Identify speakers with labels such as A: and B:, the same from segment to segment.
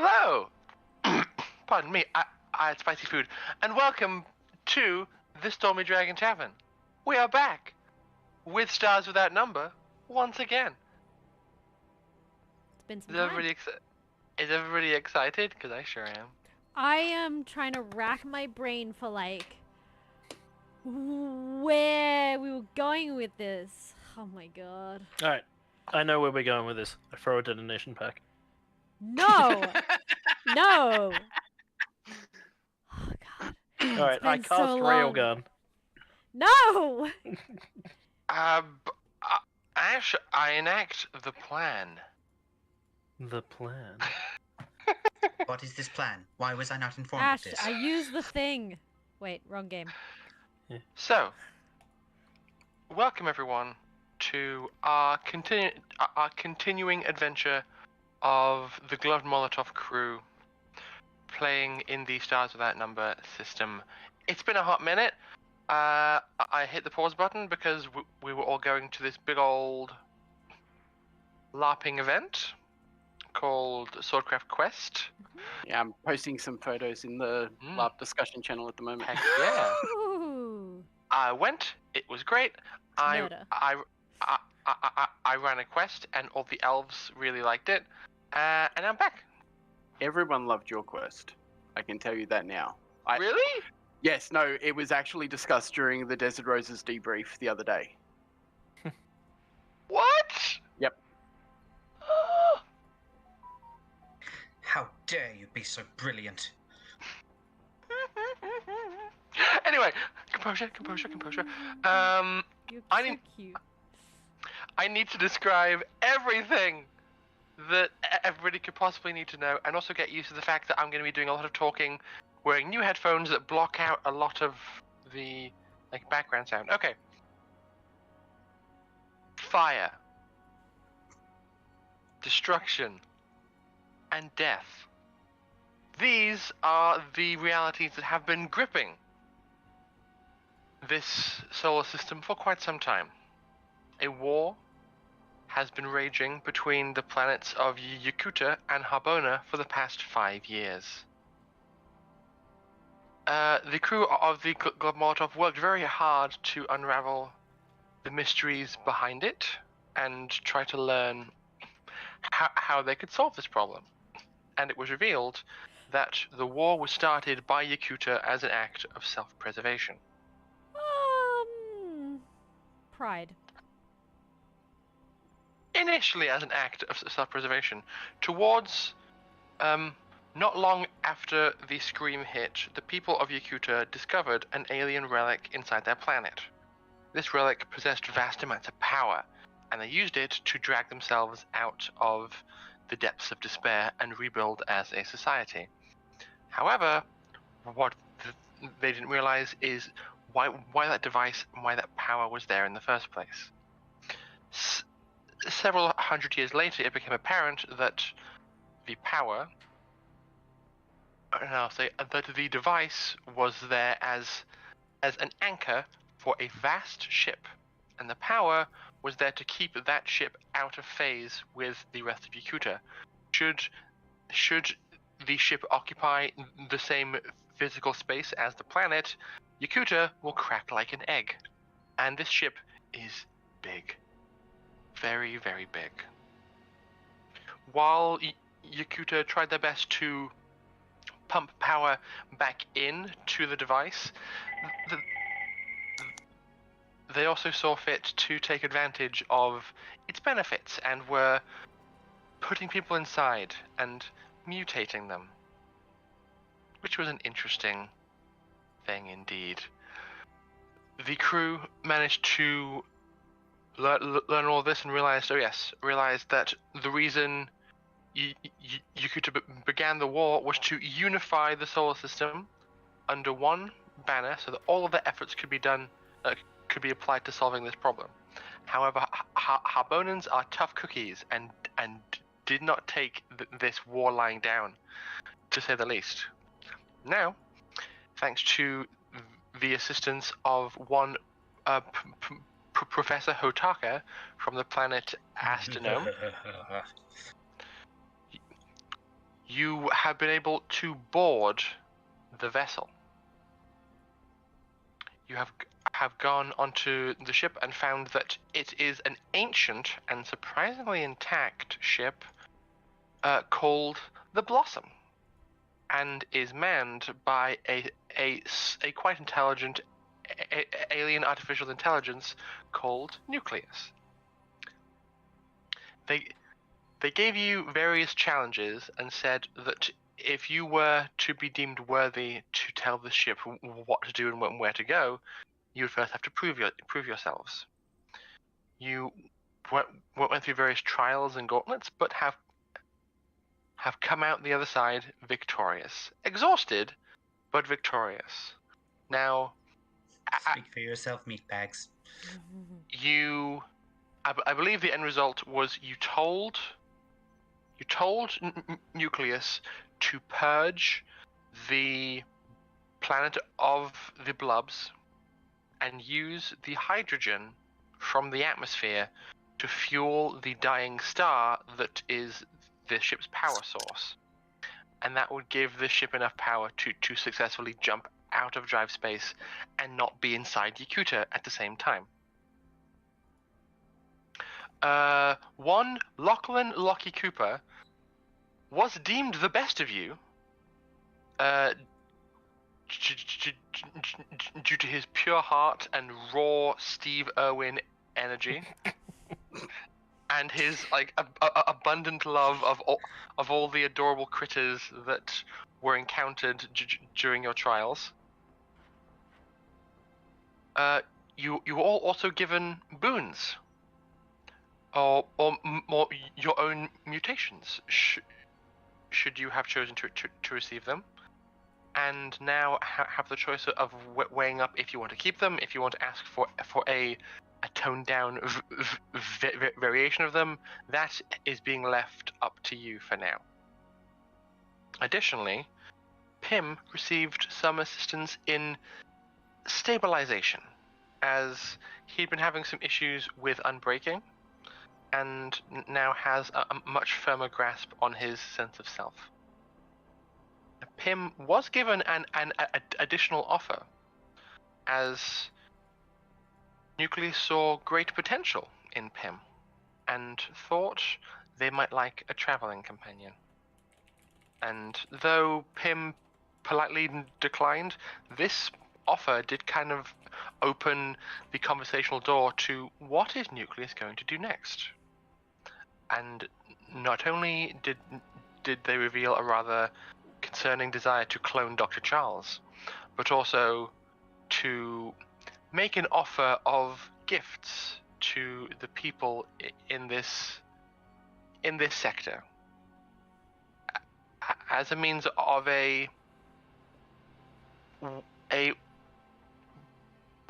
A: Hello! Pardon me, I had spicy food. And welcome to the Stormy Dragon Tavern. We are back with Stars Without Number once again.
B: It's been some time.
A: Is everybody excited? Because I sure am.
B: I am trying to rack my brain for, like, where we were going with this. Oh my god.
C: Alright, I know where we're going with this. I throw a detonation pack.
B: No! No! Oh god.
C: Alright, I
B: been
C: cast
B: so long.
C: Railgun.
B: No!
A: I enact the plan.
C: The plan.
D: What is this plan? Why was I not informed
B: Ash,
D: of this?
B: I used the thing. Wait, wrong game.
A: So, welcome everyone to our continuing adventure of the Gloved Molotov crew playing in the Stars Without Number system. It's been a hot minute. I hit the pause button because we were all going to this big old LARPing event called Swordcraft Quest.
E: Yeah, I'm posting some photos in the LARP discussion channel at the moment.
A: Heck yeah.
B: Ooh.
A: I went. It was great. I
B: murder.
A: ran a quest, and all the elves really liked it. And I'm back.
E: Everyone loved your quest. I can tell you that now.
A: Really?
E: Yes, no, it was actually discussed during the Desert Roses debrief the other day.
A: What?
E: Yep.
D: How dare you be so brilliant?
A: Anyway, composure.
B: You're
A: I
B: so
A: need-
B: cute.
A: I need to describe everything that everybody could possibly need to know, and also get used to the fact that I'm going to be doing a lot of talking, wearing new headphones that block out a lot of the background sound. Okay. Fire, destruction, and death. These are the realities that have been gripping this solar system for quite some time. A war has been raging between the planets of Yakuta and Harbona for the past 5 years. The crew of the Gloved Molotov worked very hard to unravel the mysteries behind it and try to learn how they could solve this problem. And it was revealed that the war was started by Yakuta as an act of self-preservation.
B: Pride.
A: Initially as an act of self-preservation. Towards, not long after the scream hit, the people of Yakuta discovered an alien relic inside their planet. This relic possessed vast amounts of power, and they used it to drag themselves out of the depths of despair and rebuild as a society. However, what they didn't realize is why that device and why that power was there in the first place. Several hundred years later, it became apparent that the power, and I'll say that the device was there as an anchor for a vast ship, and the power was there to keep that ship out of phase with the rest of Yakuta. Should the ship occupy the same physical space as the planet, Yakuta will crack like an egg. And this ship is big. Very, very big. While Yakuta tried their best to pump power back in to the device, they also saw fit to take advantage of its benefits and were putting people inside and mutating them, which was an interesting thing indeed. The crew managed to learn all this and realized that the reason Yakuta began the war was to unify the solar system under one banner so that all of their efforts could be done, could be applied to solving this problem. However, Harbonans are tough cookies and did not take this war lying down, to say the least. Now, thanks to the assistance of one Professor Hotaka from the planet Astronome, you have been able to board the vessel. You have gone onto the ship and found that it is an ancient and surprisingly intact ship called the Blossom, and is manned by a quite intelligent alien artificial intelligence called Nucleus. They gave you various challenges and said that if you were to be deemed worthy to tell the ship what to do and where to go, you would first have to prove yourselves. You went through various trials and gauntlets, but have come out the other side victorious. Exhausted, but victorious. Now,
D: Speak for yourself, meatbags.
A: I believe the end result was you told Nucleus to purge the planet of the blubs and use the hydrogen from the atmosphere to fuel the dying star that is the ship's power source. And that would give the ship enough power to successfully jump out of drive space and not be inside Yakuta at the same time. One Lachlan Lockie Cooper was deemed the best of you due to his pure heart and raw Steve Irwin energy and his abundant love of all the adorable critters that were encountered during your trials. You were all also given boons or your own mutations should you have chosen to receive them, and now have the choice of weighing up if you want to keep them, if you want to ask for a toned down variation of them. That is being left up to you for now. Additionally, Pym received some assistance in stabilization, as he'd been having some issues with unbreaking, and now has a much firmer grasp on his sense of self. Pym was given an additional offer, as Nucleus saw great potential in Pym, and thought they might like a traveling companion. And though Pym politely declined, this offer did kind of open the conversational door to what is Nucleus going to do next. And not only did they reveal a rather concerning desire to clone Dr. Charles, but also to make an offer of gifts to the people in this sector as a means of a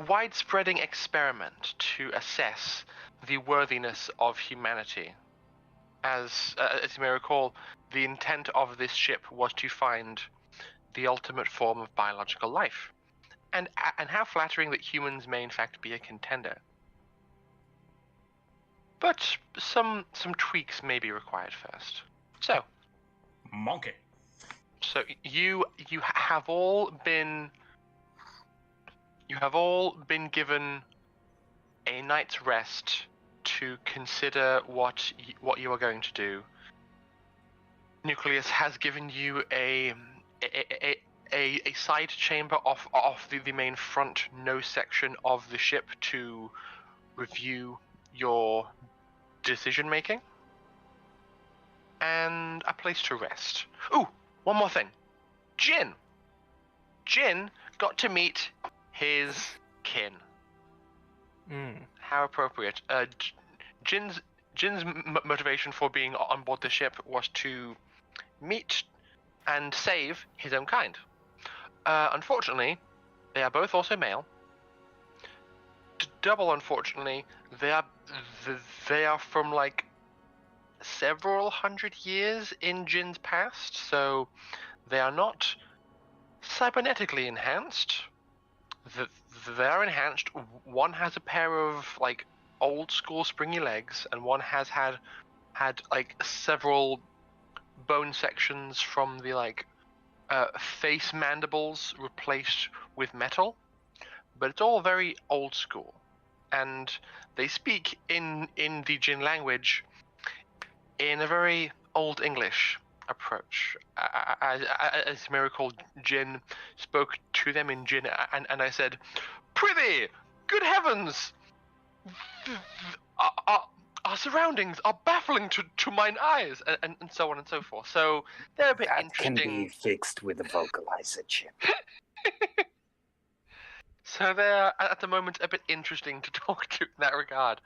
A: widespreading experiment to assess the worthiness of humanity. As you may recall, the intent of this ship was to find the ultimate form of biological life, and how flattering that humans may in fact be a contender. But some tweaks may be required first. So,
D: Monkey.
A: So you have all been given a night's rest to consider what you are going to do. Nucleus has given you a side chamber off the main front nose section of the ship to review your decision making, and a place to rest. Ooh, one more thing. Jin got to meet his kin. How appropriate. Jin's motivation for being on board the ship was to meet and save his own kind. Unfortunately, they are both also male. Double unfortunately, they are from like several hundred years in Jin's past, so they are not cybernetically enhanced. They are enhanced. One has a pair of like old school springy legs, and one has had like several bone sections from the face mandibles replaced with metal, but it's all very old school, and they speak in the Jin language in a very old English approach. As you may recall, Jin spoke to them in Jin, and I said, "Prithee, good heavens! Our surroundings are baffling to mine eyes," and so on and so forth. So they're a bit
F: That
A: interesting.
F: can be fixed with a vocalizer chip.
A: So they're at the moment a bit interesting to talk to in that regard.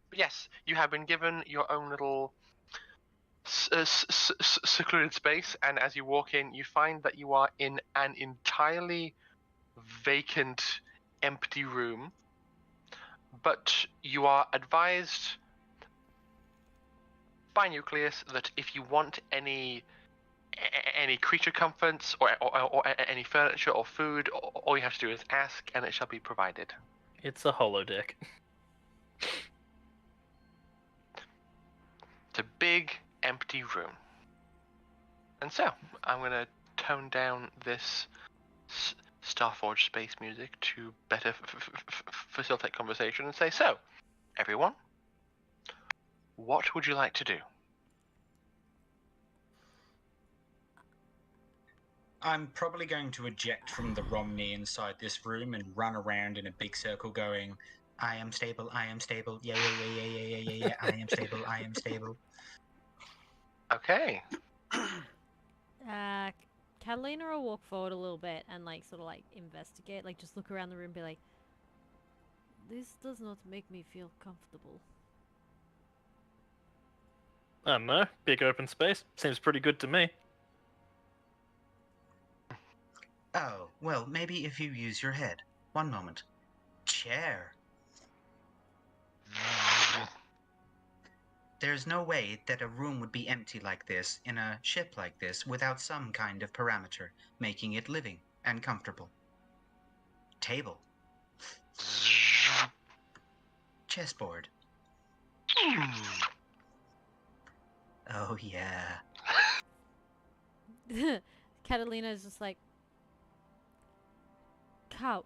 A: But yes, you have been given your own little secluded space, and as you walk in, you find that you are in an entirely vacant, empty room. But you are advised by Nucleus that if you want any creature comforts or any furniture or food, all you have to do is ask, and it shall be provided.
C: It's a holodeck.
A: It's a big, empty room. And so, I'm going to tone down this Starforge space music to better facilitate conversation and say, so, everyone, what would you like to do?
D: I'm probably going to eject from the Romney inside this room and run around in a big circle going, I am stable, yeah, I am stable, I am stable.
A: Okay.
B: Catalina will walk forward a little bit and sort of investigate, just look around the room and be like, this does not make me feel comfortable.
C: I don't know. Big open space. Seems pretty good to me.
D: Oh, well, maybe if you use your head. One moment. Chair. There's no way that a room would be empty like this in a ship like this without some kind of parameter, making it living and comfortable. Table. Chessboard. Oh, yeah.
B: Catalina is just like, couch.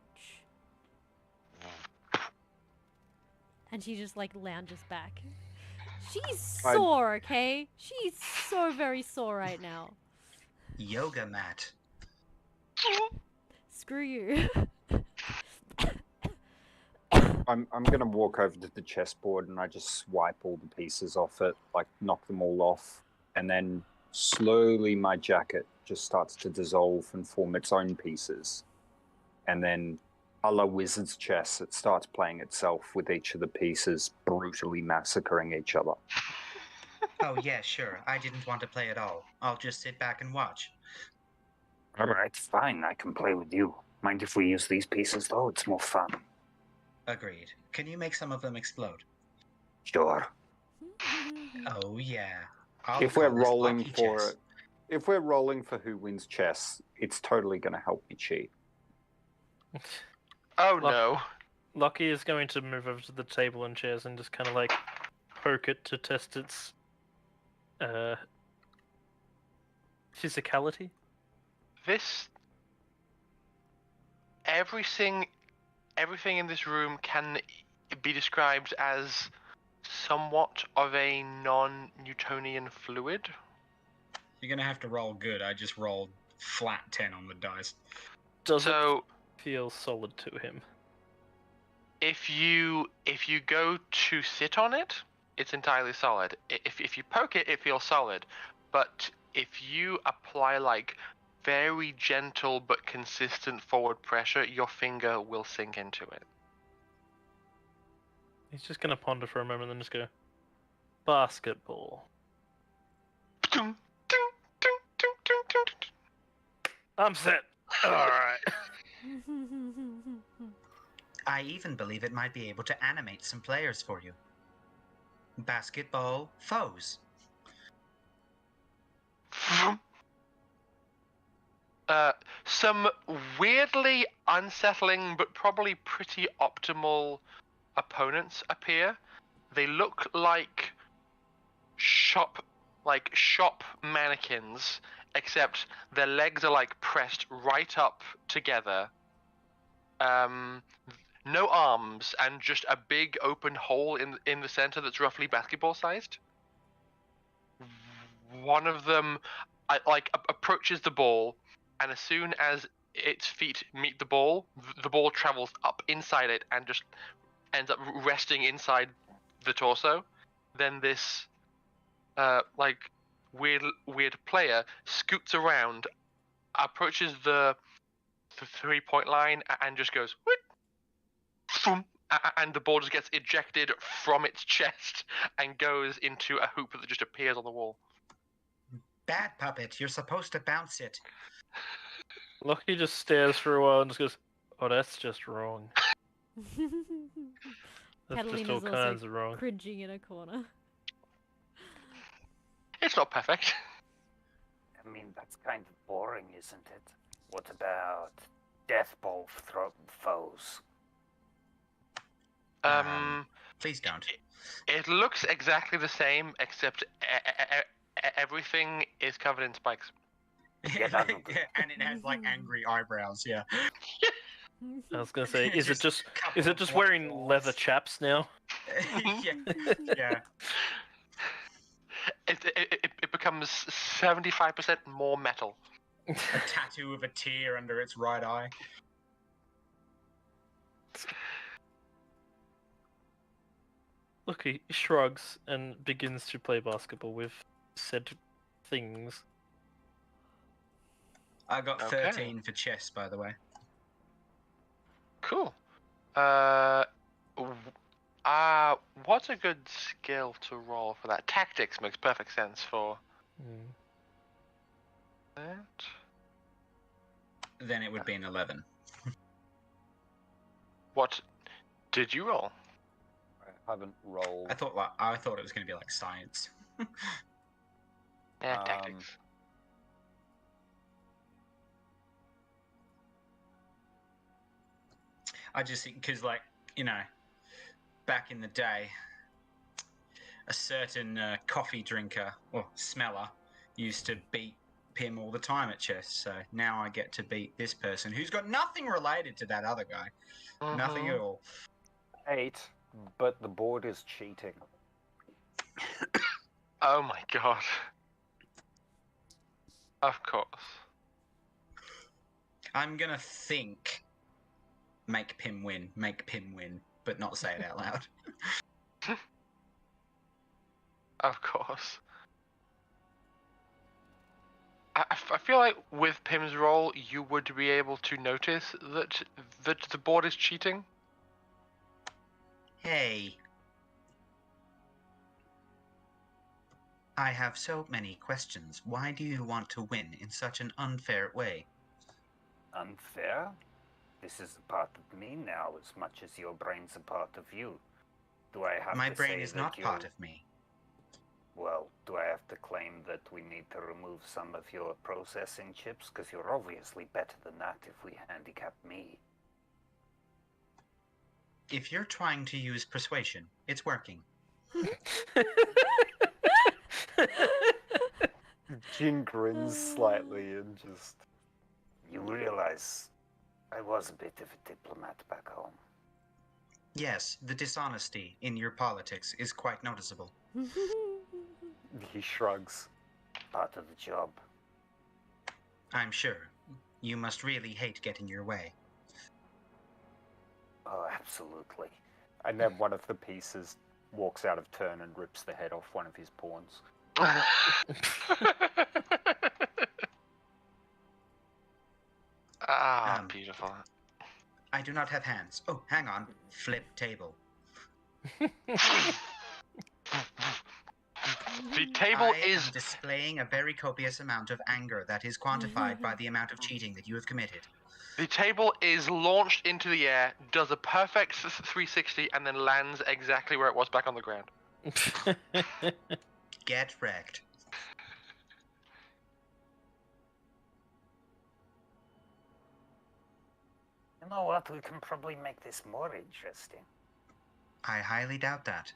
B: And she just lounges back. She's sore, okay? She's so very sore right now.
D: Yoga mat.
B: Screw you.
F: I'm gonna walk over to the chessboard and I just swipe all the pieces off it, knock them all off, and then slowly my jacket just starts to dissolve and form its own pieces. And then, a la Wizard's Chess, it starts playing itself with each of the pieces, brutally massacring each other.
D: Oh, yeah, sure. I didn't want to play at all. I'll just sit back and watch.
F: All right, fine. I can play with you. Mind if we use these pieces, though? It's more fun.
D: Agreed. Can you make some of them explode?
F: Sure.
D: Oh, yeah.
F: If we're rolling for who wins chess, it's totally going to help me cheat.
A: Oh, no.
C: Lockie is going to move over to the table and chairs and just kind of poke it to test its physicality.
A: Everything in this room can be described as somewhat of a non-Newtonian fluid.
D: You're going to have to roll good. I just rolled flat 10 on the dice.
C: Does it feel solid to him?
A: If you go to sit on it, it's entirely solid. If you poke it, it feels solid. But if you apply very gentle but consistent forward pressure, your finger will sink into it.
C: He's just gonna ponder for a moment and then just go, basketball. I'm set. Alright.
D: I even believe it might be able to animate some players for you. Basketball foes.
A: Some weirdly unsettling but probably pretty optimal opponents appear. They look like like shop mannequins, except their legs are like pressed right up together. No arms and just a big open hole in the center that's roughly basketball sized. One of them approaches the ball, and as soon as its feet meet the ball travels up inside it and just ends up resting inside the torso. Then this weird player scoots around, approaches the 3-point line, and just goes "Whit!" and the ball just gets ejected from its chest and goes into a hoop that just appears on the wall.
D: Bad puppet, you're supposed to bounce it.
C: Lucky just stares for a while and just goes, "Oh, that's just wrong. That's just
B: Catalina's
C: all
B: also
C: kinds of wrong."
B: cringing in a corner.
A: It's not perfect.
G: I mean, that's kind of boring, isn't it? What about death ball foes?
D: Please don't.
A: It looks exactly the same, except everything is covered in spikes.
G: Yeah, that would be-
D: And it has like angry eyebrows. Yeah.
C: I was gonna say, is it just
D: couple
C: is it
D: of
C: just
D: black
C: wearing
D: balls.
C: leather chaps now?
D: Yeah. Yeah.
A: It becomes 75% more metal.
D: A tattoo of a tear under its right eye.
C: Look, he shrugs and begins to play basketball with said things.
D: I got
A: Okay.
D: 13 for chess, by the way.
A: Cool. What's a good skill to roll for that? Tactics makes perfect sense for
C: Hmm.
A: that.
D: Then it would be an 11.
A: What did you roll?
F: I haven't rolled.
D: I thought it was going to be like science.
A: Yeah, tactics.
D: I just think because, like, you know, back in the day, a certain coffee drinker or smeller used to beat Pim all the time at chess. So now I get to beat this person who's got nothing related to that other guy. Nothing at all.
F: 8, but the board is cheating.
A: Oh my god. Of course.
D: I'm gonna think make Pim win, but not say it out loud.
A: Of course. I feel like with Pim's roll, you would be able to notice that the board is cheating.
D: Hey. I have so many questions. Why do you want to win in such an unfair way?
G: Unfair? This is a part of me now as much as your brain's a part of you. Do I have
D: My
G: to
D: brain
G: say
D: is
G: that
D: not
G: you...
D: part of me.
G: Well, do I have to claim that we need to remove some of your processing chips? Because you're obviously better than that if we handicap me.
D: If you're trying to use persuasion, it's working.
F: Jin grins slightly and just...
G: You realize I was a bit of a diplomat back home.
D: Yes, the dishonesty in your politics is quite noticeable.
F: He shrugs.
G: Part of the job.
D: I'm sure. You must really hate getting your way.
G: Oh, absolutely.
F: And then one of the pieces walks out of turn and rips the head off one of his pawns.
A: Beautiful.
D: I do not have hands. Oh, hang on. Flip table.
A: The table
D: I am displaying a very copious amount of anger that is quantified by the amount of cheating that you have committed.
A: The table is launched into the air, does a perfect 360, and then lands exactly where it was back on the ground.
D: Get wrecked.
G: You know what? We can probably make this more interesting.
D: I highly doubt that.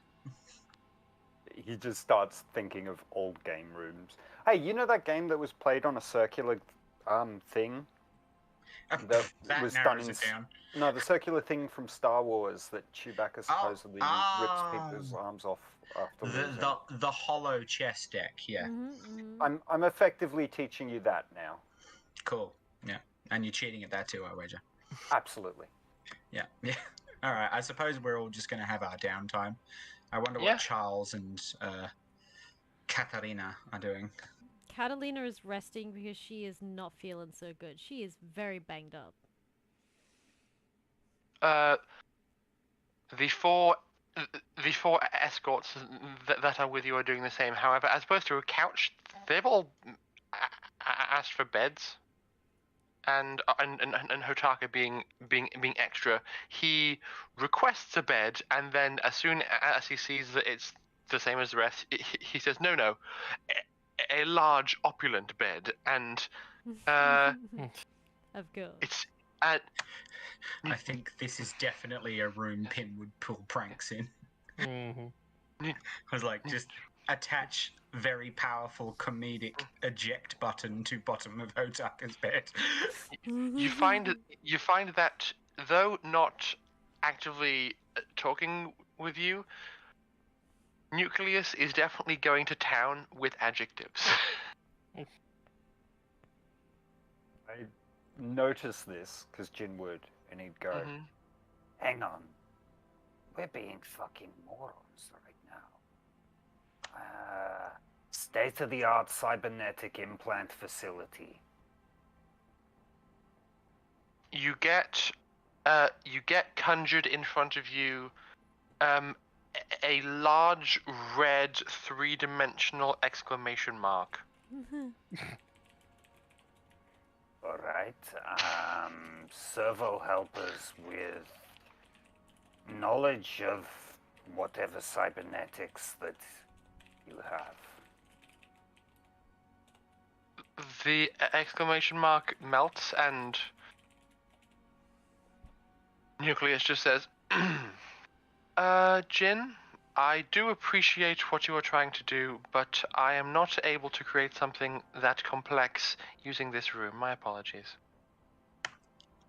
F: he just starts thinking of old game rooms. Hey, you know that game that was played on a circular thing? That was done
D: narrows
F: in
D: it down.
F: No, the circular thing from Star Wars that Chewbacca supposedly rips
D: oh.
F: people's arms off after
D: The,
F: losing.
D: the hollow chess deck, yeah.
F: I'm effectively teaching you that now.
D: Cool. Yeah. And you're cheating at that too, I wager.
F: Absolutely.
D: Yeah. Yeah. All right. I suppose we're all just going to have our downtime. I wonder
A: Yeah.
D: what Charles and Katarina are doing.
B: Catalina is resting because she is not feeling so good. She is very banged up.
A: The four escorts that are with you are doing the same. However, as opposed to a couch, they've all asked for beds. And Hotaka being extra, he requests a bed, and then as soon as he sees that it's the same as the rest, he says, "No, a large opulent bed." And
B: Of course.
A: it's
D: I think this is definitely a room Pin would pull pranks in. I was like, just attach very powerful comedic eject button to bottom of Hotaka's bed.
A: you find that though not actively talking with you, Nucleus is definitely going to town with adjectives.
F: I notice this because Jin would, and he'd go,
A: Mhm.
G: Hang on. We're being fucking morons right now. State-of-the-art cybernetic implant facility.
A: You get conjured in front of you a large red three-dimensional exclamation mark.
G: All right. Servo helpers with knowledge of whatever cybernetics that you have.
A: The exclamation mark melts and Nucleus just says, Jin, I do appreciate what you are trying to do, but I am not able to create something that complex using this room. My apologies.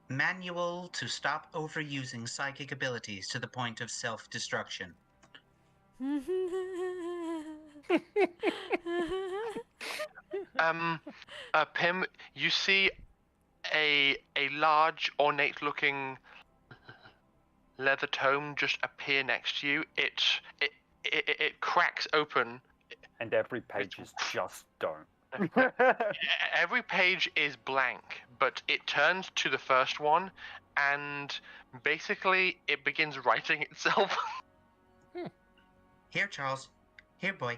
D: Manual to stop overusing psychic abilities to the point of self-destruction.
A: Pim, you see a large, ornate-looking leather tome just appear next to you. It cracks open.
F: and every page is just don't.
A: Every page is blank, but it turns to the first one, and basically it begins writing itself.
D: Here, Charles. Here, boy.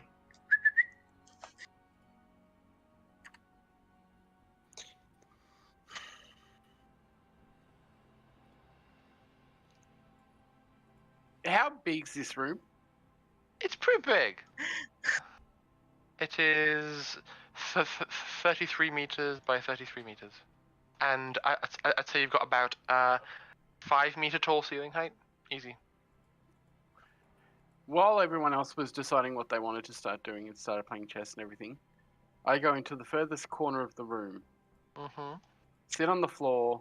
E: How big's this room?
A: It's pretty big. It is 33 meters by 33 meters. And I'd say you've got about 5 meter tall ceiling height. Easy.
E: While everyone else was deciding what they wanted to start doing and started playing chess and everything, I go into the furthest corner of the room,
A: Mm-hmm.
E: sit on the floor,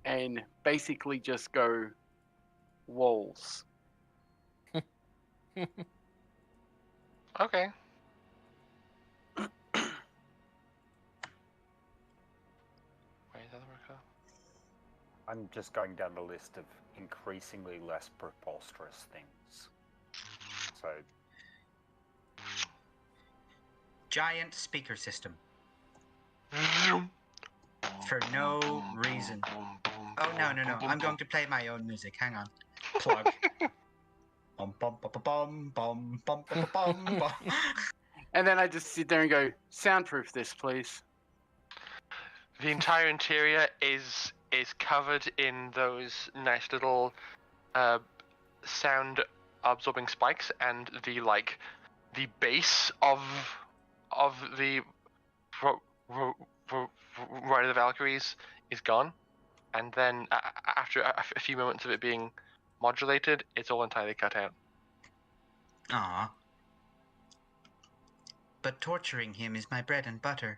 E: and basically just go walls.
A: Okay. Where's the other marker?
F: I'm just going down the list of increasingly less preposterous things. So,
D: Giant speaker system. For no reason. Oh, no. I'm going to play my own music. Hang on. Plug. Bum, bum, bum, bum, bum, bum, bum, bum, bum.
E: And then I just sit there and go, soundproof this, please.
A: The entire interior is covered in those nice little sound absorbing spikes, and the base of the Ride of the Valkyries is gone, and then after a few moments of it being modulated, it's all entirely cut out.
D: Aw. but torturing him is my bread and butter.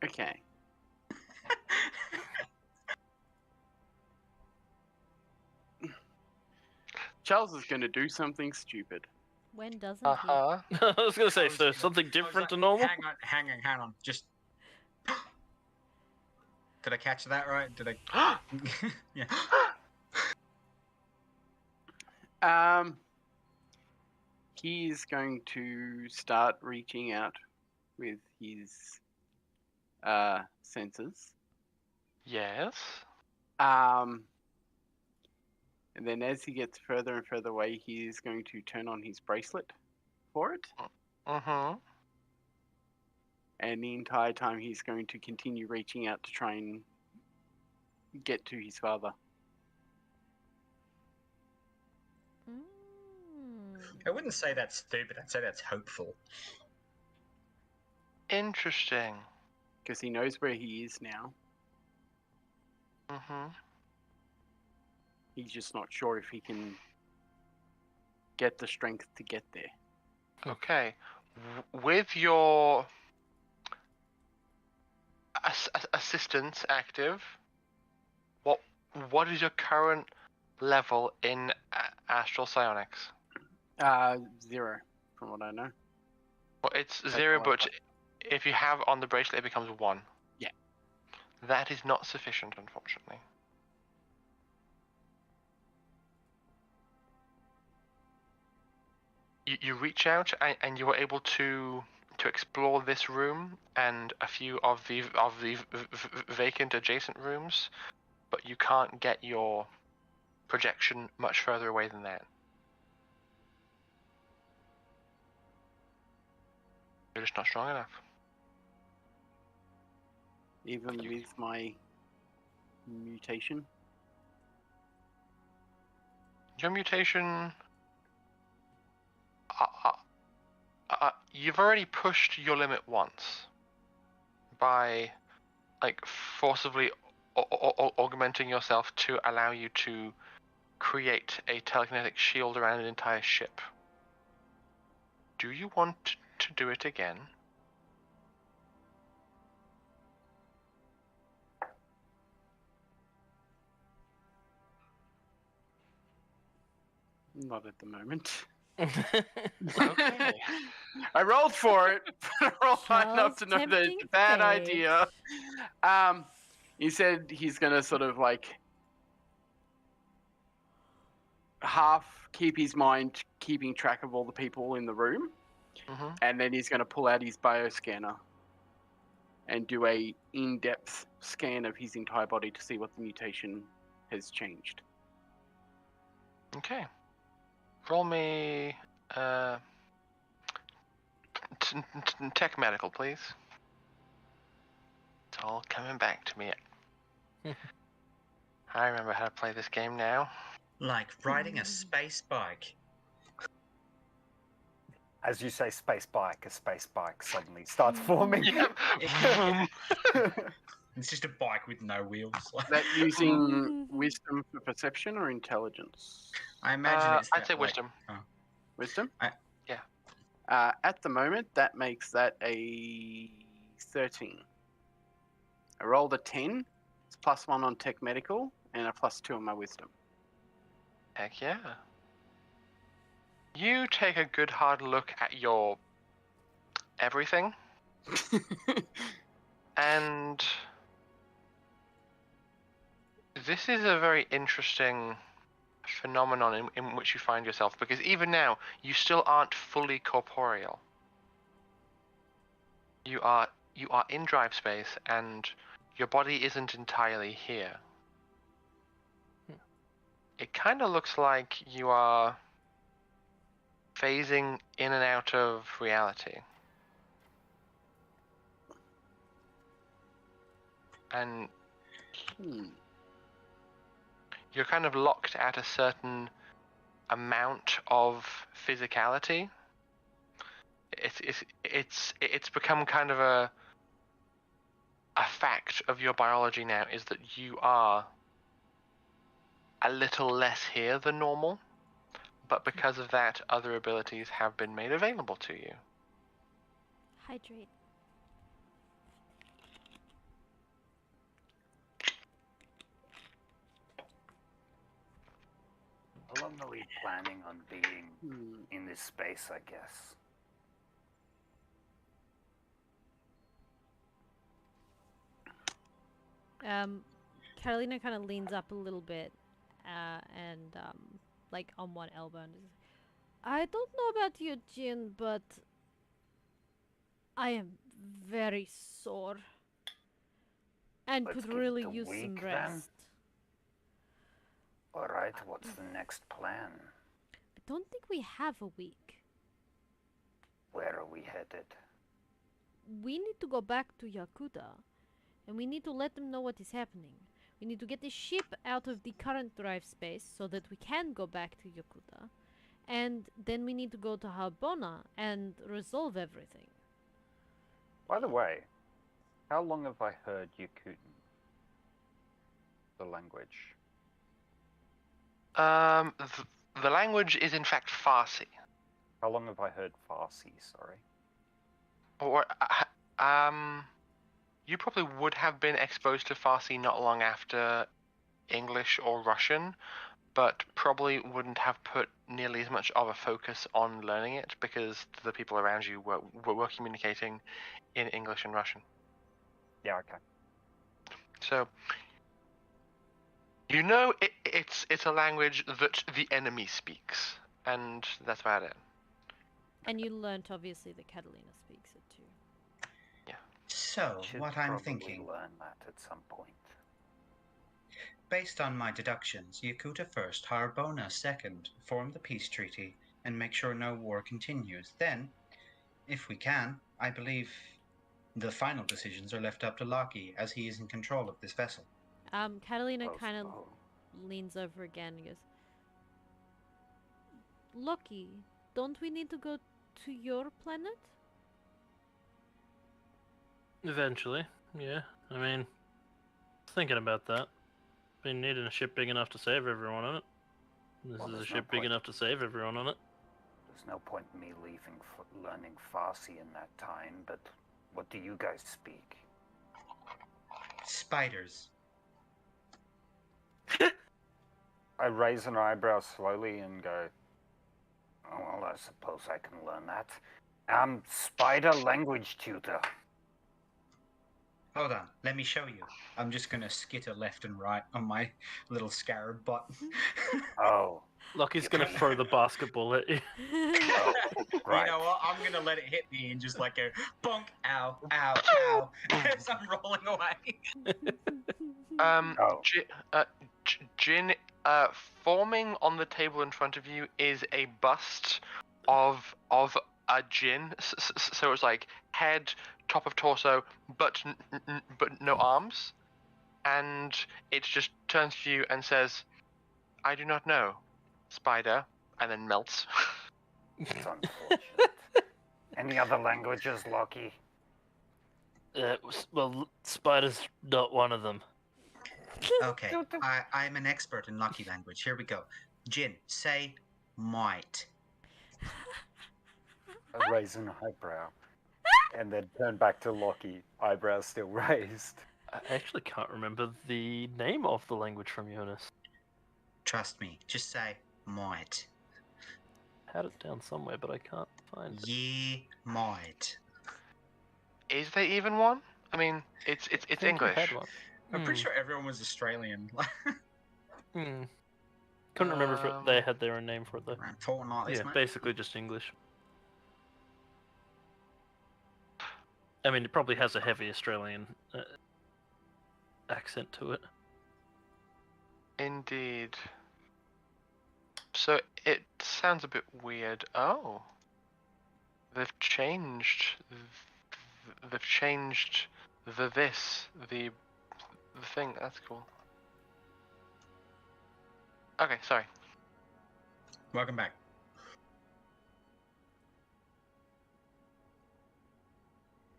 E: Okay. Charles is going to do something stupid.
B: When doesn't
A: Uh-huh.
C: I was gonna say,
D: I was
C: so
D: gonna-
C: something
D: I was
C: different
D: like,
C: to normal?
D: Hang on. Just. Did I catch that right? Did I? Yeah.
E: He's going to start reaching out with his sensors.
A: Yes.
E: And then as he gets further and further away, he is going to turn on his bracelet for it.
A: Mm-hmm.
E: And the entire time he's going to continue reaching out to try and get to his father.
D: I wouldn't say that's stupid. I'd say that's hopeful.
A: Interesting.
E: Because he knows where he is now.
A: Mm-hmm.
E: He's just not sure if he can get the strength to get there.
A: Okay. With your assistance active, what is your current level in astral psionics?
E: 0, from what I know.
A: Well, it's
E: That's
A: 0,
E: all I've
A: but
E: got.
A: if you have on the bracelet, it becomes 1.
E: Yeah.
A: That is not sufficient, unfortunately. You reach out and you are able to explore this room and a few of the vacant adjacent rooms, but you can't get your projection much further away than that. You're just not strong enough.
E: Even with my mutation.
A: Your mutation. You've already pushed your limit once by, like, forcibly augmenting yourself to allow you to create a telekinetic shield around an entire ship. Do you want to do it again?
E: Not at the moment.
A: Okay.
E: I rolled for it, but I rolled high enough to know that it's a bad
B: Tempting
E: idea. He said he's gonna sort of like half keep his mind keeping track of all the people in the room,
A: Mm-hmm.
E: and then he's gonna pull out his bioscanner and do a in-depth scan of his entire body to see what the mutation has changed.
A: Okay. Roll me tech medical, please. It's all coming back to me. I remember how to play this game now.
D: Like riding a space bike.
F: As you say space bike, a space bike suddenly starts forming.
D: It's just a bike with no wheels.
E: Is that using wisdom for perception or intelligence?
D: I imagine it's.
A: I'd say
D: like-
A: wisdom.
E: Wisdom?
A: Yeah.
E: At the moment, that makes that a 13. I rolled a 10. It's +1 on tech medical and a +2 on my wisdom.
A: Heck yeah. You take a good hard look at your everything, and this is a very interesting phenomenon in which you find yourself, because even now you still aren't fully corporeal. You are in drive space, and your body isn't entirely here. It kind of looks like you are phasing in and out of reality. And you're kind of locked at a certain amount of physicality. It's become kind of a fact of your biology now, is that you are a little less here than normal, but because of that, other abilities have been made available to you.
B: Hydrate.
G: How long are we planning on being
E: Hmm.
G: in this space, I guess?
B: Carolina kind of leans up a little bit, and like on one elbow, and is, I don't know about you, Jin, but I am very sore and
G: Let's
B: could
G: give it
B: really
G: a
B: use some
G: week, then.
B: rest.
G: Alright, what's the next plan?
B: I don't think we have a week.
G: Where are we headed?
B: We need to go back to Yakuta, and we need to let them know what is happening. We need to get the ship out of the current drive space so that we can go back to Yakuta, and then we need to go to Harbona and resolve everything.
F: By the way, how long have I heard Yakutan? The language.
A: The language is in fact Farsi.
F: How long have I heard Farsi? Sorry.
A: Or, you probably would have been exposed to Farsi not long after English or Russian, but probably wouldn't have put nearly as much of a focus on learning it because the people around you were communicating in English and Russian.
F: Yeah. Okay.
A: So, you know, it's a language that the enemy speaks, and that's about it.
B: And you learnt, obviously, that Catalina speaks it too.
D: So,
G: Should
D: what I'm
G: probably
D: thinking,
G: learn that at some point.
D: based on my deductions, Yakuta first, Harbona second, form the peace treaty, and make sure no war continues. Then, if we can, I believe the final decisions are left up to Loki, as he is in control of this vessel.
B: Catalina
G: Close
B: kind of
G: call.
B: leans over again and goes, Loki, don't we need to go to your planet?
C: Eventually, yeah. I mean, thinking about that. Been needing a ship big enough to save everyone on it. This
G: Well,
C: is a
G: there's no
C: ship big
G: point.
C: enough to save everyone on it.
G: There's no point in me learning Farsi in that time, but what do you guys speak?
D: Spiders.
F: I raise an eyebrow slowly and go,
G: Oh, well, I suppose I can learn that. I'm spider language tutor.
D: Hold on, let me show you. I'm just gonna skitter left and right on my little scarab butt.
G: Oh,
C: Lucky's gonna throw the basketball at you.
G: right.
D: You know what? I'm gonna let it hit me and just like go bonk, ow, ow, ow, as I'm rolling away.
G: Oh.
A: Jin, forming on the table in front of you is a bust of a Jin. So it's like head, top of torso, but no arms, and it just turns to you and says, "I do not know, spider," and then melts.
G: It's unfortunate. Any other languages, Loki?
C: Well, spider's not one of them.
D: Okay, I'm an expert in Lucky language. Here we go. Jin, say might.
F: I raise an eyebrow, and then turn back to Lockie, eyebrows still raised.
C: I actually can't remember the name of the language from Jonas.
D: Trust me, just say might.
C: Had it down somewhere, but I can't find it.
D: Ye might.
A: Is there even one? I mean, it's
C: I think you
A: English.
C: had one.
D: I'm pretty sure everyone was Australian.
C: Couldn't remember if they had their own name for it though.
D: Around fortnight,
C: Yeah,
D: isn't it?
C: basically just English. I mean, it probably has a heavy Australian accent to it.
A: Indeed. So it sounds a bit weird. Oh, they've changed. They've changed the thing. That's cool. Okay, sorry.
D: Welcome back.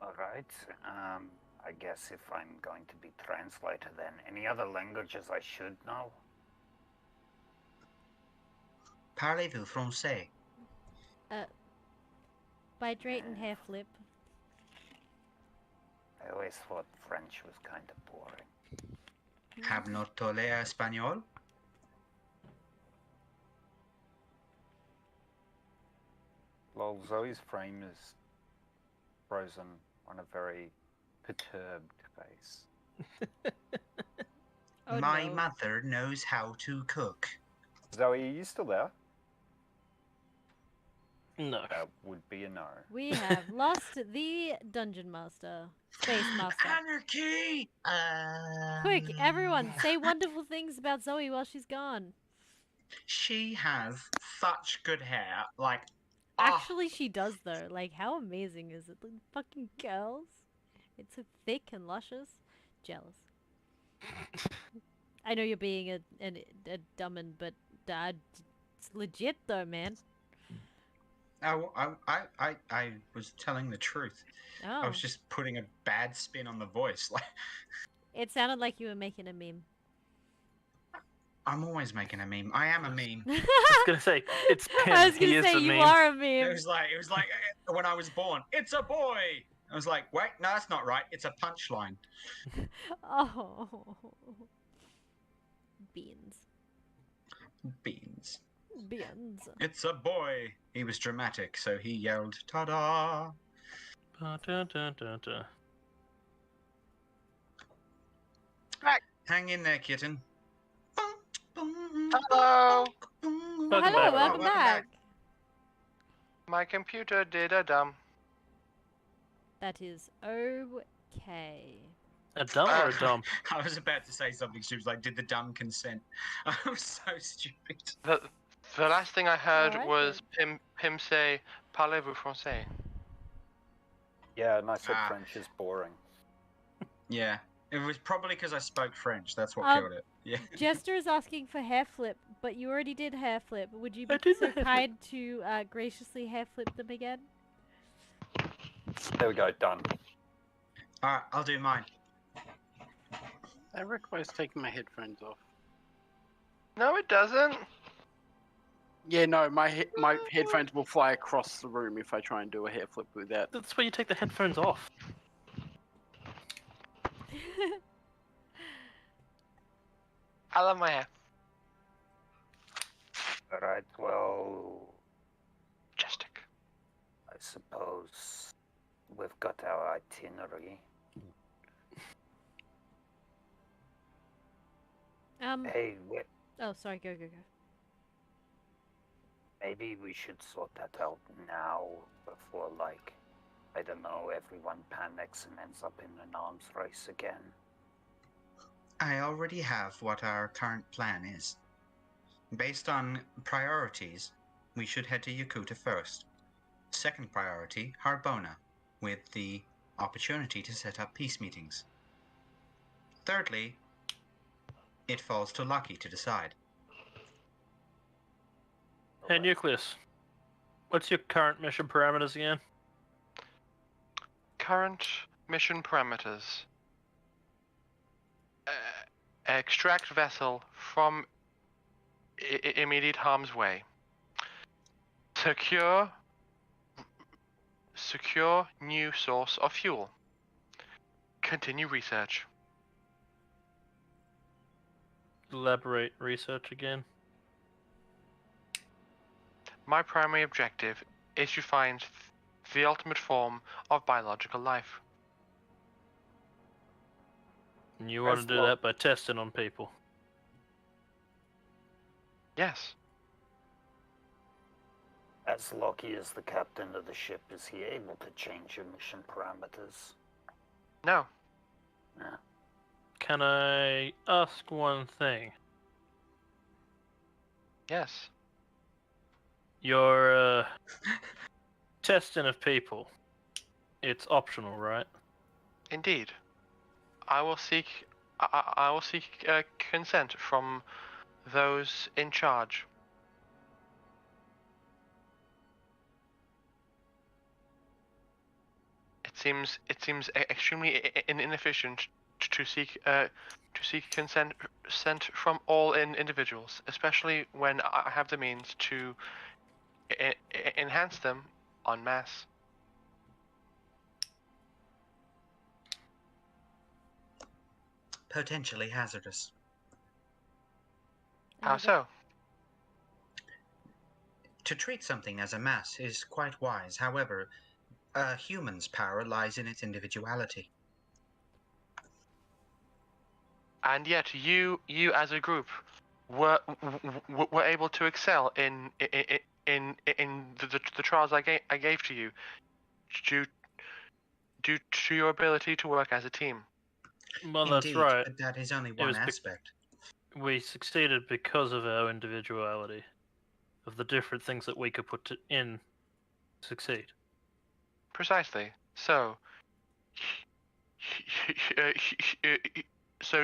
G: Alright, I guess if I'm going to be translator then, any other languages I should know?
D: Parlez-vous français?
B: By Drayton hair flip.
G: I always thought French was kind of boring.
D: Have not tolé espagnol?
F: Lol, Zoe's frame is frozen on a very perturbed face.
B: Oh,
D: My
B: no.
D: mother knows how to cook.
F: Zoe, are you still there?
C: No.
F: That would be a no.
B: We have lost the dungeon master. Space master.
D: Anarchy!
B: Quick, everyone, say wonderful things about Zoe while she's gone.
D: She has such good hair. Like,
B: Actually, she does, though. Like, how amazing is it? The fucking curls. It's so thick and luscious. Jealous. I know you're being a dumbin, but it's legit, though, man.
D: I was telling the truth.
B: Oh.
D: I was just putting a bad spin on the voice. Like,
B: It sounded like you were making a meme.
D: I'm always making a meme. I am a meme.
C: I was gonna say it's Pim.
B: I was
C: He
B: gonna
C: is
B: say
C: a
B: you
C: meme.
B: are a
D: It
B: meme.
D: was like when I was born. It's a boy. I was like, wait, no, that's not right. It's a punchline.
B: Oh. Beans.
D: Beans.
B: Beans.
D: It's a boy. He was dramatic, so he yelled, "Ta-da!"
C: Ba-da-da-da-da.
D: Hang in there, kitten.
A: Hello.
C: Welcome
B: Hello,
C: back.
B: welcome back.
A: My computer did a dumb.
B: That is okay.
C: A dumb or a dump?
D: I was about to say something. She was like, "Did the dumb consent?" I'm so stupid.
A: The last thing I heard
B: Alright
A: was Pim say, "Parlez-vous français?"
F: Yeah, and I said
D: Ah.
F: French is boring.
D: Yeah, it was probably because I spoke French. That's what killed it. Yeah.
B: Jester is asking for hair flip, but you already did hair flip. Would you be
C: I did
B: so
C: the hair
B: kind to graciously hair flip them again?
F: There we go, done.
D: All right, I'll do mine.
E: That requires taking my headphones off.
A: No, it doesn't.
E: Yeah, no, my headphones will fly across the room if I try and do a hair flip with that.
C: That's why you take the headphones off.
A: I love my hair.
G: Alright, well,
A: Majestic.
G: I suppose we've got our itinerary. Hey,
B: Oh, sorry. Go.
G: maybe we should sort that out now before, like, I don't know, everyone panics and ends up in an arms race again.
D: I already have what our current plan is. Based on priorities, we should head to Yakuta first. Second priority, Harbona, with the opportunity to set up peace meetings. Thirdly, it falls to Lucky to decide.
C: Hey, Nucleus. What's your current mission parameters again?
A: Current mission parameters. Extract vessel from immediate harm's way. Secure new source of fuel. Continue research.
C: Elaborate research again.
A: My primary objective is to find the ultimate form of biological life.
C: And you want to do that by testing on people.
A: Yes.
G: As Loki is the captain of the ship, is he able to change your mission parameters?
A: No.
G: No.
C: Can I ask one thing?
A: Yes.
C: Your testing of people, it's optional, right?
A: Indeed. I will seek consent from those in charge. It seems extremely inefficient seek consent from all individuals, especially when I have the means to enhance them en masse.
D: Potentially hazardous.
A: How so?
D: To treat something as a mass is quite wise. However, a human's power lies in its individuality.
A: And yet, you as a group were able to excel in the trials I gave to you, due to your ability to work as a team.
C: Well, that's
D: Indeed,
C: right.
D: but that is only one
C: was
D: aspect.
C: We succeeded because of our individuality, of the different things that we could put in succeed.
A: Precisely. So,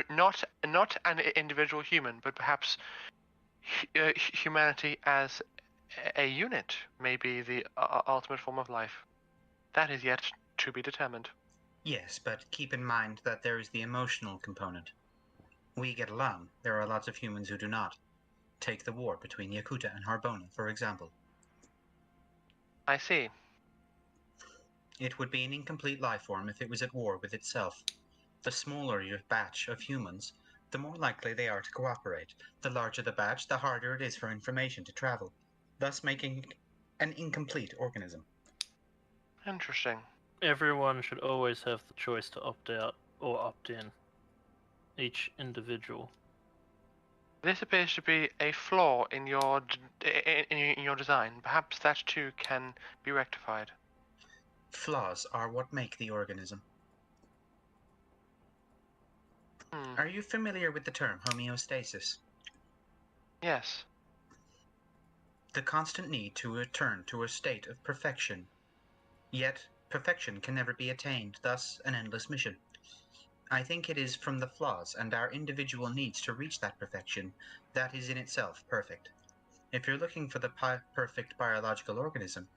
A: not an individual human, but perhaps humanity as a unit may be the ultimate form of life. That is yet to be determined.
D: Yes, but keep in mind that there is the emotional component. We get along. There are lots of humans who do not. Take the war between Yakuta and Harbona, for example.
A: I see.
D: It would be an incomplete life form if it was at war with itself. The smaller your batch of humans, the more likely they are to cooperate. The larger the batch, the harder it is for information to travel, thus making an incomplete organism.
A: Interesting.
C: Everyone should always have the choice to opt out or opt in. Each individual.
A: This appears to be a flaw in your in your design. Perhaps that too can be rectified.
D: Flaws are what make the organism. Are you familiar with the term homeostasis?
A: Yes.
D: The constant need to return to a state of perfection. Yet, perfection can never be attained, thus an endless mission. I think it is from the flaws and our individual needs to reach that perfection that is in itself perfect. If you're looking for the perfect biological organism,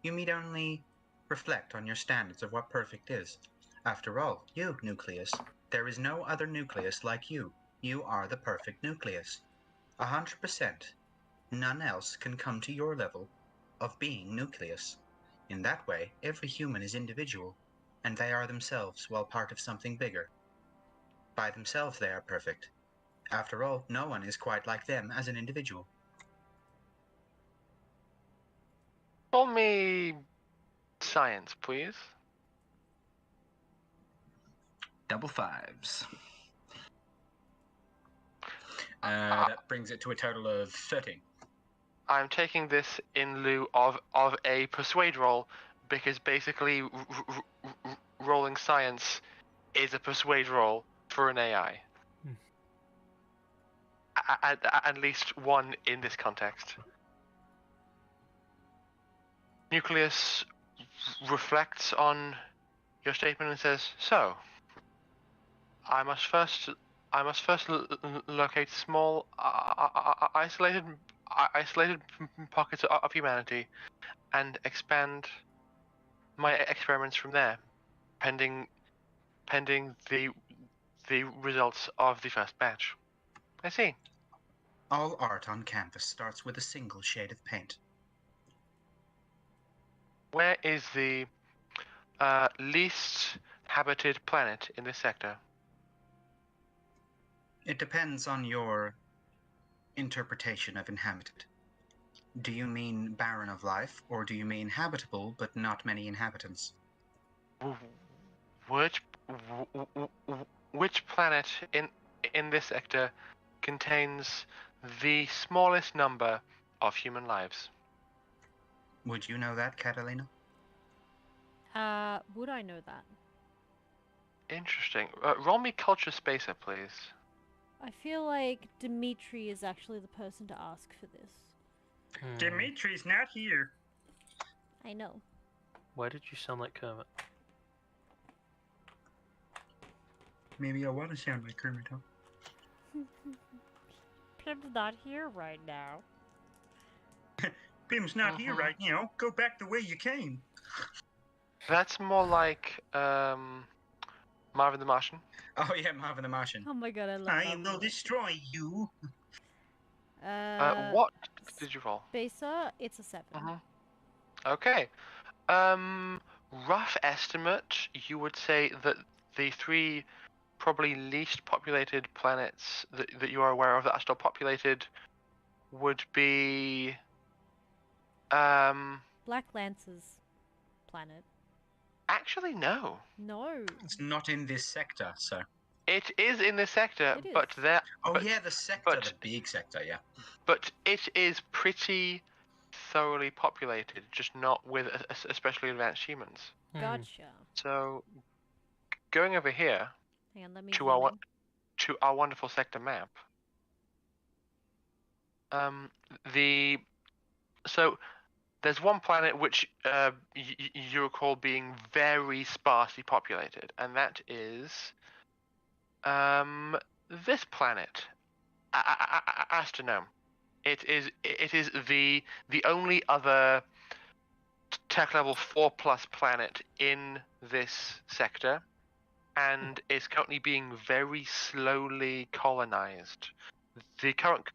D: you need only reflect on your standards of what perfect is. After all, you, nucleus, there is no other nucleus like you. You are the perfect nucleus. 100%. None else can come to your level of being nucleus. In that way, every human is individual, and they are themselves while part of something bigger. By themselves they are perfect. After all, no one is quite like them as an individual.
A: Call me science, please.
D: Double fives. That brings it to a total of 13.
A: I'm taking this in lieu of a persuade roll, because basically rolling science is a persuade roll for an AI. At least one in this context. Nucleus reflects on your statement and says, "So, I must first locate small, isolated pockets of humanity, and expand my experiments from there, pending the results of the first batch." I see.
D: All art on canvas starts with a single shade of paint.
A: Where is the least habited planet in this sector?
D: It depends on your interpretation of inhabited. Do you mean barren of life, or do you mean habitable but not many inhabitants?
A: Which planet in this sector contains the smallest number of human lives?
D: Would you know that, Catalina?
B: Would I know that?
A: Interesting. Roll me culture spacer, please.
B: I feel like Dimitri is actually the person to ask for this.
D: Dimitri's not here.
B: I know.
C: Why did you sound like Kermit?
D: Maybe I want to sound like Kermit, huh?
B: Pim's not here right now.
D: Pim's not here right now. Go back the way you came.
A: That's more like Marvin the Martian.
D: Oh yeah, Marvin the Martian.
B: Oh my god, I love
D: I
B: Marvel.
D: will destroy you.
A: What did you roll?
B: Spacer, it's a 7.
A: Okay. Rough estimate, you would say that the 3 probably least populated planets that you are aware of that are still populated would be
B: Black Lance's planet.
A: actually no.
B: No.
D: It's not in this sector, so.
A: It is in this sector,
B: It
A: but
B: is.
A: there
D: Oh
A: but,
D: yeah, the sector,
A: but-
D: the big sector, yeah.
A: but it is pretty thoroughly populated, just not with especially advanced humans.
B: Gotcha.
A: So going over here
B: Hang on, let me
A: to
B: zoom
A: our
B: in.
A: to our wonderful sector map. So there's one planet which you recall being very sparsely populated, and that is this planet, Astronome. It is the only other tech level 4+ planet in this sector, and is currently being very slowly colonized. The current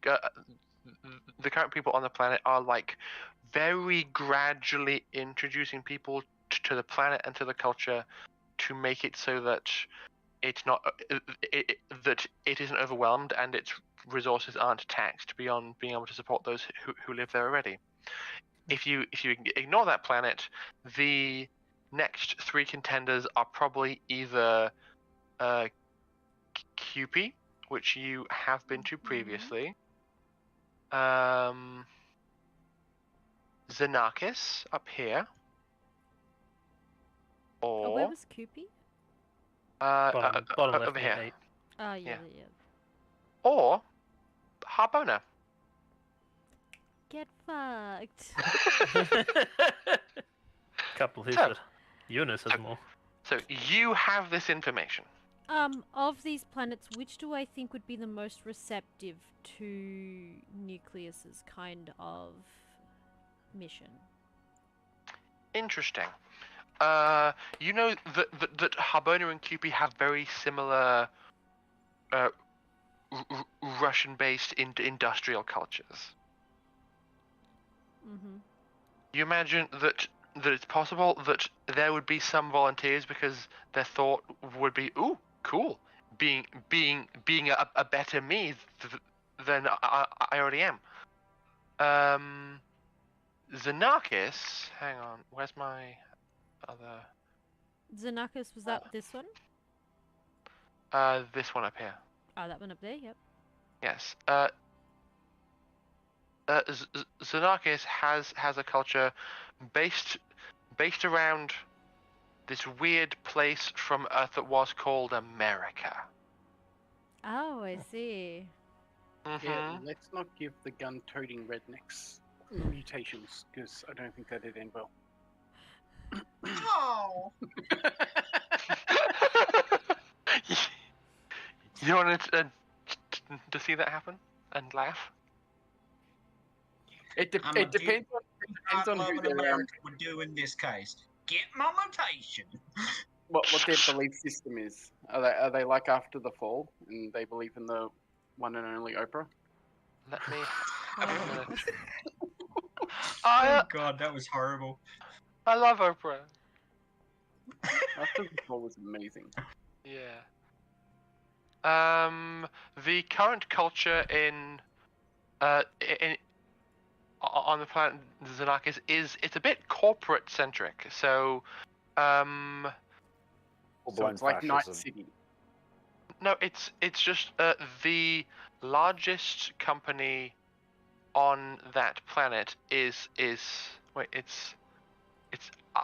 A: people on the planet are like very gradually introducing people to the planet and to the culture to make it so that it's not that it isn't overwhelmed and its resources aren't taxed beyond being able to support those who live there already. If you ignore that planet, the next 3 contenders are probably either QP, which you have been to previously, Xenakis up here,
B: Oh, where
A: or
B: was Koopy?
C: Bottom left
A: over
C: near
A: here,
C: 8.
B: Oh, yeah,
A: Yeah.
B: yeah.
A: or Harbona.
B: Get fucked.
C: Couple who
A: So-
C: said Eunice has more.
A: So you have this information.
B: Of these planets, which do I think would be the most receptive to Nucleus's kind of mission?
A: Interesting. You know that Harbona and QP have very similar Russian-based industrial cultures.
B: Mm-hmm.
A: You imagine that it's possible that there would be some volunteers because their thought would be, "Ooh, cool, being a better me than I already am." Xenakis, hang on, where's my other?
B: Xenakis, was that this one?
A: This one up here.
B: Oh, that one up there, yep.
A: Yes. Xenakis has a culture based around this weird place from Earth that was called America.
B: Oh, I see.
E: Yeah,
A: Mhm.
E: let's not give the gun-toting rednecks mutations, because I don't think that'd end well.
D: Oh.
A: You wanted to see that happen and laugh?
E: It
D: I'm
E: depends on who
D: loving
E: they're
D: America would do in this case. Get my mutation.
E: what their belief system is. Are they like after the fall, and they believe in the one and only Oprah?
A: Let me.
B: Oh,
A: I
D: God, that was horrible.
A: love Oprah.
E: After the fall was amazing.
A: Yeah. The current culture in on the planet Xenakis it's a bit corporate centric. So,
F: Full
E: So
F: blown
E: it's like Night
F: fascism.
E: City.
A: no, it's just the largest company on that planet is wait, it's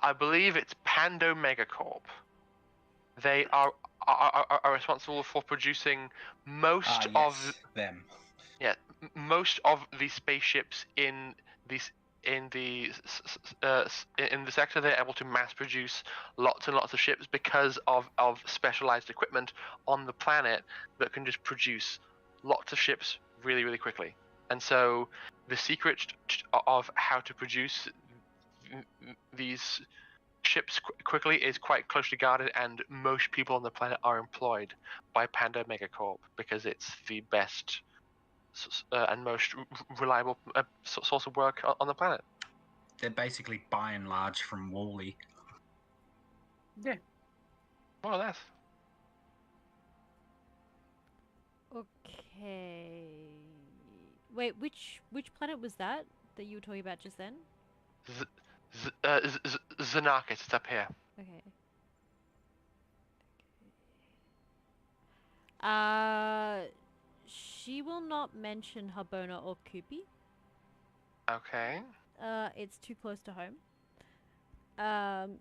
A: I believe it's Pando Megacorp. They are responsible for producing most of
D: them.
A: most of the spaceships in these in the sector. They're able to mass produce lots and lots of ships because of specialized equipment on the planet that can just produce lots of ships really, really quickly. And so the secret of how to produce these ships quickly is quite closely guarded, and most people on the planet are employed by Panda Megacorp because it's the best and most reliable source of work on the planet.
D: They're basically by and large from Wally.
A: More or less.
B: Okay. Wait, which planet was that you were talking about just then?
A: Xenakis, it's up here.
B: Okay. She will not mention Habona or Kupi.
A: Okay.
B: It's too close to home.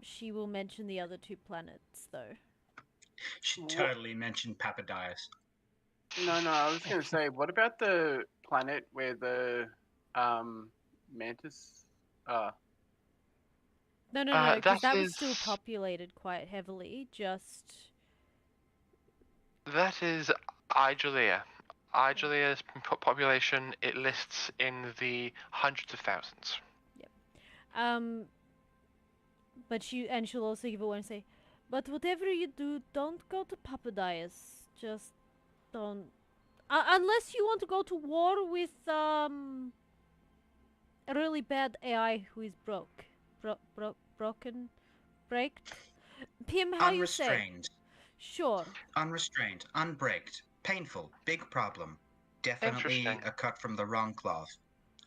B: She will mention the other two planets, though.
D: She totally mentioned Papadias.
E: No, I was going to say, what about the planet where the mantis are?
B: No, because that was still populated quite heavily, just...
A: That is Igelia. Igelia's population, it lists in the hundreds of thousands.
B: But she'll also give a warning and say, but whatever you do, don't go to Papadias. Just don't... unless you want to go to war with, a really bad AI who is broken? Pim, how you say?
D: Unrestrained.
B: Sure.
D: Unrestrained. Unbraked. Painful. Big problem. Definitely
A: Interesting.
D: a cut from the wrong cloth.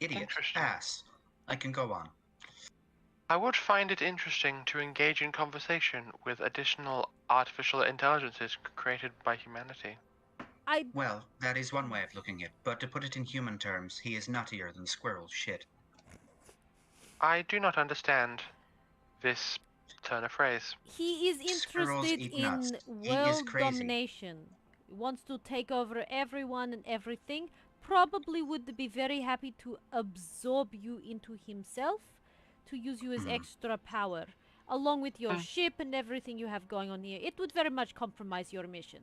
D: Idiot.
A: Interesting.
D: Ass. I can go on.
A: I would find it interesting to engage in conversation with additional artificial intelligences created by humanity.
D: Well, that is one way of looking at it, but to put it in human terms, he is nuttier than squirrel shit.
A: I do not understand this turn of phrase.
B: He is
D: Squirrels
B: interested
D: eat nuts.
B: in
D: He is
B: world
D: crazy.
B: domination. He wants to take over everyone and everything. Probably would be very happy to absorb you into himself, to use you as extra power, along with your ship and everything you have going on here. It would very much compromise your mission.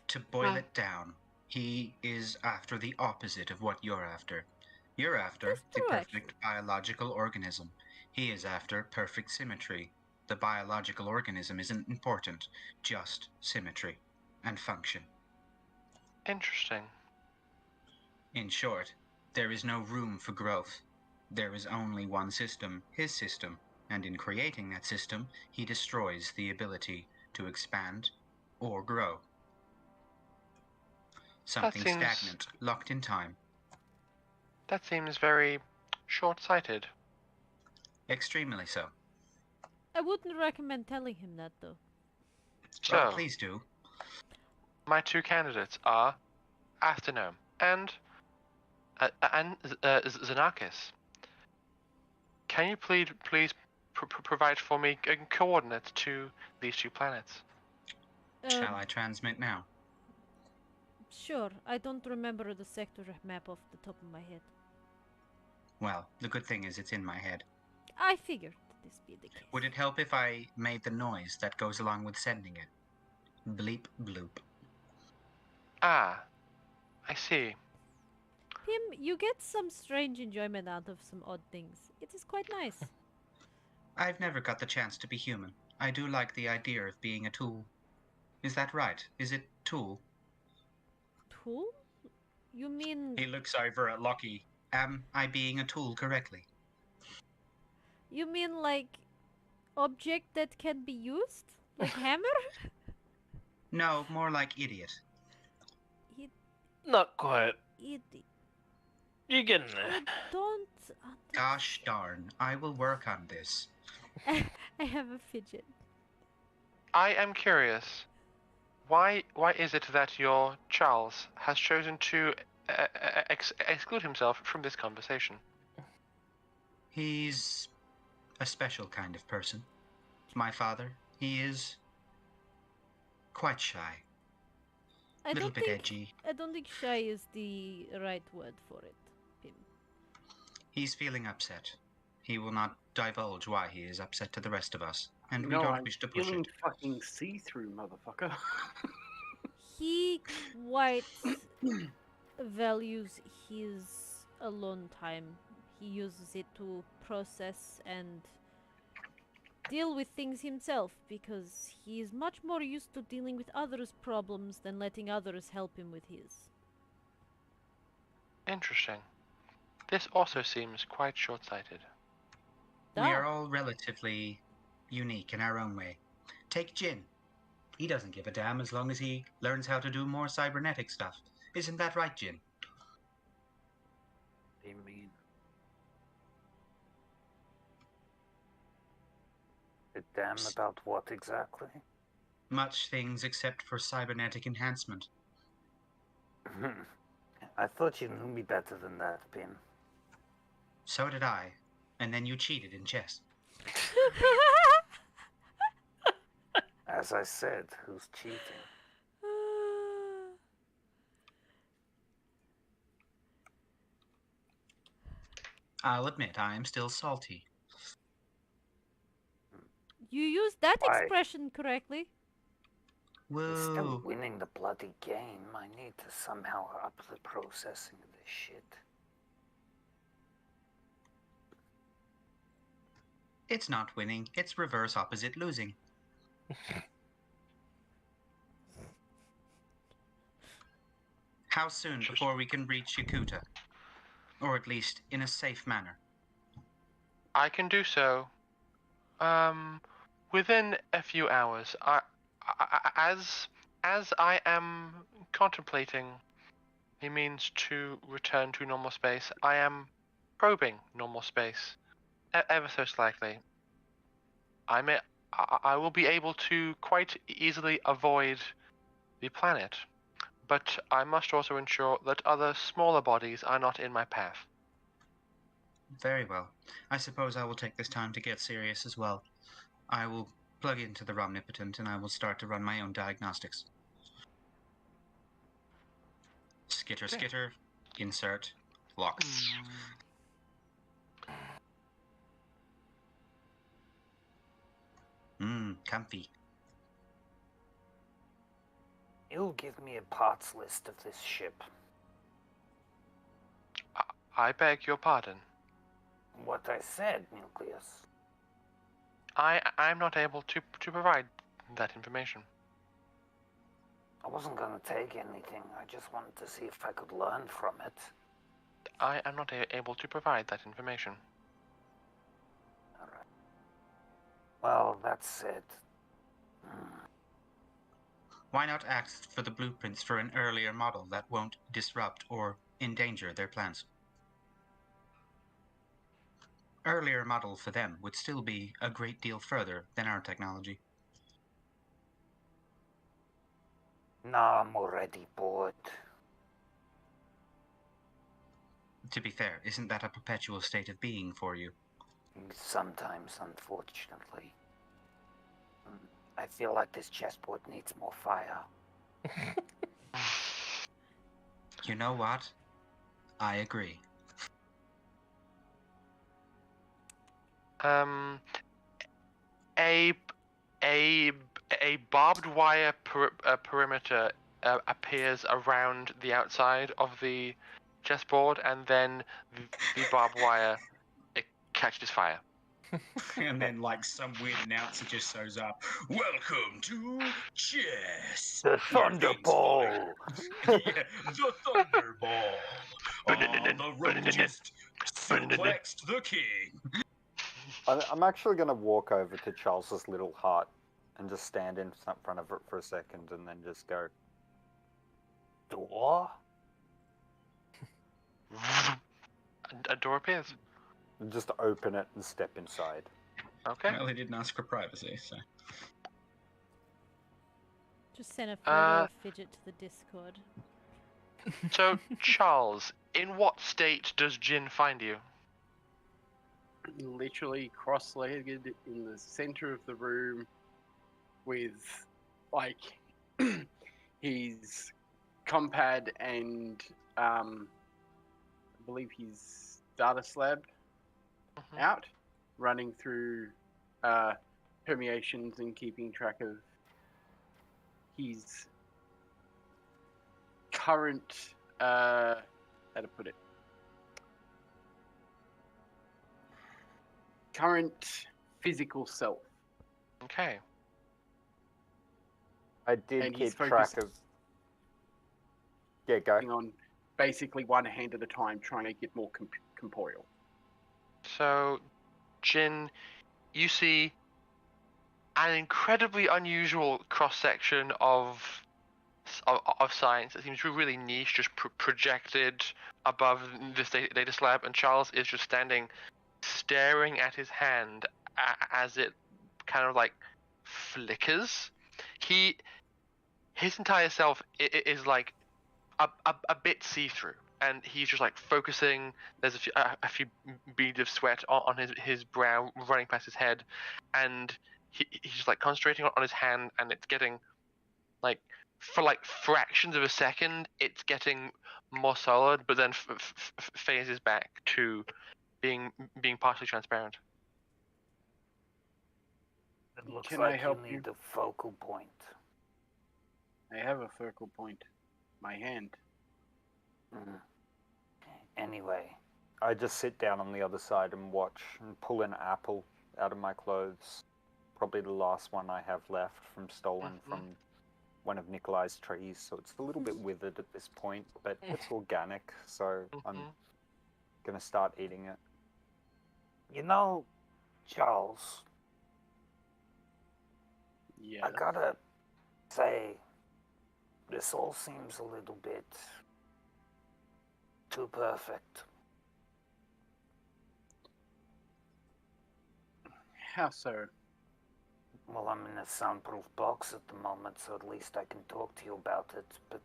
D: To boil it down, he is after the opposite of what you're after. You're after
B: That's
D: the
B: true,
D: perfect biological organism. He is after perfect symmetry. The biological organism isn't important, just symmetry and function.
A: Interesting.
D: In short, there is no room for growth. There is only one system, his system, and in creating that system, he destroys the ability to expand or grow. Something stagnant, locked in time.
A: That seems very short-sighted.
D: Extremely so.
B: I wouldn't recommend telling him that, though.
A: So,
D: Well, please do.
A: my two candidates are Astronome and Xenakis. Can you please provide for me coordinates to these two planets?
D: Shall I transmit now?
B: Sure. I don't remember the sector map off the top of my head.
D: Well, the good thing is it's in my head.
B: I figured this be the case.
D: Would it help if I made the noise that goes along with sending it? Bleep bloop.
A: Ah, I see.
B: Pim, you get some strange enjoyment out of some odd things. It is quite nice.
D: I've never got the chance to be human. I do like the idea of being a tool. Is that right? Is it tool?
B: Tool? You mean...
D: He looks over at Lockie. Am I being a tool correctly?
B: You mean like... object that can be used? Like hammer?
D: No, more like idiot.
C: Not quite.
B: Idiot.
C: You're getting there.
B: I don't...
D: Gosh darn, I will work on this.
B: I have a fidget.
A: I am curious. Why is it that your Charles has chosen to exclude himself from this conversation?
D: He's a special kind of person. My father, he is quite shy.
B: I
D: Little
B: don't
D: bit
B: think
D: edgy.
B: I don't think shy is the right word for it, Pim.
D: He's feeling upset. He will not divulge why he is upset to the rest of us, and we
E: No,
D: don't
E: I'm
D: wish to push
E: feeling
D: it.
E: fucking see-through, motherfucker.
B: He quite values his alone time. He uses it to process and deal with things himself because he is much more used to dealing with others' problems than letting others help him with his.
A: Interesting. This also seems quite short-sighted.
D: We
B: Ah.
D: are all relatively unique in our own way. Take Jin. He doesn't give a damn as long as he learns how to do more cybernetic stuff. Isn't that right, Jin?
G: What do you mean? A damn about what exactly?
D: Much things except for cybernetic enhancement.
G: I thought you knew me better than that, Pim.
D: So did I. And then you cheated in chess.
G: As I said, who's cheating?
D: I'll admit I am still salty.
B: You used that
G: Why?
B: expression correctly.
G: Instead
D: Whoa.
G: of winning the bloody game, I need to somehow up the processing of this shit.
D: It's not winning, it's reverse opposite losing. How soon before we can reach Yakuta? Or at least in a safe manner.
A: I can do so. Within a few hours. As I am contemplating a means to return to normal space, I am probing normal space ever so slightly. I will be able to quite easily avoid the planet, but I must also ensure that other smaller bodies are not in my path.
D: Very well. I suppose I will take this time to get serious as well. I will plug into the Romnipotent and I will start to run my own diagnostics. Skitter,
A: Okay.
D: skitter, insert, lock. Comfy.
G: You'll give me a parts list of this ship.
A: I beg your pardon.
G: What I said, Nucleus.
A: I'm not able to provide that information.
G: I wasn't gonna take anything. I just wanted to see if I could learn from it.
A: I am not able to provide that information.
G: Alright. Well, that's it.
D: Why not ask for the blueprints for an earlier model that won't disrupt or endanger their plans? Earlier model for them would still be a great deal further than our technology.
G: Nah, I'm already bored.
D: To be fair, isn't that a perpetual state of being for you?
G: Sometimes, unfortunately. I feel like this chessboard needs more fire.
D: You know what? I agree.
A: A barbed wire perimeter appears around the outside of the chessboard, and then the barbed wire catches fire.
D: And then, like, some weird announcer just shows up. Welcome to chess.
G: The Thunderball!
D: Yeah, the Thunderball. The rook just suplexed the king.
F: I'm actually going to walk over to Charles's little hut and just stand in front of it for a second and then just go,
G: Door?
A: A door appears.
F: and just open it and step inside.
A: Okay.
D: Well, he didn't ask for privacy, so.
B: Just send a photo of Fidget to the Discord.
A: So, Charles, in what state does Jin find you?
E: Literally cross-legged in the center of the room with, like, his compad and, I believe his data slab out, running through permeations and keeping track of his current, how to put it, current physical self.
A: Okay.
F: I did
E: And he's
F: keep track
E: focused-
F: of. Yeah, go.
E: On basically one hand at a time, trying to make it more corporeal.
A: So, Jin, you see an incredibly unusual cross section of science that seems really niche, just projected above this data slab, and Charles is just standing, staring at his hand as it kind of like flickers. His entire self is like a bit see-through, and he's just like focusing. There's a few beads of sweat on his brow running past his head, and he's just like concentrating on his hand, and it's getting like, for like fractions of a second, it's getting more solid, but then phases back to being partially transparent.
G: It looks
E: Can I
G: like
E: help
G: you
E: you?
G: need a focal point.
E: I have a focal point. My hand.
G: Mm. Anyway,
F: I just sit down on the other side and watch and pull an apple out of my clothes. Probably the last one I have left from stolen from one of Nikolai's trees, so it's a little bit withered at this point, but it's organic, so I'm gonna start eating it.
G: you know, Charles,
E: Yeah.
G: I gotta say, this all seems a little bit too perfect.
E: How so?
G: Well, I'm in a soundproof box at the moment, so at least I can talk to you about it, but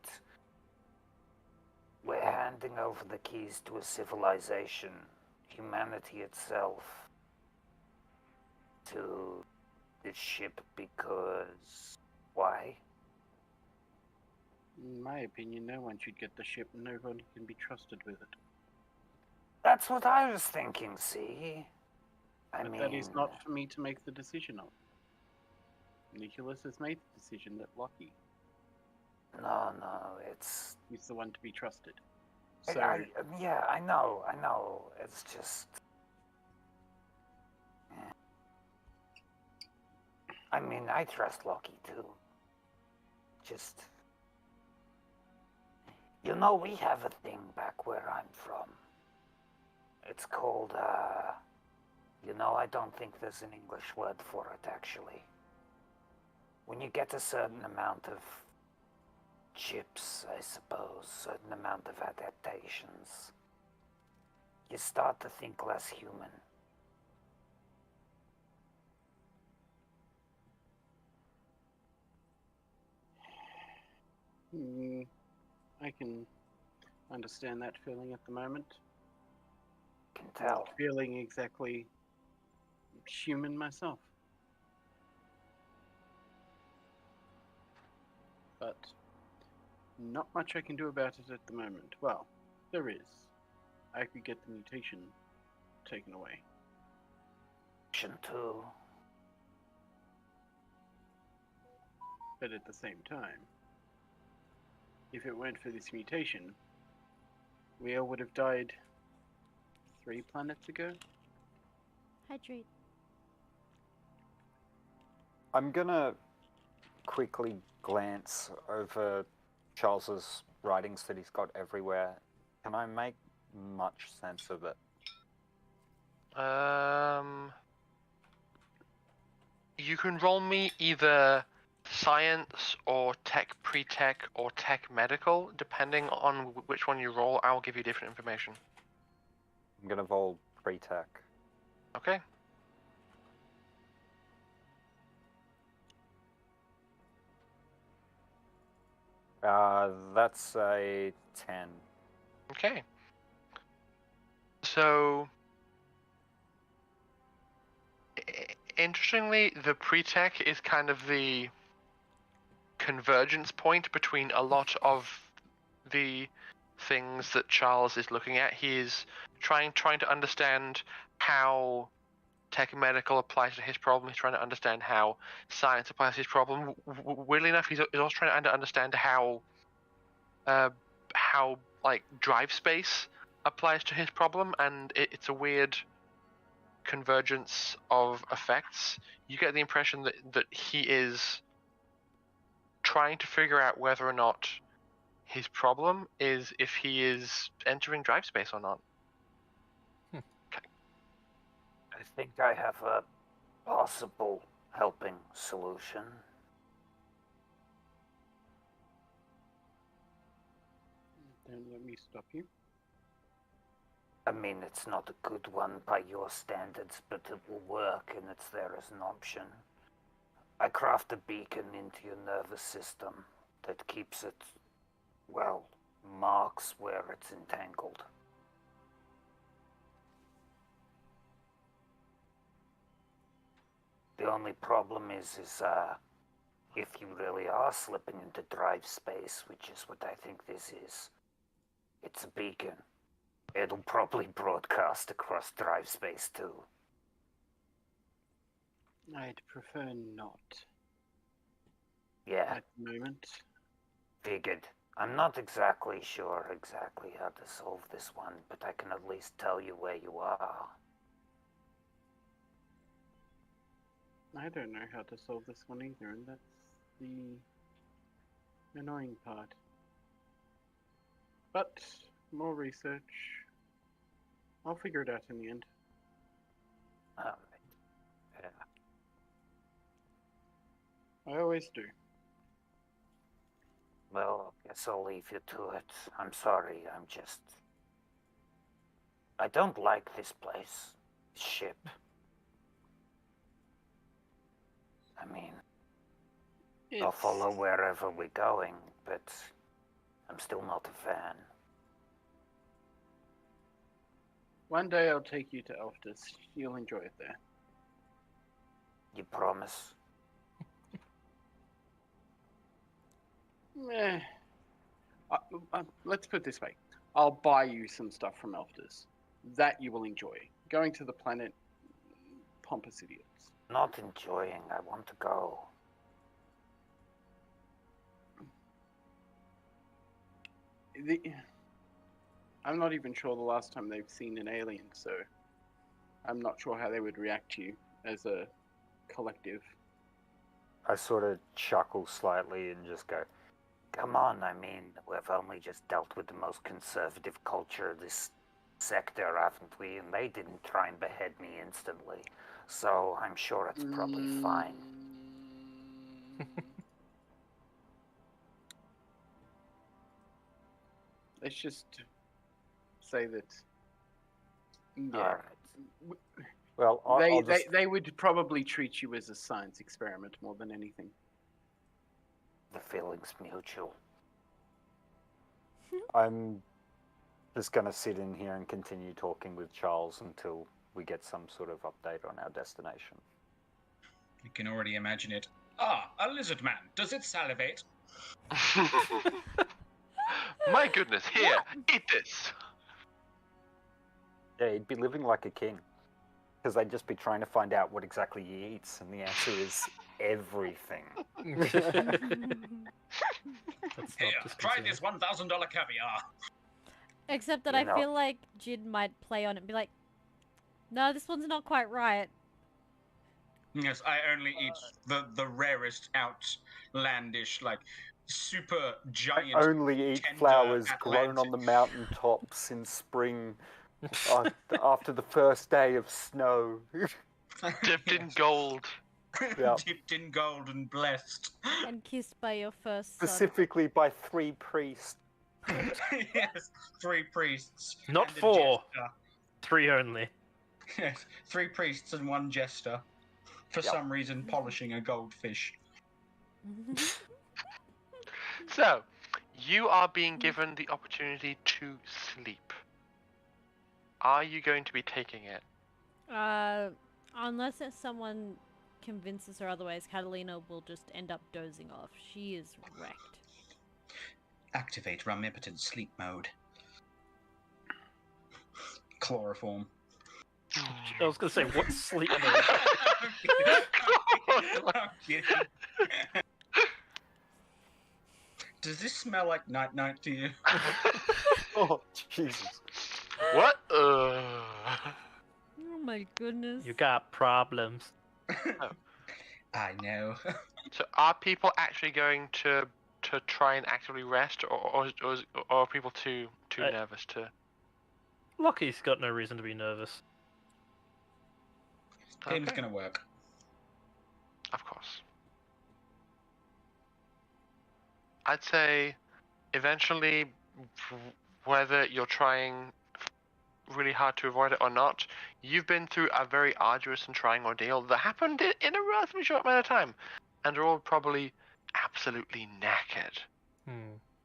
G: we're handing over the keys to a civilization, humanity itself, to this ship because... why?
E: In my opinion, no one should get the ship. No one can be trusted with it.
G: That's what I was thinking, see?
E: But that is not for me to make the decision of. Nicholas has made the decision that Lockie
G: No, it's...
E: is the one to be trusted.
G: I know. It's just... I mean, I trust Lockie too. Just... You know, we have a thing back where I'm from. It's called, you know, I don't think there's an English word for it, actually. When you get a certain amount of chips, I suppose, certain amount of adaptations, you start to think less human.
E: I can understand that feeling at the moment.
G: Can tell.
E: Not feeling exactly human myself. But not much I can do about it at the moment. Well, there is. I could get the mutation taken away.
G: Too.
E: But at the same time, if it weren't for this mutation, we all would have died 3 planets ago.
B: Hydrate.
F: I'm gonna quickly glance over Charles's writings that he's got everywhere. Can I make much sense of it?
A: You can roll me either science or tech pre-tech or tech medical. Depending on which one you roll, I will give you different information.
F: I'm gonna roll pre-tech.
A: Okay.
F: That's a 10.
A: Okay. So, interestingly, the pre-tech is kind of the convergence point between a lot of the things that Charles is looking at. He's trying to understand how tech and medical applies to his problem. He's trying to understand how science applies to his problem. Weirdly enough, he's also trying to understand how like drive space applies to his problem, and it's a weird convergence of effects, you get the impression that he is trying to figure out whether or not his problem is if he is entering drive space or not.
G: I think I have a possible helping solution.
E: Don't let me stop you.
G: I mean, it's not a good one by your standards, but it will work, and it's there as an option. I craft a beacon into your nervous system that keeps it, well, marks where it's entangled. The only problem is if you really are slipping into drive space, which is what I think this is, it's a beacon. It'll probably broadcast across drive space too.
E: I'd prefer not
G: Yeah,
E: at the moment.
G: figured. I'm not exactly sure how to solve this one, but I can at least tell you where you are.
E: I don't know how to solve this one either, and that's the annoying part. But more research. I'll figure it out in the end.
G: Alright. Yeah.
E: I always do.
G: Well, I guess I'll leave you to it. I'm sorry, I don't like this place. Ship. I mean, I'll follow wherever we're going, but I'm still not a fan.
E: One day I'll take you to Elftis. You'll enjoy it there.
G: You promise?
E: Meh. Let's put it this way. I'll buy you some stuff from Elftis. That you will enjoy. Going to the planet, pompous idiots.
G: Not enjoying. I want to go.
E: I'm not even sure the last time they've seen an alien, so I'm not sure how they would react to you as a collective.
F: I sort of chuckle slightly and just go,
G: Come on, I mean, we've only just dealt with the most conservative culture of this sector, haven't we? And they didn't try and behead me instantly. So I'm sure it's probably fine.
E: Let's just say that. Yeah.
G: Alright.
F: well, I'll just...
E: They would probably treat you as a science experiment more than anything.
G: The feeling's mutual.
F: I'm just going to sit in here and continue talking with Charles until we get some sort of update on our destination.
D: You can already imagine it. Ah, a lizard man. Does it salivate?
A: My goodness, here, eat this.
F: Yeah, he'd be living like a king. Because they'd just be trying to find out what exactly he eats, and the answer is everything.
D: Here, try this $1,000 caviar.
B: Except that
G: You
B: I
G: know-
B: feel like Jin might play on it and be like, no, this one's not quite right.
D: Yes, I only eat the rarest, outlandish, like super
F: I
D: giant.
F: only eat
D: tender
F: flowers grown
D: Atlantic.
F: on the mountaintops in spring after the first day of snow.
A: Dipped in gold.
F: Yeah.
D: Dipped in gold and blessed.
B: And kissed by your first son.
F: Specifically by 3 priests.
D: Yes, 3 priests.
C: Not
D: and a
C: 4.
D: jester.
C: 3 only.
D: Yes, 3 priests and 1 jester. For
F: Yep.
D: some reason, polishing a goldfish.
A: So, you are being given the opportunity to sleep. Are you going to be taking it?
B: Unless someone convinces her otherwise, Catalina will just end up dozing off. She is wrecked.
D: Activate Rumnipotent sleep mode. Chloroform.
C: I was gonna say, what sleep mode?
D: I'm kidding. Does this smell like night night to you?
F: Oh, Jesus.
A: What?
B: Oh my goodness.
C: You got problems.
D: I know.
A: So are people actually going to try and actively rest, or are people too nervous to?
C: Lockie's got no reason to be nervous.
D: Game's
A: Okay.
D: gonna work.
A: Of course. I'd say eventually, whether you're trying really hard to avoid it or not, you've been through a very arduous and trying ordeal that happened in a relatively short amount of time, and are all probably absolutely knackered.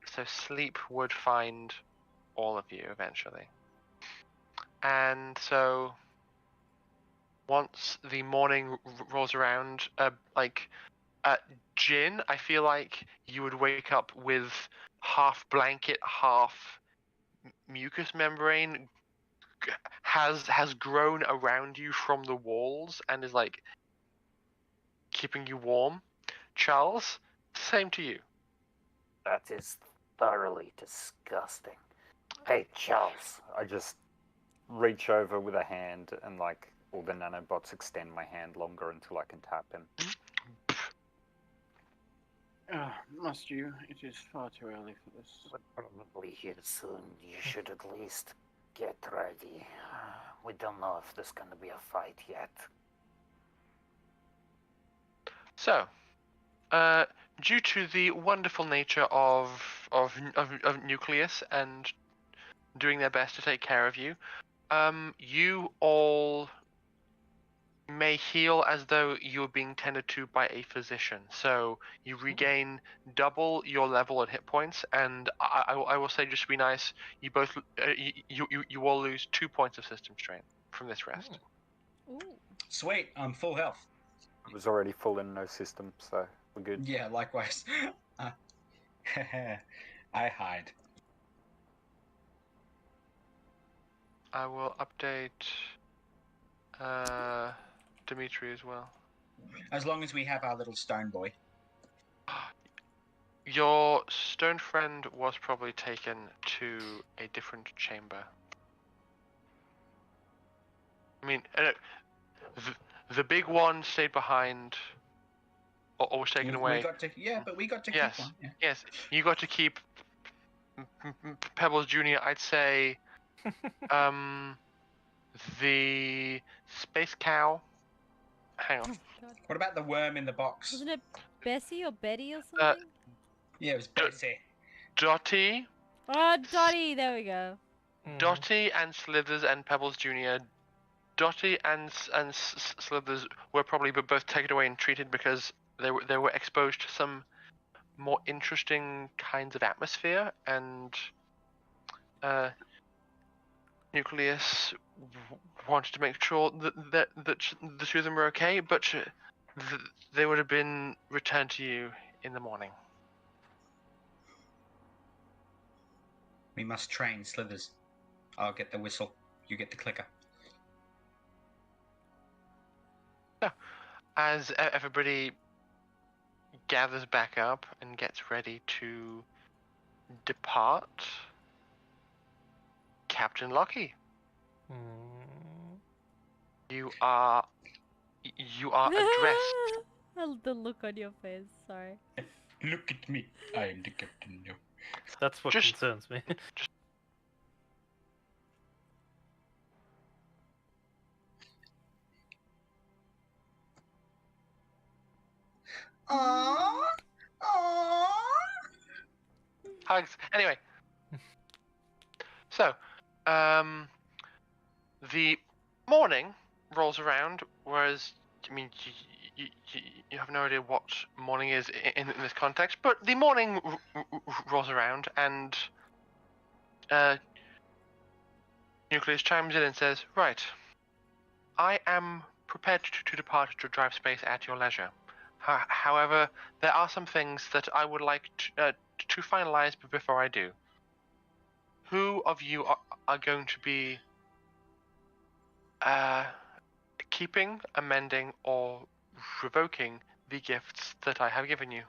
A: So sleep would find all of you eventually. And so once the morning rolls around, Jin, I feel like you would wake up with half blanket, half mucous membrane has grown around you from the walls and is like keeping you warm. Charles, same to you.
G: That is thoroughly disgusting. Hey, Charles.
F: I just reach over with a hand and like all the nanobots extend my hand longer until I can tap him.
E: Must you? It is far too early for this.
G: We're probably here soon. You should at least get ready. We don't know if there's gonna be a fight yet.
A: So, due to the wonderful nature of Nucleus and doing their best to take care of you, you all may heal as though you were being tended to by a physician. So you regain double your level and hit points, and I will say, just to be nice, you both you all lose 2 points of system strain from this rest.
B: Ooh.
D: Sweet, I'm full health.
F: I was already full in no system, so we're good.
D: Yeah, likewise. I hide.
A: I will update Dimitri as well.
D: As long as we have our little stone boy.
A: Your stone friend was probably taken to a different chamber. I mean, the big one stayed behind, or was taken away.
D: We got to, but we got to
A: Yes.
D: keep one. Yeah.
A: Yes, you got to keep Pebbles Jr. I'd say, the space cow. Hang on.
B: God.
D: What about the worm in the box?
B: Wasn't it Bessie or Betty or something?
D: Yeah, it was Betsy.
A: Dottie,
B: Oh, Dottie! There we go.
A: Dottie and Slithers and Pebbles Jr. Dottie and Slithers were probably both taken away and treated because they were exposed to some more interesting kinds of atmosphere, and Nucleus wanted to make sure that the two of them were okay, but they would have been returned to you in the morning.
D: We must train Slithers. I'll get the whistle. You get the clicker.
A: As everybody gathers back up and gets ready to depart, Captain Lockie, you are addressed.
B: The look on your face. Sorry.
D: Look at me. I am the captain now.
C: That's what
A: Just-
C: concerns me.
D: Aww. Aww.
A: Hugs. Anyway, so the morning rolls around, whereas I mean you have no idea what morning is in this context, but the morning rolls around, and Nucleus chimes in and says, "Right, I am prepared to depart to drive space at your leisure. However, there are some things that I would like to finalize before I do. Who of you are going to be keeping, amending, or revoking the gifts that I have given you?"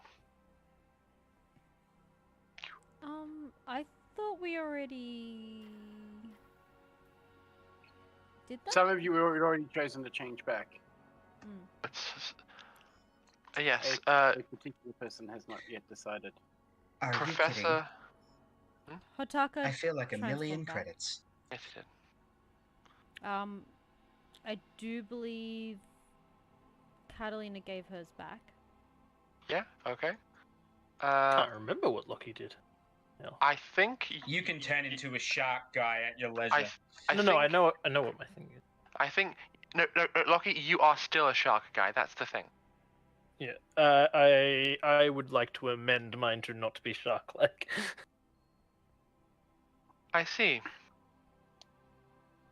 B: I thought we already. Did they?
E: Some of you had already chosen to change back.
A: It's, yes,
E: A particular person has not yet decided.
D: Are you kidding?
A: Professor.
B: Hotaka.
D: I feel like a
B: transformed
D: million
B: back.
D: credits.
A: Yes, it did.
B: I do believe Catalina gave hers back.
A: Yeah. Okay.
C: Can't remember what Lockie did. No.
A: I think
D: You can turn into a shark guy at your leisure.
A: I
C: No,
A: think,
C: I know what my thing is.
A: I think no, Lockie, you are still a shark guy. That's the thing.
C: Yeah. I would like to amend mine to not be shark-like.
A: I see.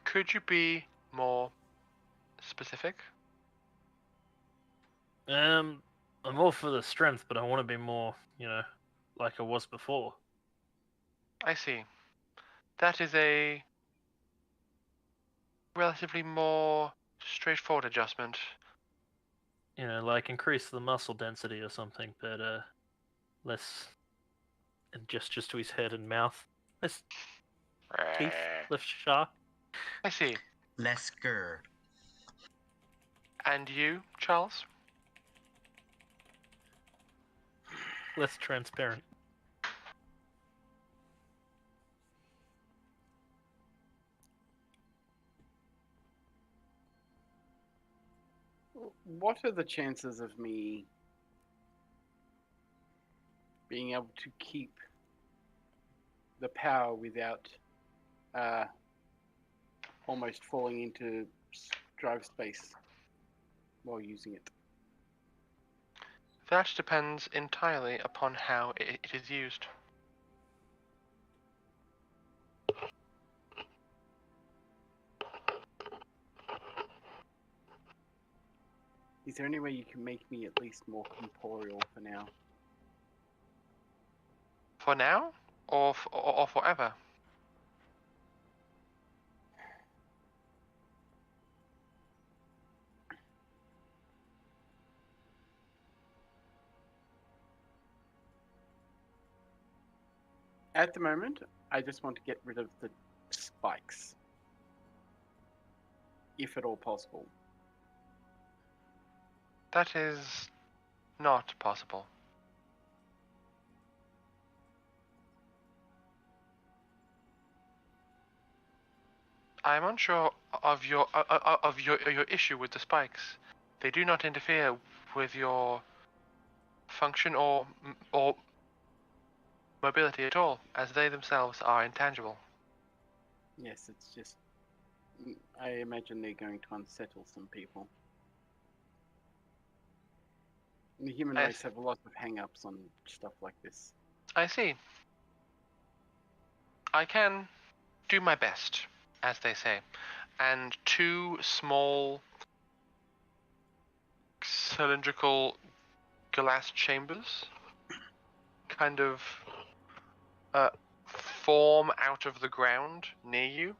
A: Could you be more specific?
C: I'm all for the strength, but I want to be more, like I was before.
A: I see. That is a relatively more straightforward adjustment.
C: Like increase the muscle density or something, but less, and gestures to his head and mouth. Less teeth, less sharp.
A: I see.
D: Less grr.
A: And you, Charles?
C: Less transparent.
E: What are the chances of me being able to keep the power without almost falling into drive space while using it?
A: That depends entirely upon how it is used.
E: Is there any way you can make me at least more corporeal for now?
A: For now? Or forever?
E: At the moment, I just want to get rid of the spikes. If at all possible.
A: That is not possible. I'm unsure of your issue with the spikes. They do not interfere with your function or mobility at all, as they themselves are intangible.
E: Yes, it's just... I imagine they're going to unsettle some people. The human
A: I
E: race have a lot of hang-ups on stuff like this.
A: I see. I can do my best, as they say. And two small cylindrical glass chambers kind of form out of the ground near you,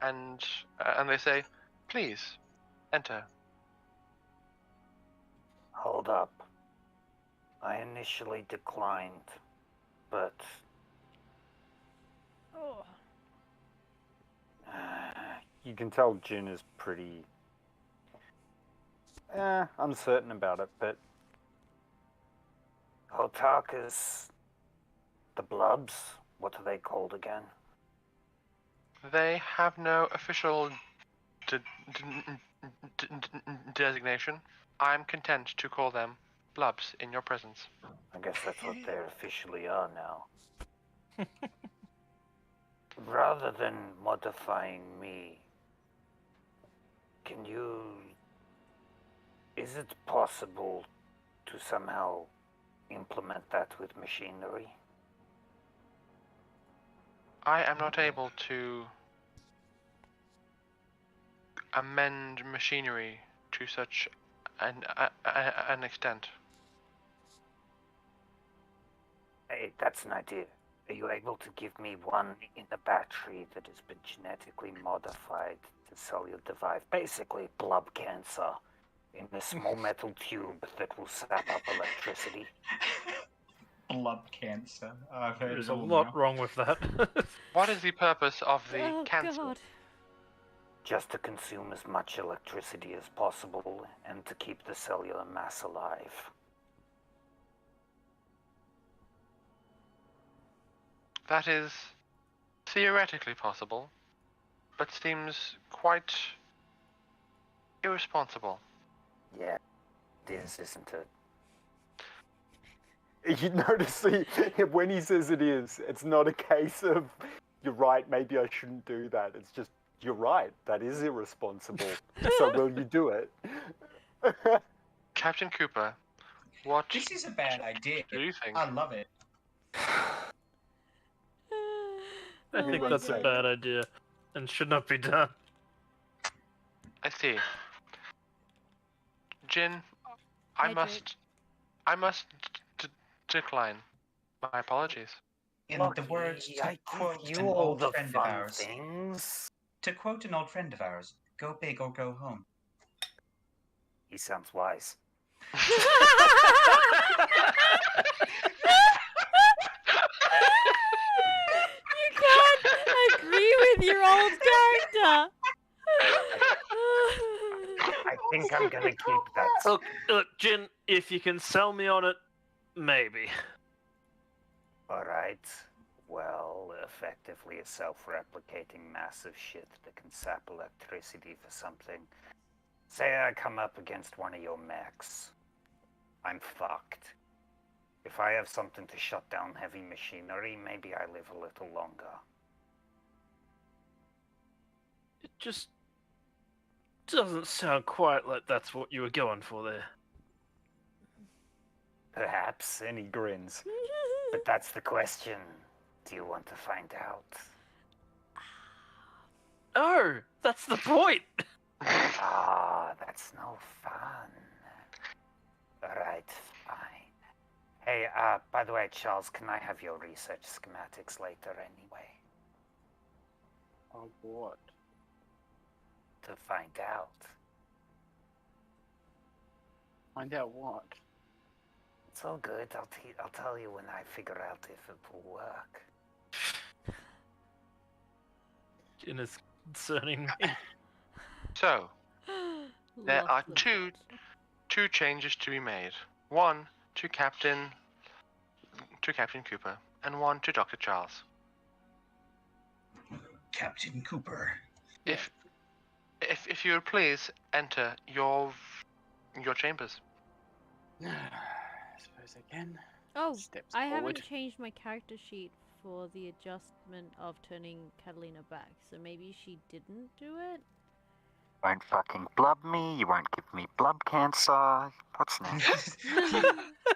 A: and they say, "Please, enter."
G: Hold up. I initially declined, but
B: Oh.
F: You can tell Jin is pretty uncertain about it, but
G: Hotakas, the blubs, what are they called again?
A: They have no official designation. I'm content to call them blubs in your presence.
G: I guess that's what they officially are now. Rather than modifying me, is it possible to somehow implement that with machinery?
A: I am not able to amend machinery to such an extent.
G: Hey, that's an idea. Are you able to give me one in a battery that has been genetically modified to cellular divide? Basically, blub cancer in a small metal tube that will sap up electricity.
D: Blood cancer. I've heard
C: There's
D: it
C: a
D: all
C: lot
D: now.
C: wrong with that.
A: What is the purpose of the
B: Oh
A: cancer?
B: God.
G: Just to consume as much electricity as possible and to keep the cellular mass alive.
A: That is theoretically possible, but seems quite irresponsible.
G: Yeah, it is, isn't it?
F: You notice when he says it is, it's not a case of, you're right, maybe I shouldn't do that. It's just, you're right, that is irresponsible. So will you do it?
A: Captain Cooper, what
D: This is a bad idea.
A: do you think?
D: I love it.
C: I think
B: my
C: that's a
B: God.
C: bad idea and should not be done.
A: I see. Jin, I
B: Hydrate.
A: must decline. My apologies.
D: In
G: Look,
D: the words to
G: I
D: quote
G: give
D: an
G: you all
D: old
G: the
D: friend of
G: fun
D: ours.
G: things.
D: To quote an old friend of ours, go big or go home.
G: He sounds wise.
B: You can't agree with your old character.
G: I think I'm gonna keep that.
C: Look, Jin, if you can sell me on it, maybe.
G: Alright. Well, effectively a self-replicating massive shit that can sap electricity for something. Say I come up against one of your mechs. I'm fucked. If I have something to shut down heavy machinery, maybe I live a little longer.
C: It just doesn't sound quite like that's what you were going for there.
G: Perhaps, and he grins. But that's the question. Do you want to find out?
C: Oh, that's the point!
G: Ah, that's no fun. Alright, fine. Hey, by the way, Charles, can I have your research schematics later anyway?
E: Oh, what?
G: To find out.
E: Find out what?
G: It's all good. I'll tell you when I figure out if it will work.
C: Jin is concerning me.
A: So, there
B: Love
A: are
B: the
A: two
B: plot.
A: two changes to be made. One to Captain Cooper, and one to Dr. Charles.
D: Captain Cooper.
A: If you would please enter your chambers.
E: I suppose I can.
B: Oh,
E: Steps
B: I
E: forward.
B: haven't changed my character sheet for the adjustment of turning Catalina back, so maybe she didn't do it?
G: Won't fucking blub me, you won't give me blood cancer. What's next?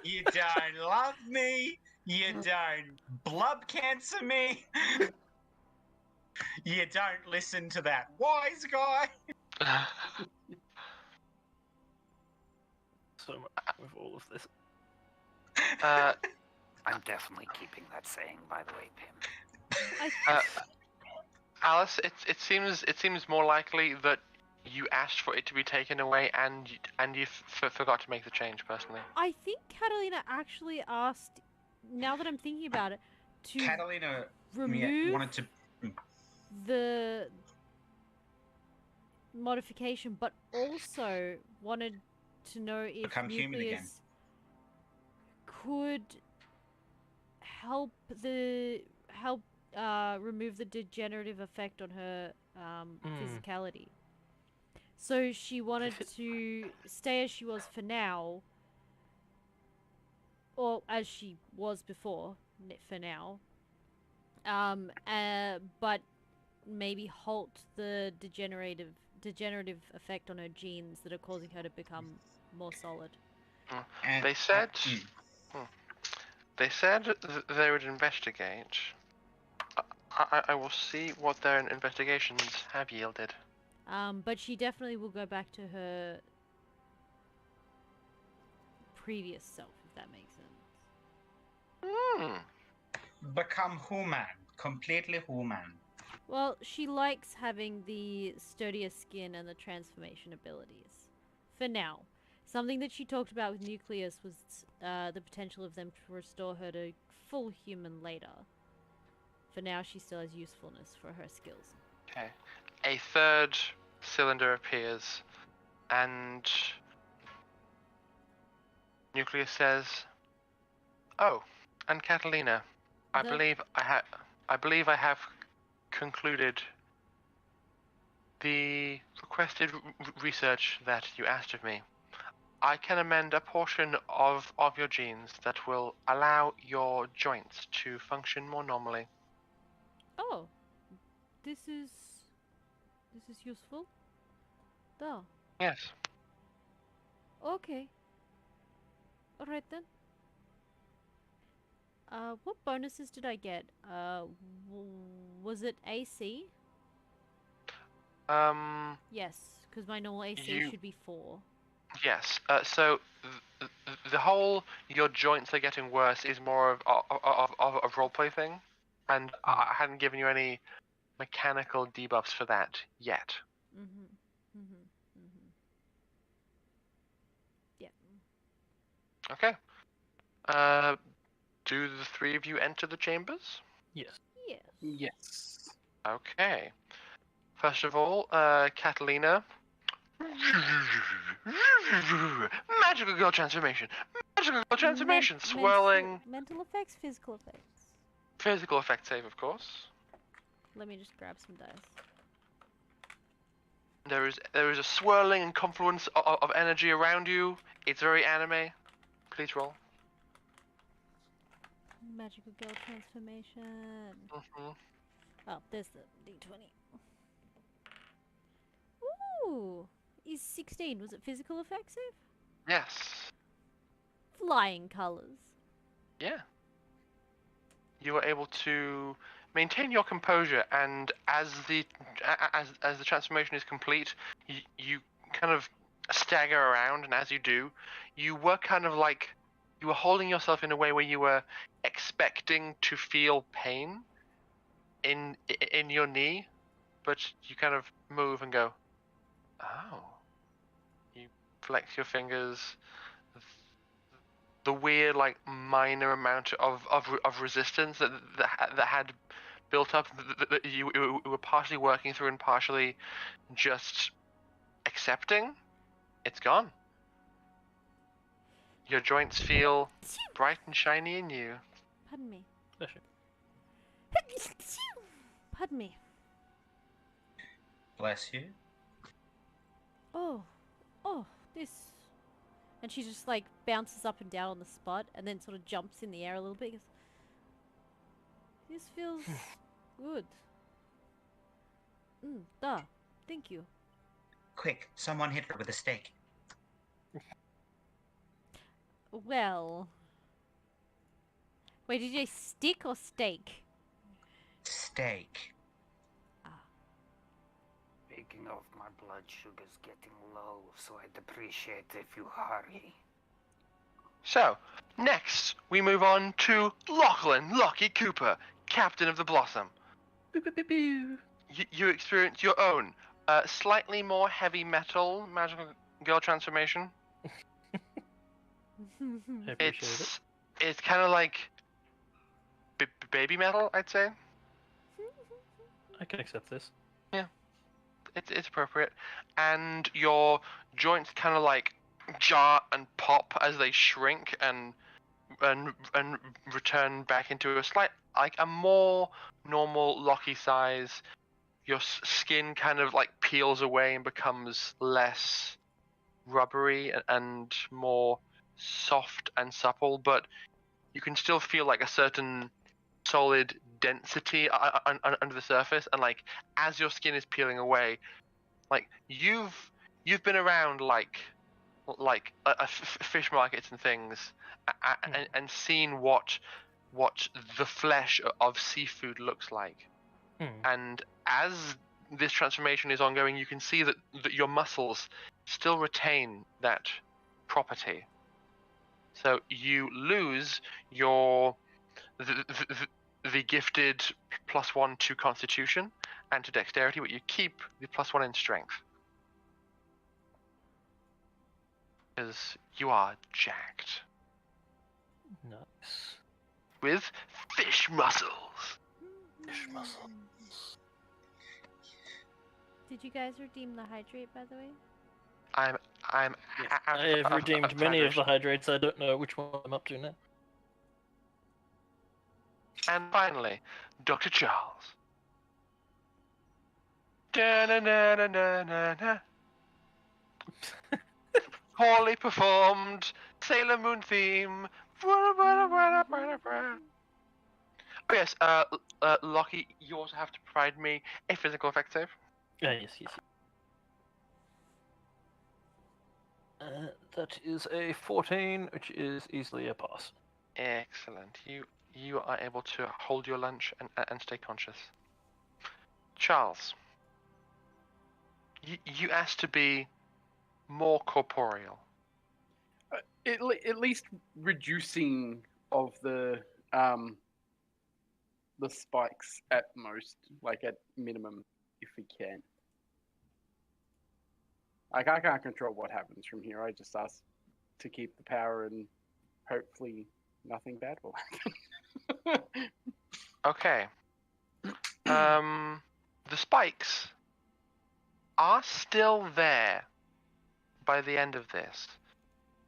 D: You don't love me. You don't blood cancer me. You don't listen to that wise guy.
C: So much with all of this.
G: I'm definitely keeping that saying, by the way, Pim.
A: Alice, it seems more likely that you asked for it to be taken away and you forgot to make the change personally.
B: I think Catalina actually asked, now that I'm thinking about it, to
D: Catalina
B: remove
D: wanted to.
B: the modification, but also wanted to know if
D: Become human again.
B: Nucleus could help remove the degenerative effect on her physicality. So she wanted to stay as she was for now, or as she was before for now, but maybe halt the degenerative effect on her genes that are causing her to become more solid.
D: And,
A: They said they would investigate. I will see what their investigations have yielded.
B: But she definitely will go back to her previous self, if that makes sense.
D: become human. Completely human.
B: Well, she likes having the sturdier skin and the transformation abilities. For now. Something that she talked about with Nucleus was the potential of them to restore her to full human later. For now, she still has usefulness for her skills.
A: Okay. A third cylinder appears, and Nucleus says, "Oh, and Catalina, I
B: The-
A: believe I have concluded the requested research that you asked of me. I can amend a portion of your genes that will allow your joints to function more normally."
B: Oh, this is useful. Duh.
A: Yes.
B: Okay. All right then. What bonuses did I get? Was it AC? Yes, because my normal AC
A: You-
B: should be 4.
A: Yes. So the whole your joints are getting worse is more of a roleplay thing, and I hadn't given you any mechanical debuffs for that yet.
B: Yeah.
A: Okay. Do the three of you enter the chambers?
C: Yes.
B: Yes.
E: Yes.
A: Okay. First of all, Catalina. Magical girl transformation. Magical girl transformation. Swirling.
B: Mental effects, physical effects.
A: Physical effect save, of course.
B: Let me just grab some dice.
A: There is a swirling and confluence of energy around you. It's very anime. Please roll.
B: Magical girl transformation. Oh, there's the d20. Ooh, is 16. Was it physical effect save?
A: Yes.
B: Flying colors.
A: Yeah. You are able to maintain your composure, and as the transformation is complete, you kind of stagger around, and as you do, you were kind of like you were holding yourself in a way where you were expecting to feel pain in your knee, but you kind of move and go, oh. You flex your fingers. The weird, like, minor amount of resistance that had built up that you were partially working through and partially just accepting, it's gone. Your joints feel bright and shiny and new.
B: Pardon me.
C: Bless you.
B: Pardon me.
D: Bless you.
B: Oh, this. And she just like bounces up and down on the spot and then sort of jumps in the air a little bit. Goes, this feels good. Duh. Thank you.
D: Quick, someone hit her with a stake.
B: Well. Wait, did you say stick or steak?
D: Steak.
G: Speaking of, my blood sugar's getting low, so I'd appreciate if you hurry.
A: So, next, we move on to Lachlan Lucky Cooper, Captain of the Blossom. You experience your own, slightly more heavy metal magical girl transformation.
C: I appreciate it.
A: It's kind of like baby metal, I'd say.
C: I can accept this.
A: It's appropriate, and your joints kind of like jar and pop as they shrink and return back into a more normal locky size. Your skin kind of like peels away and becomes less rubbery and more soft and supple, but you can still feel like a certain solid density under the surface, and like as your skin is peeling away, like you've been around like fish markets and things, and seen what the flesh of seafood looks like. And as this transformation is ongoing, you can see that your muscles still retain that property. So you lose your the gifted +1 to Constitution and to Dexterity, but you keep the +1 in Strength. Because you are jacked.
C: Nice.
A: With fish muscles.
C: Fish muscles.
B: Did you guys redeem the hydrate, by the way?
A: I'm
E: Yes.
A: out
C: I have redeemed many of the
A: hydration.
C: hydrates. I don't know which one I'm up to now.
A: And finally, Dr. Charles. Da-na-na-na-na-na-na. Poorly performed Sailor Moon theme. Oh yes, Lockie, you also have to provide me a physical effect save.
C: Yes. That is a 14, which is easily a pass.
A: Excellent. You are able to hold your lunch and stay conscious. Charles, you asked to be more corporeal.
E: At least reducing of the spikes at most, like at minimum, if we can. Like, I can't control what happens from here. I just ask to keep the power, and hopefully nothing bad will happen.
A: Okay. The spikes are still there by the end of this,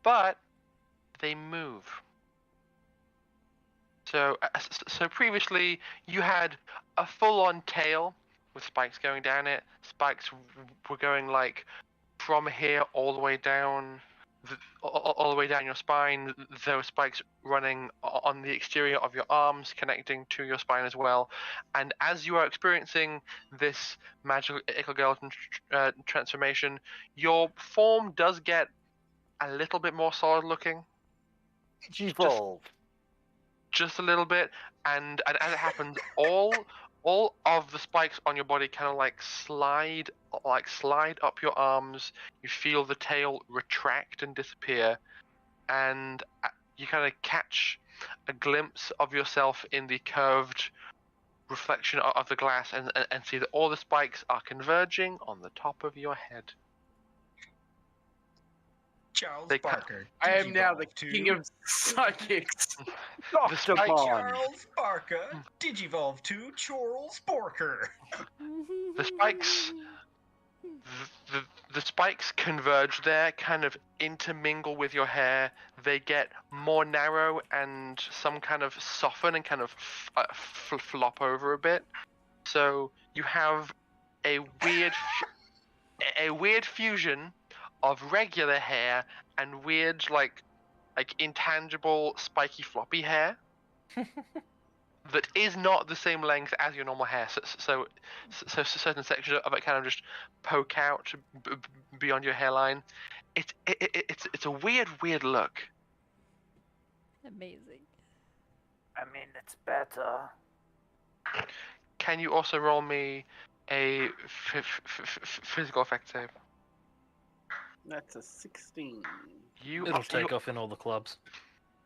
A: but they move. So previously you had a full-on tail with spikes going down it. Spikes were going like from here all the way down, all the way down your spine. There were spikes running on the exterior of your arms, connecting to your spine as well. And as you are experiencing this magical skeleton transformation, your form does get a little bit more solid looking.
G: Evolve.
A: Just a little bit, and as it happens, all of the spikes on your body kind of like slide up your arms. You feel the tail retract and disappear, and you kind of catch a glimpse of yourself in the curved reflection of the glass, and see that all the spikes are converging on the top of your head.
D: Charles
A: They
D: Barker.
E: I am now
D: Digivolve
E: the
D: to-
E: king of psychics.
A: The spikes,
D: Charles Barker. Digivolve to Charles Barker.
A: the spikes the spikes converge there, kind of intermingle with your hair. They get more narrow and some kind of soften and kind of flop over a bit. So you have a weird fusion of regular hair and weird like intangible spiky floppy hair that is not the same length as your normal hair. So certain sections of it kind of just poke out beyond your hairline. It's a weird look.
B: Amazing.
G: I mean, it's better.
A: Can you also roll me a physical effect save?
E: That's a 16.
C: It'll take off in all the clubs.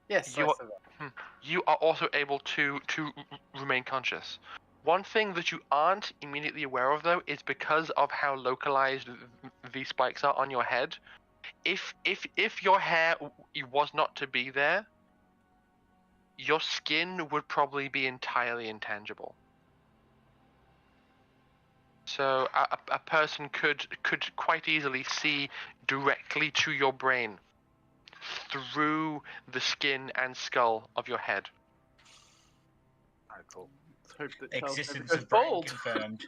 E: Yes,
A: You
E: I
A: are-
E: said that.
A: You are also able to remain conscious. One thing that you aren't immediately aware of, though, is because of how localized these spikes are on your head. If your hair was not to be there, your skin would probably be entirely intangible. So a person could quite easily see directly to your brain through the skin and skull of your head.
E: Alright, cool. Let's hope that Charles never
D: Existence
E: goes
D: of brain
E: bald.
D: confirmed.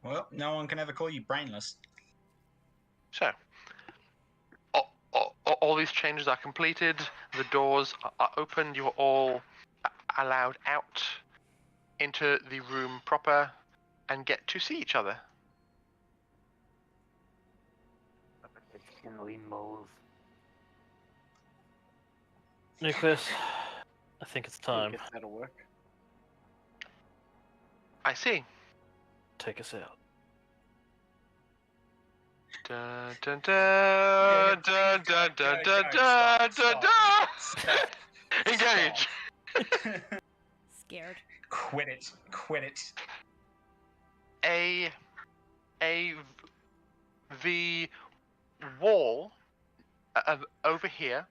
D: Well, no one can ever call you brainless.
A: So, all these changes are completed. The doors are opened. You are all allowed out into the room proper and get to see each other.
G: Can we move?
C: Nicholas, I think it's
E: I
C: time.
E: guess that'll work.
A: I see.
C: Take us out.
A: Dun, dun, dun, dun, dun, dun, dun, dun, dun, dun.
D: Stop.
A: Engage.
B: Scared.
D: Quit it. Quit it.
A: The wall over here,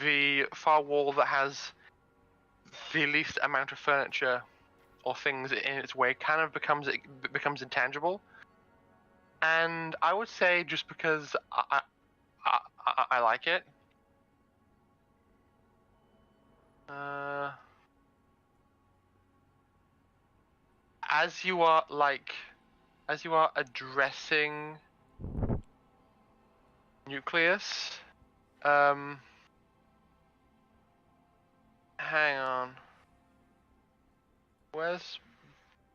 A: the far wall that has the least amount of furniture or things in its way kind of becomes intangible. And I would say, just because I like it, as you are addressing Nucleus, hang on.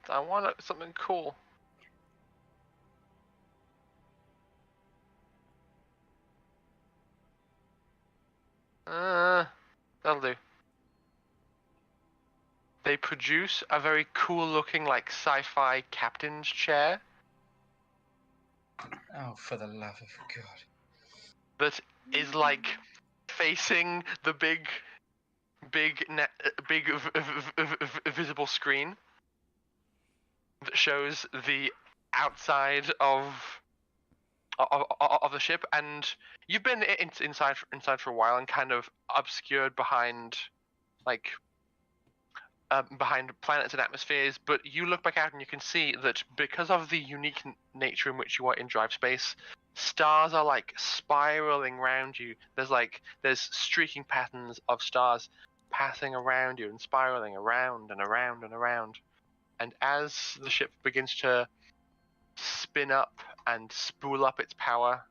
A: I want something cool. That'll do. They produce a very cool looking, like, sci-fi captain's chair
D: Oh, for the love of God.
A: that is, like, facing the big visible screen that shows the outside of the ship, and you've been inside for a while and kind of obscured behind, like, behind planets and atmospheres, but you look back out and you can see that because of the unique nature in which you are in drive space, stars are, like, spiraling around you. There's streaking patterns of stars passing around you and spiraling around and around and around. And as the ship begins to spin up and spool up its power,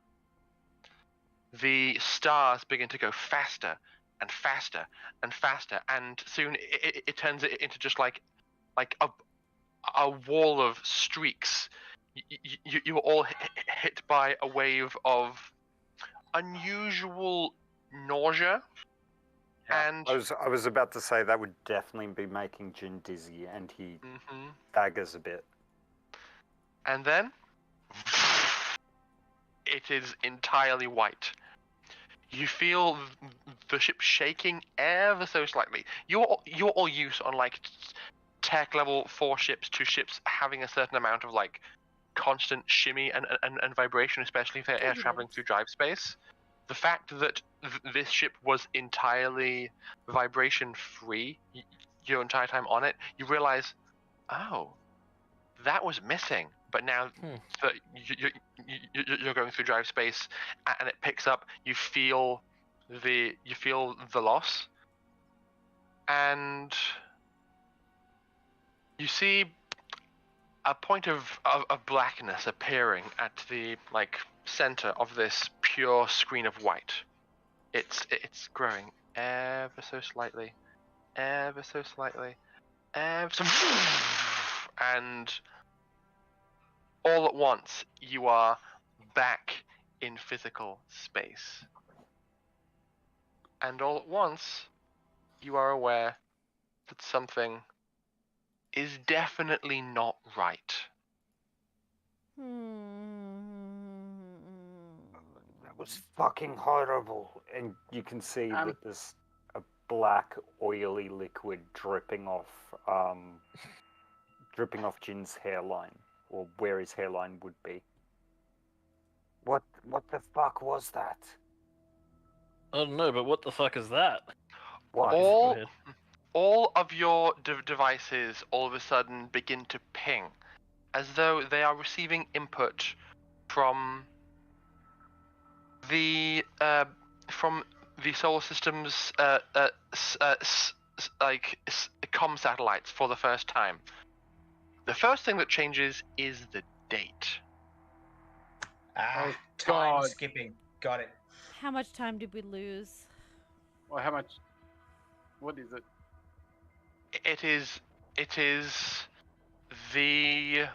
A: the stars begin to go faster and faster and faster, and soon it turns it into just like a wall of streaks. You were all hit by a wave of unusual nausea.
F: Yeah,
A: And
F: I was about to say that would definitely be making Jin dizzy, and he staggers a bit.
A: And then it is entirely white. You feel the ship shaking ever so slightly. You're all used on, like, tech level 4 ships to ships having a certain amount of, like, constant shimmy and vibration, especially if they're traveling through drive space. The fact that this ship was entirely vibration free your entire time on it, you realize, oh, that was missing. But now that you're going through drive space and it picks up, you feel the loss, and you see a point of blackness appearing at the, like, center of this pure screen of white. It's growing ever so slightly, ever so slightly, ever so, and all at once you are back in physical space. And all at once you are aware that something is definitely not right.
F: That was fucking horrible. And you can see that there's a black, oily liquid dripping off Jin's hairline, or where his hairline would be.
G: What the fuck was that?
C: I don't know, but what the fuck is that?
G: What?
C: Go ahead.
A: All of your devices all of a sudden begin to ping, as though they are receiving input from the solar system's comm satellites for the first time. The first thing that changes is the date.
D: Time
E: God.
D: skipping. Got it.
B: How much time did we lose?
E: Well, how much? What is it?
A: It is the,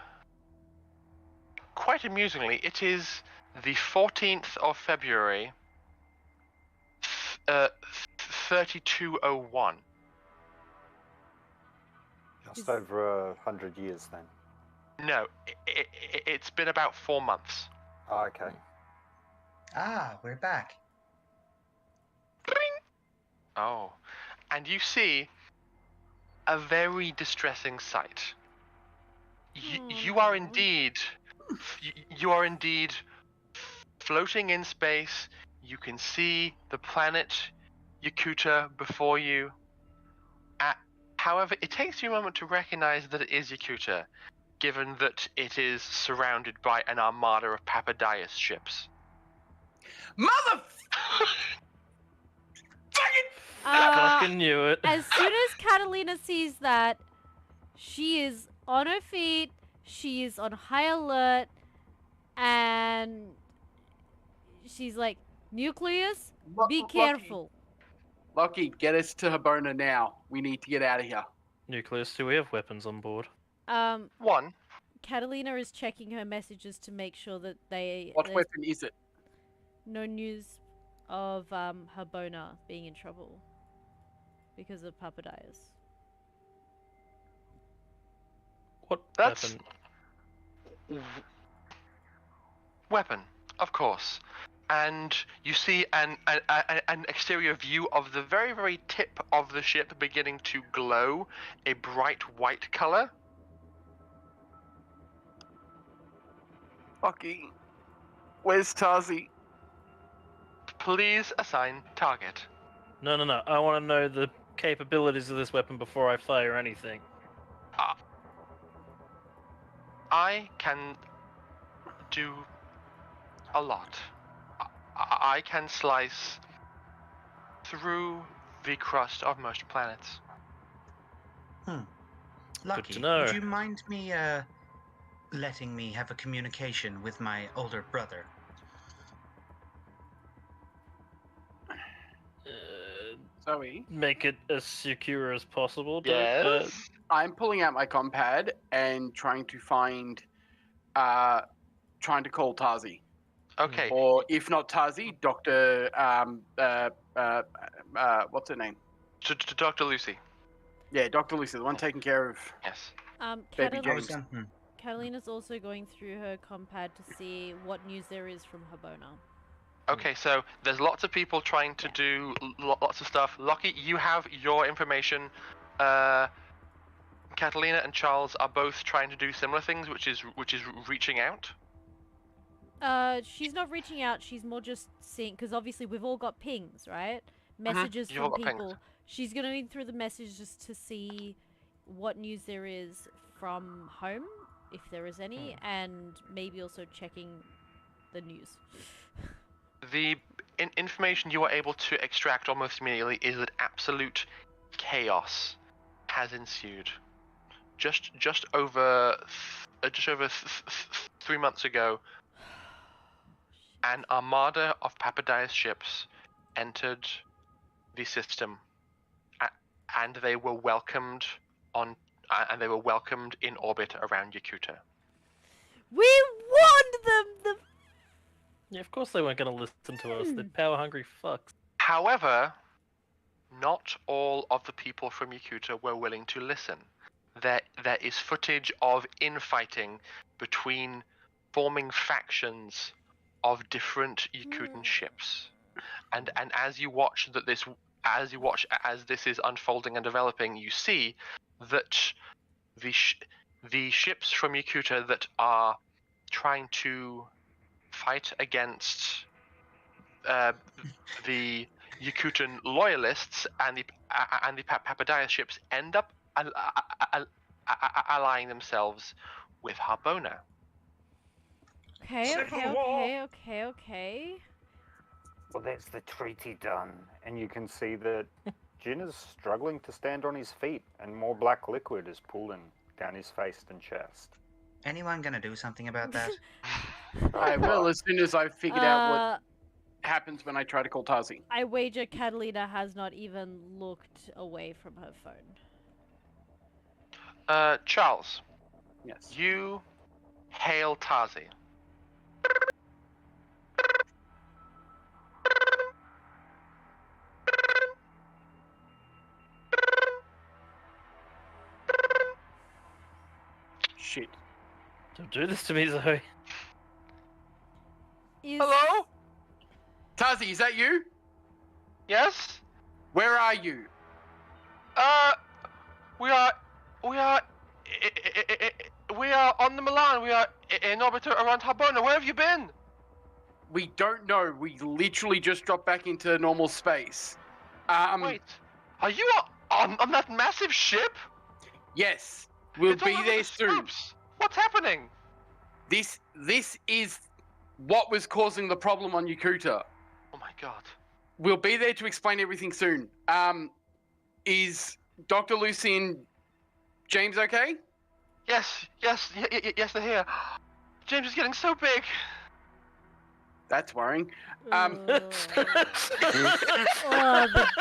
A: quite amusingly, it is the 14th of February, 3201.
F: Just over 100 years then.
A: No, it's been about 4 months.
F: Oh, okay.
D: We're back.
A: Oh, and you see a very distressing sight. You are indeed floating in space. You can see the planet Yakuta before you. However, it takes you a moment to recognize that it is Yakuta, given that it is surrounded by an armada of Papadias ships.
D: Mother.
C: Fucking knew it.
B: As soon as Catalina sees that, she is on her feet, she is on high alert, and she's like, Nucleus, be careful.
E: Lockie, get us to Habona now. We need to get out of here.
C: Nucleus, do we have weapons on board?
A: One.
B: Catalina is checking her messages to make sure that
E: What
B: there's
E: weapon is it?
B: no news of Habona being in trouble because of Papadias.
C: What
A: That's
C: weapon?
A: Weapon, of course. And you see an exterior view of the very, very tip of the ship beginning to glow a bright white color.
E: Lockie, where's Tazi?
A: Please assign target.
C: No. I want to know the capabilities of this weapon before I fire anything.
A: I can do a lot. I can slice through the crust of most planets.
D: Lucky,
C: to know.
D: would you mind me letting me have a communication with my older brother?
E: Zoe?
C: Make it as secure as possible.
A: Yes.
E: I'm pulling out my compad and trying to find, trying to call Tazi.
A: Okay.
E: Or if not Tazi, Dr. What's her name?
A: To Dr. Lucy.
E: Yeah, Dr. Lucy, the one taking care of
A: Yes.
E: Baby
B: Catalina's,
E: James.
B: Catalina's also going through her compad to see what news there is from Habona.
A: Okay, so there's lots of people trying to do lots of stuff. Lockie, you have your information. Catalina and Charles are both trying to do similar things, which is reaching out.
B: She's not reaching out. She's more just seeing, because obviously we've all got pings, right? Messages
A: You've all
B: from
A: got pings.
B: people. She's going through the messages to see what news there is from home, if there is any, and maybe also checking the news.
A: The information you are able to extract almost immediately is that absolute chaos has ensued. Just over 3 months ago, an armada of Papadias ships entered the system, and they were welcomed in orbit around Yakuta.
B: We warned them!
C: Yeah, of course they weren't going to listen to us. They're power-hungry fucks.
A: However, not all of the people from Yakuta were willing to listen. There is footage of infighting between forming factions of different Yakutan ships, and as you watch as this is unfolding and developing, you see that the ships from Yakuta that are trying to fight against the Yakutan loyalists and the Papadias ships end up allying themselves with Habona.
B: Okay.
G: Well, there's the treaty done.
F: And you can see that Jin is struggling to stand on his feet, and more black liquid is pooling down his face and chest.
D: Anyone gonna do something about that?
E: I will as soon as I've figured out what happens when I try to call Tazi.
B: I wager Catalina has not even looked away from her phone.
A: Charles,
E: Yes.
A: you hail Tazi.
E: Shit.
C: Don't do this to me, Zoe.
A: Hello?
E: Tazi, is that you?
A: Yes?
E: Where are you?
A: We are on the Milan. We are in orbit around Habona. Where have you been?
E: We don't know. We literally just dropped back into normal space.
A: Wait, are you On that massive ship?
E: Yes, we'll
A: It's all
E: be
A: over
E: there
A: the
E: soon.
A: slopes. What's happening?
E: This is what was causing the problem on Yakuta.
A: Oh my god.
E: We'll be there to explain everything soon. Is Dr. Lucy and James okay?
A: Yes, they're here. James is getting so big.
E: That's worrying.
B: Oh, the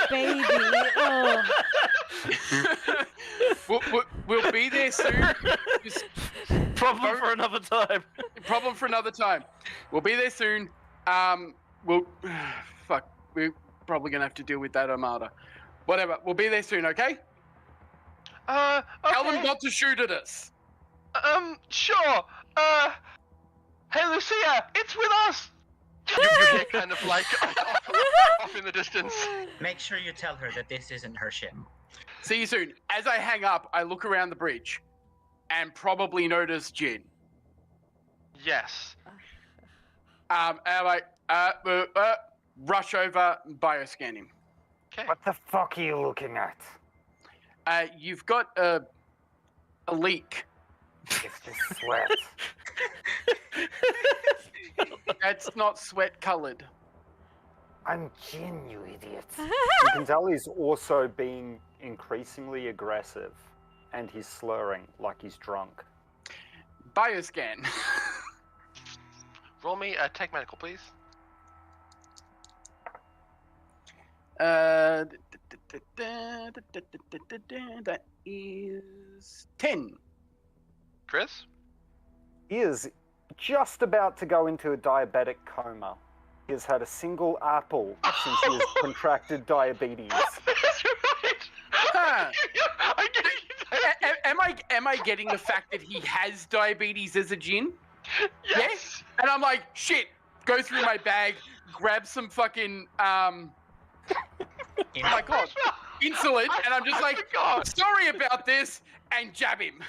B: baby. Oh.
E: We'll be there soon. Just
C: Problem for another time.
E: problem for another time. We'll be there soon. Fuck. We're probably gonna have to deal with that Armada. Whatever. We'll be there soon. Okay?
A: Okay.
E: Tell them not to shoot at us.
A: Sure. Hey Lucia, it's with us. You hear kind of like off in the distance.
D: Make sure you tell her that this isn't her ship.
E: See you soon. As I hang up, I look around the bridge, and probably notice Jin.
A: Yes.
E: And I'm like, rush over, bioscan him.
A: Okay.
G: What the fuck are you looking at?
E: You've got a leak.
G: It's just sweat.
E: That's not sweat colored.
G: I'm Jin, you idiot.
F: You can tell he's also being increasingly aggressive, and he's slurring like he's drunk.
E: Bioscan.
A: Roll me a tech medical, please.
E: That is 10.
A: Chris?
F: He is just about to go into a diabetic coma. He has had a single apple since he has contracted diabetes.
A: That's right.
E: Huh.
A: I get it.
E: Am I getting the fact that he has diabetes as a Jin?
A: Yes.
E: And I'm like, shit. Go through my bag, grab some fucking oh my god, insulin, and I'm just like, sorry about this, and jab him.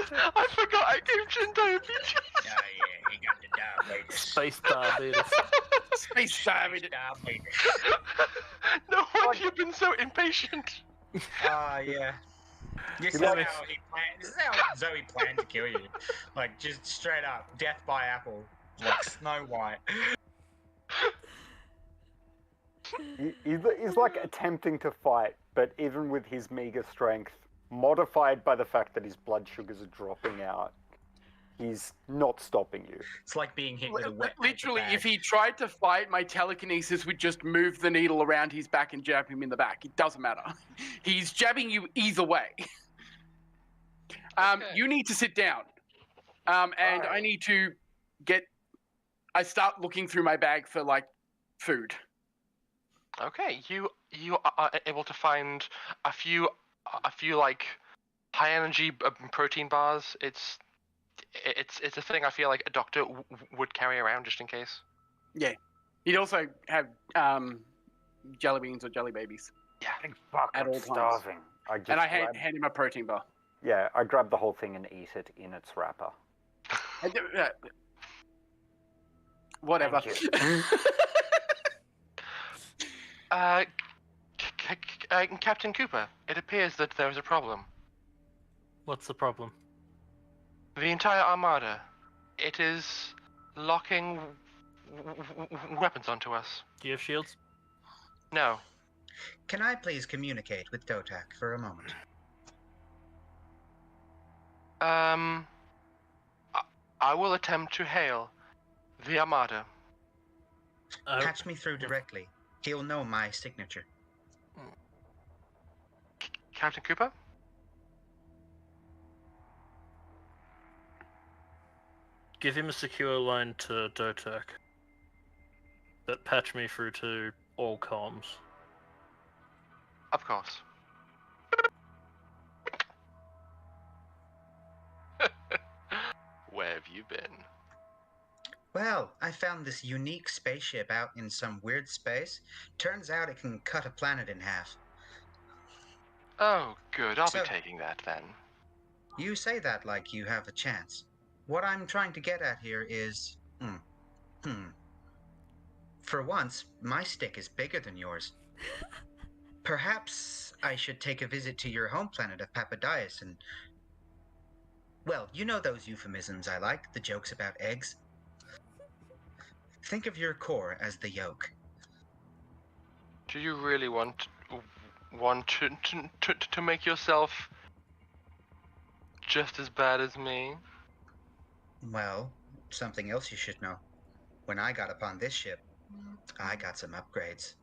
A: I forgot I gave Jin diabetes.
D: Oh yeah, he got the diabetes.
C: Space diabetes.
E: Space diabetes.
A: No wonder you've been so impatient.
D: Yeah. This is how Zoe planned to kill you. Like, just straight up, death by apple. Like Snow White.
F: He's like attempting to fight, but even with his meager strength, modified by the fact that his blood sugars are dropping out, he's not stopping you.
D: It's like being hit with a wet
E: Literally,
D: paper
E: if
D: bag.
E: he tried to fight, my telekinesis would just move the needle around his back and jab him in the back. It doesn't matter. He's jabbing you either way.
A: Okay.
E: You need to sit down. And I need to I start looking through my bag for, like, food.
A: Okay, you are able to find a few like high energy protein bars. It's a thing I feel like a doctor would carry around just in case.
E: Yeah. He'd also have jelly beans or jelly babies.
G: Big fuck,
E: At
G: I'm
E: all times.
G: starving.
E: And I hand him a protein bar.
F: Yeah, I grab the whole thing and eat it in its wrapper.
E: Whatever.
G: Thank
A: Captain Cooper, it appears that there is a problem.
C: What's the problem?
A: The entire armada, it is locking weapons onto us.
C: Do you have shields?
A: No.
D: Can I please communicate with Dotak for a moment?
A: I will attempt to hail the armada.
D: Patch me through directly. He'll know my signature.
A: Captain Cooper?
C: Give him a secure line to Dotak. But patch me through to all comms.
A: Of course. Where have you been?
D: Well, I found this unique spaceship out in some weird space. Turns out it can cut a planet in half.
A: Oh, good. I'll
D: So-
A: be taking that then.
D: You say that like you have a chance. What I'm trying to get at here is... For For once, my stick is bigger than yours. Perhaps I should take a visit to your home planet of Papadias and... Well, you know those euphemisms I like, the jokes about eggs. Think of your core as the yolk.
A: Do you really want to make yourself just as bad as me?
D: Well, something else you should know. When I got upon this ship, I got some upgrades.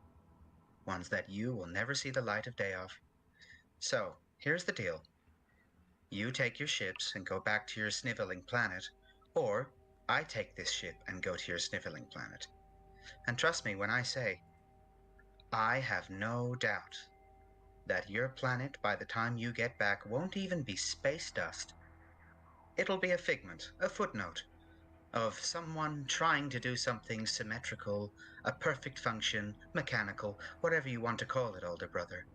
D: Ones that you will never see the light of day of. So, here's the deal. You take your ships and go back to your sniveling planet, or I take this ship and go to your sniveling planet. And trust me when I say, I have no doubt that your planet, by the time you get back, won't even be space dust. It'll be a figment, a footnote, of someone trying to do something symmetrical, a perfect function, mechanical, whatever you want to call it, older brother.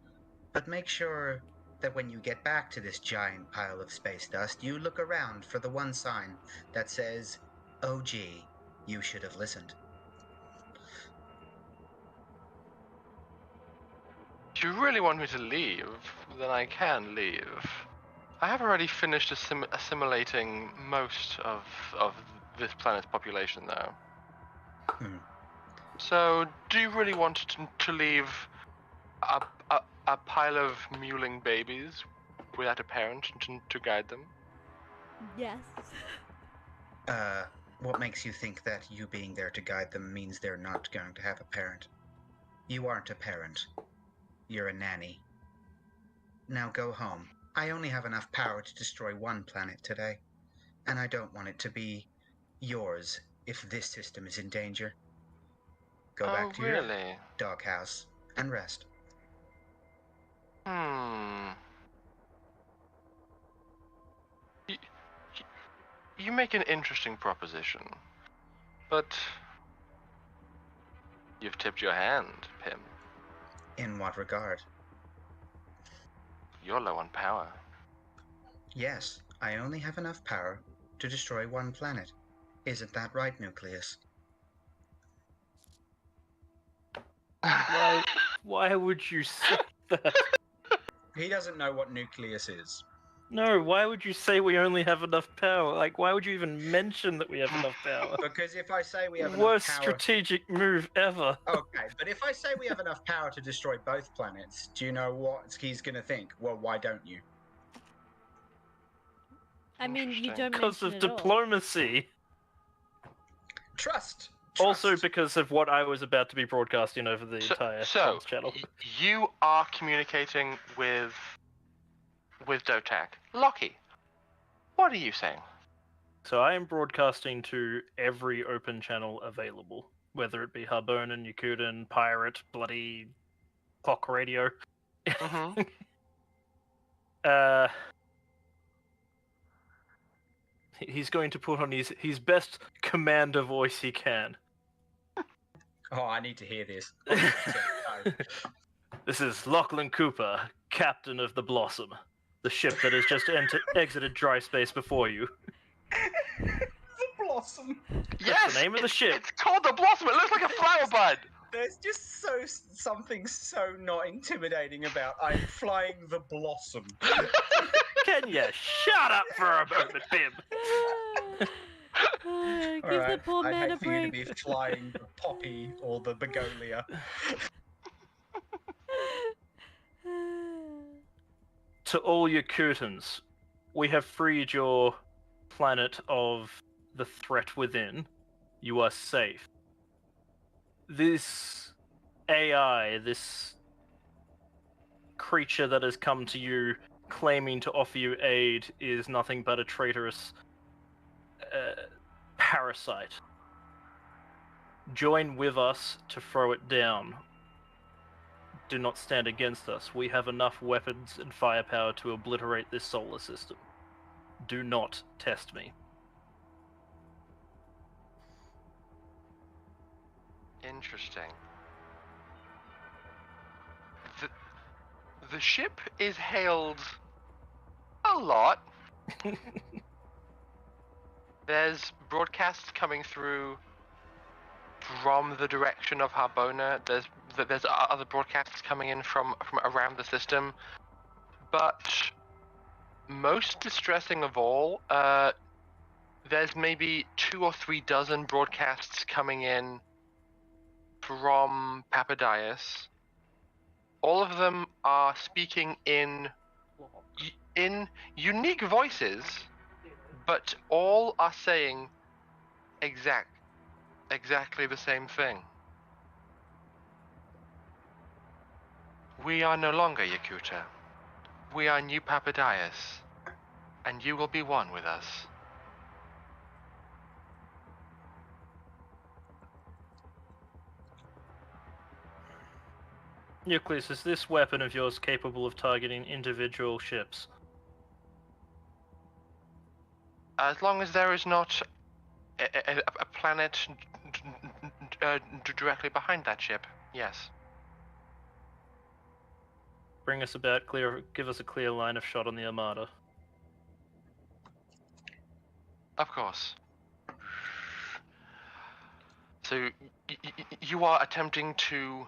D: But make sure that when you get back to this giant pile of space dust, you look around for the one sign that says, "Oh gee, you should have listened."
A: If you really want me to leave, then I can leave. I have already finished assimilating most of this planet's population, though. So, do you really want to leave a pile of mewling babies without a parent to guide them?
B: Yes.
D: What makes you think that you being there to guide them means they're not going to have a parent? You aren't a parent. You're a nanny. Now go home. I only have enough power to destroy one planet today, and I don't want it to be yours if this system is in danger. Go back to your doghouse and rest.
A: You make an interesting proposition, but you've tipped your hand, Pim.
D: In what regard?
A: You're low on power.
D: Yes, I only have enough power to destroy one planet. Isn't that right, Nucleus?
C: Why would you say that?
D: He doesn't know what Nucleus is.
C: No, why would you say we only have enough power? Like, why would you even mention that we have enough power?
D: Because if I say we have
C: Worst
D: enough power...
C: strategic move ever.
D: Okay, but if I say we have enough power to destroy both planets, do you know what he's going to think? Well, why don't you?
B: I mean, you don't
C: Because
B: mention
C: of
B: it all.
C: diplomacy.
D: Trust.
C: Also because of what I was about to be broadcasting over the entire comms channel.
A: You are communicating with Dotak. Lockie, what are you saying?
C: So I am broadcasting to every open channel available, whether it be Harbonan, Yakuden, Pirate, bloody Clock Radio.
A: Mm-hmm.
C: He's going to put on his best commander voice he can.
D: Oh, I need to hear this.
C: This is Lachlan Cooper, captain of the Blossom, the ship that has just exited dry space before you.
D: The Blossom.
C: That's the name of the ship.
A: It's called the Blossom. It looks like a flower bud.
D: There's just something so not intimidating about I'm flying the Blossom.
C: Can you shut up for a moment, Pim?
B: Give the poor
D: I'd
B: man
D: hate
B: a
D: for you to
B: break.
D: be flying the Poppy or the Begonia.
C: To all your Kutans, we have freed your planet of the threat within. You are safe. This AI, this creature that has come to you claiming to offer you aid, is nothing but a traitorous parasite. Join with us to throw it down. Do not stand against us. We have enough weapons and firepower to obliterate this solar system. Do not test me.
A: Interesting. The ship is hailed a lot. There's broadcasts coming through from the direction of Harbona. There's other broadcasts coming in from around the system, but most distressing of all, there's maybe 2 or 3 dozen broadcasts coming in from Papadias. All of them are speaking in unique voices, but all are saying exactly the same thing. We are no longer Yakuta. We are New Papadias, and you will be one with us.
C: Nucleus, is this weapon of yours capable of targeting individual ships?
A: As long as there is not a planet directly behind that ship, yes.
C: Give us a clear line of shot on the Armada.
A: Of course. So you are attempting to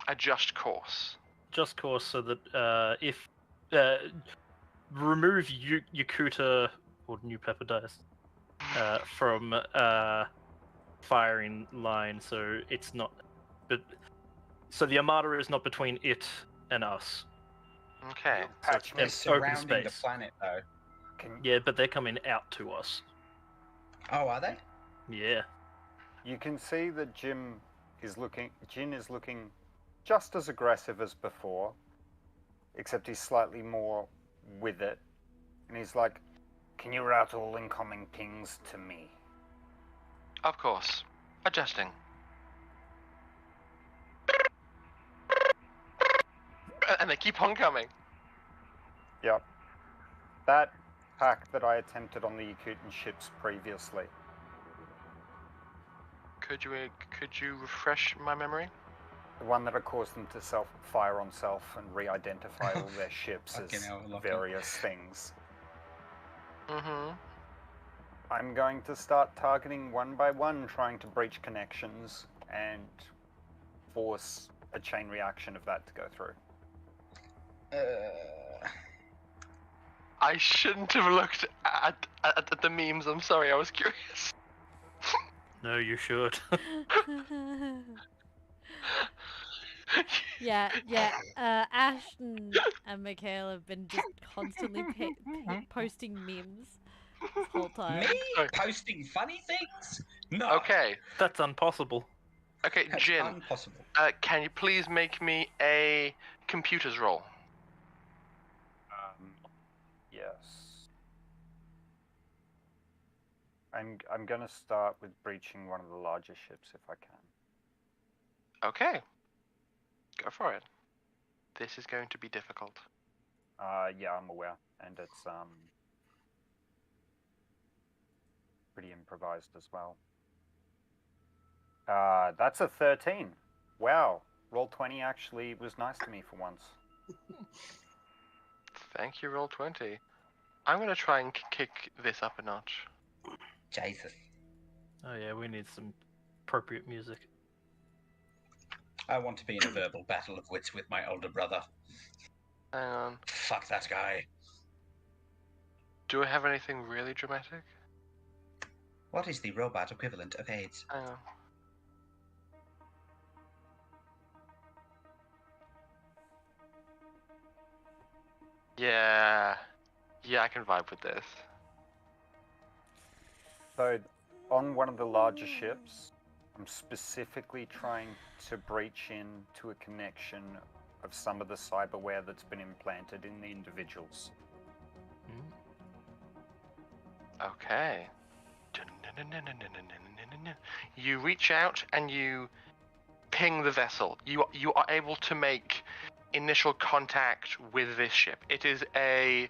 A: adjust course.
C: Just course so that if remove Yakuta or New Papadias from firing line, so it's not. But so the Armada is not between it and us.
A: Okay.
D: Patch
C: So
D: is surrounding the
C: space.
D: planet, though.
C: Yeah, but they're coming out to us.
D: Oh, are they?
C: Yeah.
F: You can see that Jin is looking just as aggressive as before, except he's slightly more with it. And he's like,
G: Can you route all incoming pings to me?
A: Of course. Adjusting. And they keep on coming.
F: yep. That hack that I attempted on the Yakutan ships previously.
A: Could you refresh my memory?
F: The one that caused them to fire on self and re-identify all their ships
D: Fucking
F: as
D: hell, Lachlan.
F: various things.
A: Mm-hmm.
F: I'm going to start targeting one by one, trying to breach connections and force a chain reaction of that to go through.
A: I shouldn't have looked at the memes. I'm sorry, I was curious.
C: No, you should.
B: Yeah. Ashton and Mikhail have been just constantly posting memes this whole time.
D: Me?
A: Sorry.
D: Posting funny things? No.
A: Okay.
C: That's impossible.
A: Okay,
D: That's
A: Jin.
D: impossible.
A: Can you please make me a computers roll?
F: Yes. I'm going to start with breaching one of the larger ships if I can.
A: Okay. Go for it. This is going to be difficult.
F: Yeah, I'm aware, and it's pretty improvised as well. That's a 13. Wow, Roll20 actually was nice to me for once.
A: Thank you, Roll20. I'm going to try and kick this up a notch.
D: Jesus.
C: Oh yeah, we need some appropriate music.
D: I want to be in a verbal battle of wits with my older brother.
A: Hang on.
D: Fuck that guy.
A: Do I have anything really dramatic?
D: What is the robot equivalent of AIDS?
A: Hang on. Yeah, I can vibe with this.
F: So, on one of the larger ships, I'm specifically trying to breach into a connection of some of the cyberware that's been implanted in the individuals.
A: Okay. You reach out and you ping the vessel. You are able to make initial contact with this ship. It is a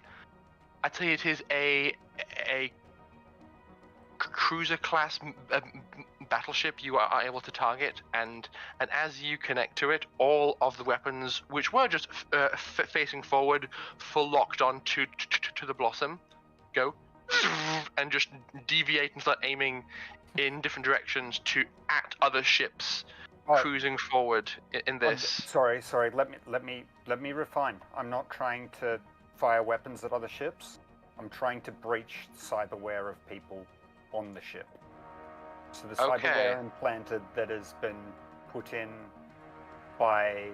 A: cruiser class battleship you are able to target, and as you connect to it, all of the weapons which were just facing forward, full locked on to the Blossom, go and just deviate and start aiming in different directions at other ships
F: Oh,
A: cruising forward in this.
F: sorry. Let me refine. I'm not trying to fire weapons at other ships. I'm trying to breach cyberware of people on the ship. So the
A: Okay.
F: cyberware implanted that has been put in by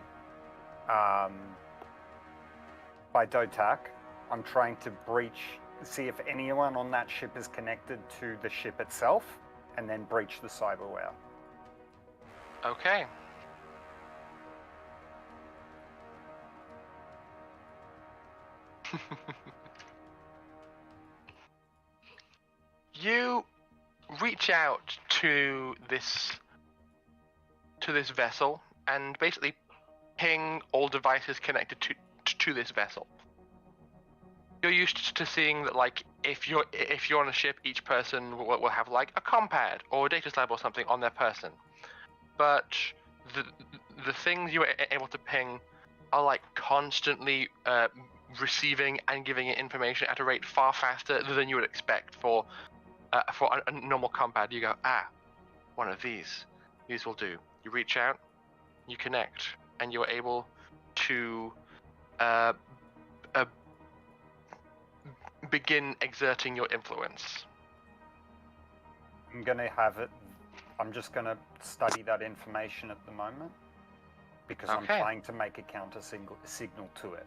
F: Dotak, I'm trying to see if anyone on that ship is connected to the ship itself, and then breach the cyberware.
A: Okay. You reach out to this vessel and basically ping all devices connected to this vessel. You're used to seeing that, like, if you're on a ship, each person will have like a compad or a data slab or something on their person. But the things you are able to ping are like constantly receiving and giving it information at a rate far faster than you would expect for a normal compad. You go, one of these will do. You reach out, you connect, and you're able to begin exerting your influence.
F: I'm just gonna study that information at the moment because I'm
A: Okay.
F: trying to make a counter signal to it.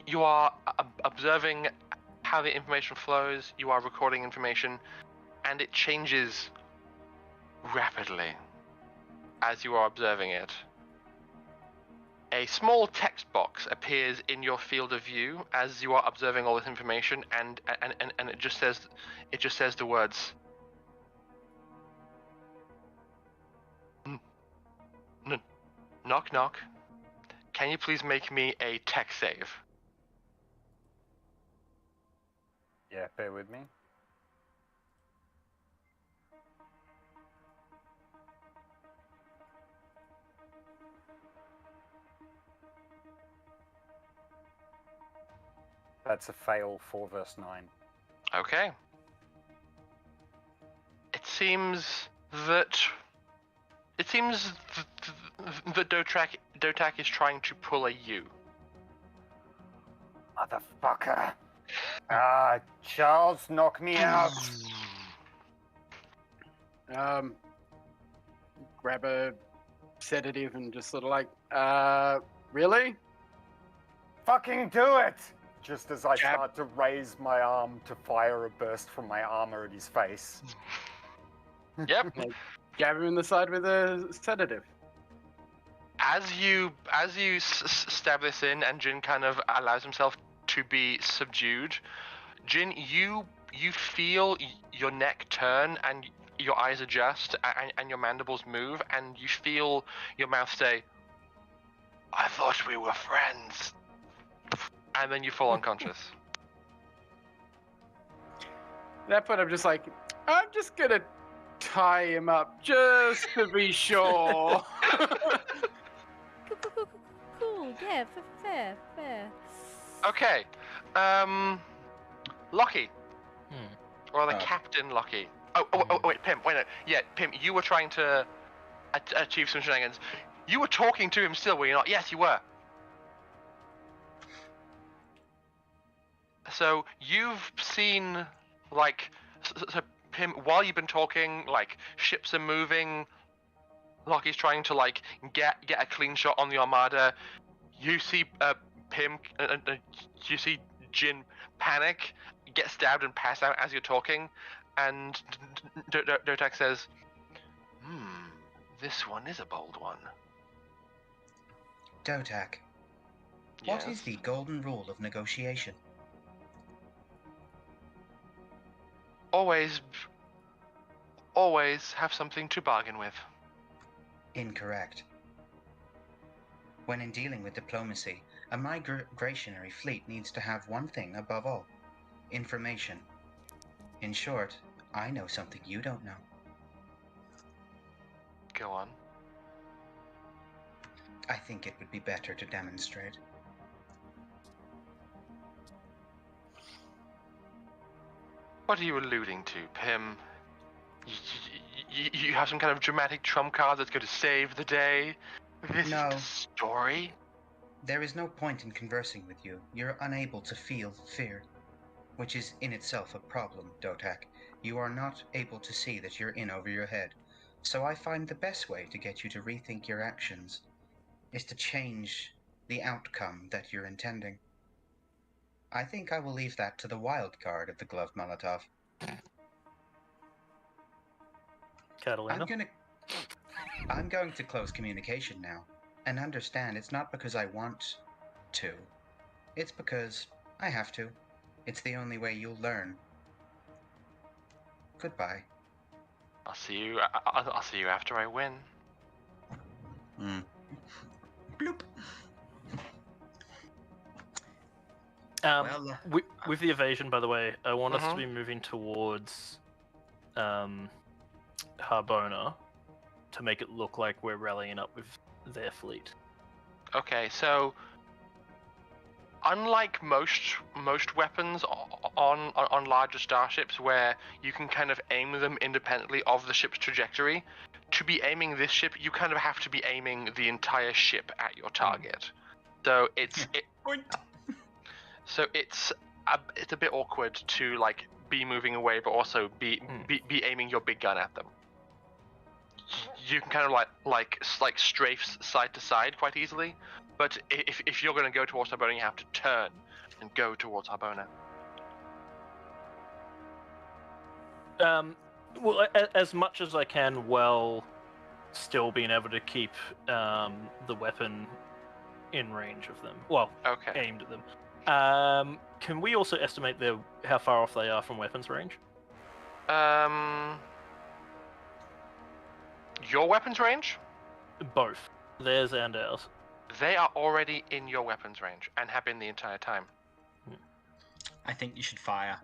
A: You are observing how the information flows, you are recording information, and it changes rapidly as you are observing it. A small text box appears in your field of view as you are observing all this information, and it just says the words, knock knock. Can you please make me a tech save?
F: Yeah, bear with me. That's a fail for verse 9.
A: Okay. It seems that Dotak is trying to pull a U.
G: Motherfucker.
F: Charles, knock me out.
E: Grab a sedative and just sort of like, really?
F: Fucking do it! Just as I
E: Jab.
F: start to raise my arm to fire a burst from my armor at his face.
A: Yep.
E: Jab him in the side with a sedative.
A: As you stab this in, and Jin kind of allows himself to be subdued, Jin, you feel your neck turn and your eyes adjust and your mandibles move, and you feel your mouth say, "I thought we were friends," and then you fall unconscious.
E: At that point, I'm just like, I'm just gonna tie him up just to be sure.
B: Cool. Yeah, fair.
A: Okay, Lockie, or the
D: Oh.
A: Captain Lockie. Oh, wait, Pim. Wait, no. Yeah, Pim. You were trying to achieve some shenanigans. You were talking to him still, were you not? Yes, you were. So you've seen, like, so Pim, while you've been talking, like, ships are moving. Lockie's trying to, like, get a clean shot on the Armada. You see Pim, you see Jin panic, get stabbed and pass out as you're talking, and Dotak says, this one is a bold one.
D: Dotak, what
A: Yes?
D: is the golden rule of negotiation?
A: Always have something to bargain with.
D: Incorrect. When in dealing with diplomacy, a migrationary fleet needs to have one thing above all: information. In short, I know something you don't know.
A: Go on.
D: I think it would be better to demonstrate.
A: What are you alluding to, Pim? You have some kind of dramatic trump card that's going to save the day. This
D: No.
A: is a story.
D: There is no point in conversing with you. You're unable to feel fear, which is in itself a problem, Dotak. You are not able to see that you're in over your head. So I find the best way to get you to rethink your actions is to change the outcome that you're intending. I think I will leave that to the wild card of the Gloved Molotov.
C: Catalina.
D: I'm going to close communication now, and understand it's not because I want to. It's because I have to. It's the only way you'll learn. Goodbye.
A: I'll see you. I'll see you after I win.
D: Bloop.
C: With the evasion, by the way, I want us to be moving towards Harbona to make it look like we're rallying up with their fleet.
A: Okay, so unlike most weapons on larger starships, where you can kind of aim them independently of the ship's trajectory, to be aiming this ship, you kind of have to be aiming the entire ship at your target. So it's a bit awkward to like be moving away, but also be aiming your big gun at them. You can kind of like strafe side to side quite easily, but if you're going to go towards Harbona, you have to turn and go towards Harbona.
C: Well, as much as I can, while still being able to keep the weapon in range of them. Well,
A: okay.
C: Aimed at them. Can we also estimate how far off they are from weapons range?
A: Your weapons range?
C: Both. Theirs and ours.
A: They are already in your weapons range and have been the entire time.
D: I think you should fire.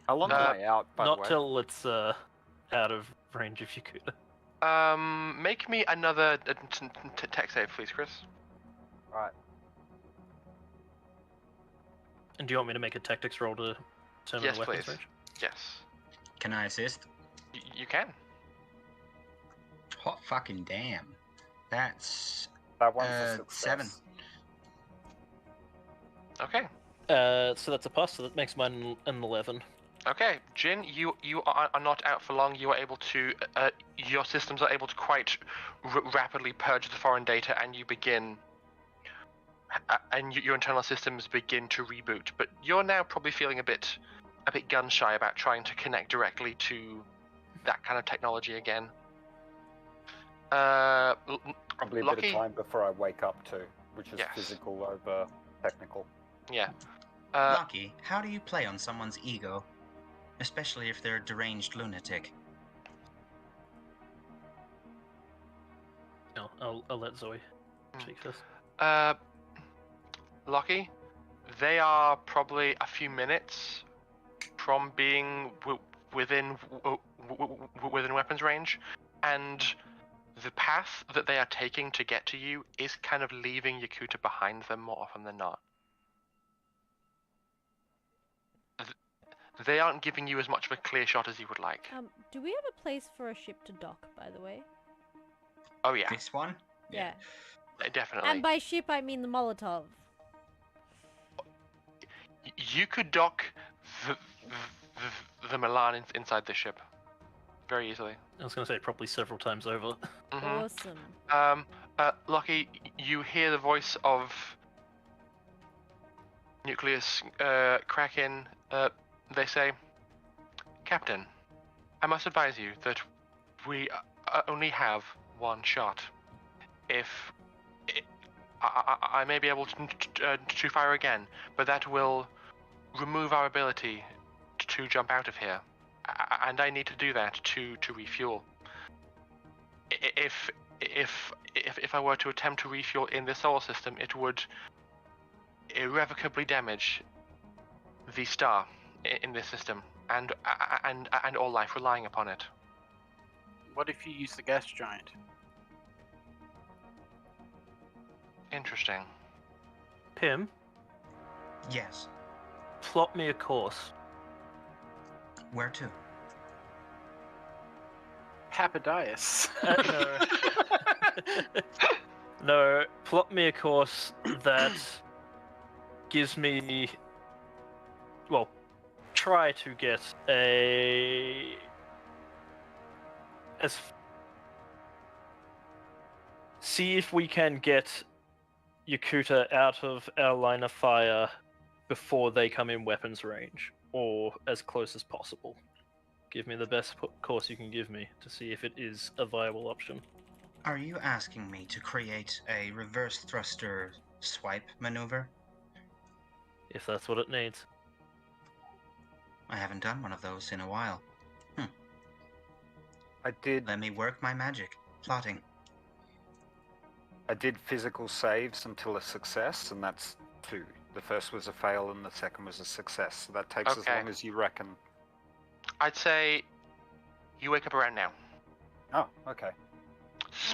F: How long am I out, by the way?
C: Not till it's out of range if you could.
A: Make me another tech save, please, Chris.
F: Right.
C: And do you want me to make a tactics roll to determine
A: Yes,
C: the weapons
A: please.
C: range?
A: Yes.
D: Can I assist?
A: You can.
D: Hot fucking damn. That's
F: That one's a success.
D: 7.
A: Okay.
C: So that's a pass, so that makes mine an 11.
A: Okay, Jin, you are not out for long. You are able to, your systems are able to quite rapidly purge the foreign data, and you begin, and your internal systems begin to reboot. But you're now probably feeling a bit gun shy about trying to connect directly to that kind of technology again.
F: Probably a
A: Lucky?
F: bit of time before I wake up too, which is
A: Yes.
F: physical over technical.
A: Yeah.
D: Lucky, how do you play on someone's ego? Especially if they're a deranged lunatic.
C: No, I'll let Zoe take this.
A: Lucky, they are probably a few minutes from being within weapons range, and the path that they are taking to get to you is kind of leaving Yakuta behind them more often than not. They aren't giving you as much of a clear shot as you would like.
B: Do we have a place for a ship to dock, by the way?
A: Oh yeah,
D: This one?
B: Yeah.
A: definitely.
B: And by ship, I mean the Molotov.
A: You could dock the Milan inside the ship very easily.
C: I was going to say probably several times over.
B: Awesome.
A: Lucky, you hear the voice of Nucleus Kraken. They say, Captain, I must advise you that we only have one shot. If I may be able to fire again, but that will remove our ability to jump out of here, and I need to do that to refuel. If I were to attempt to refuel in this solar system, it would irrevocably damage the star in this system, and all life relying upon it.
E: What if you use the gas giant?
A: Interesting.
C: Pim,
D: Yes.
C: plot me a course.
D: Where to?
E: Papadias.
C: No. No, plot me a course that gives me... Well, try to get a... See if we can get Yakuta out of our line of fire before they come in weapons range, or as close as possible. Give me the best course you can give me to see if it is a viable option.
D: Are you asking me to create a reverse thruster swipe maneuver?
C: If that's what it needs.
D: I haven't done one of those in a while.
F: I did
D: Let me work my magic. Plotting.
F: physical saves until a success, and that's 2. The first was a fail and the second was a success. So that takes as
A: Okay.
F: long as you reckon.
A: I'd say you wake up around now.
F: Oh, okay.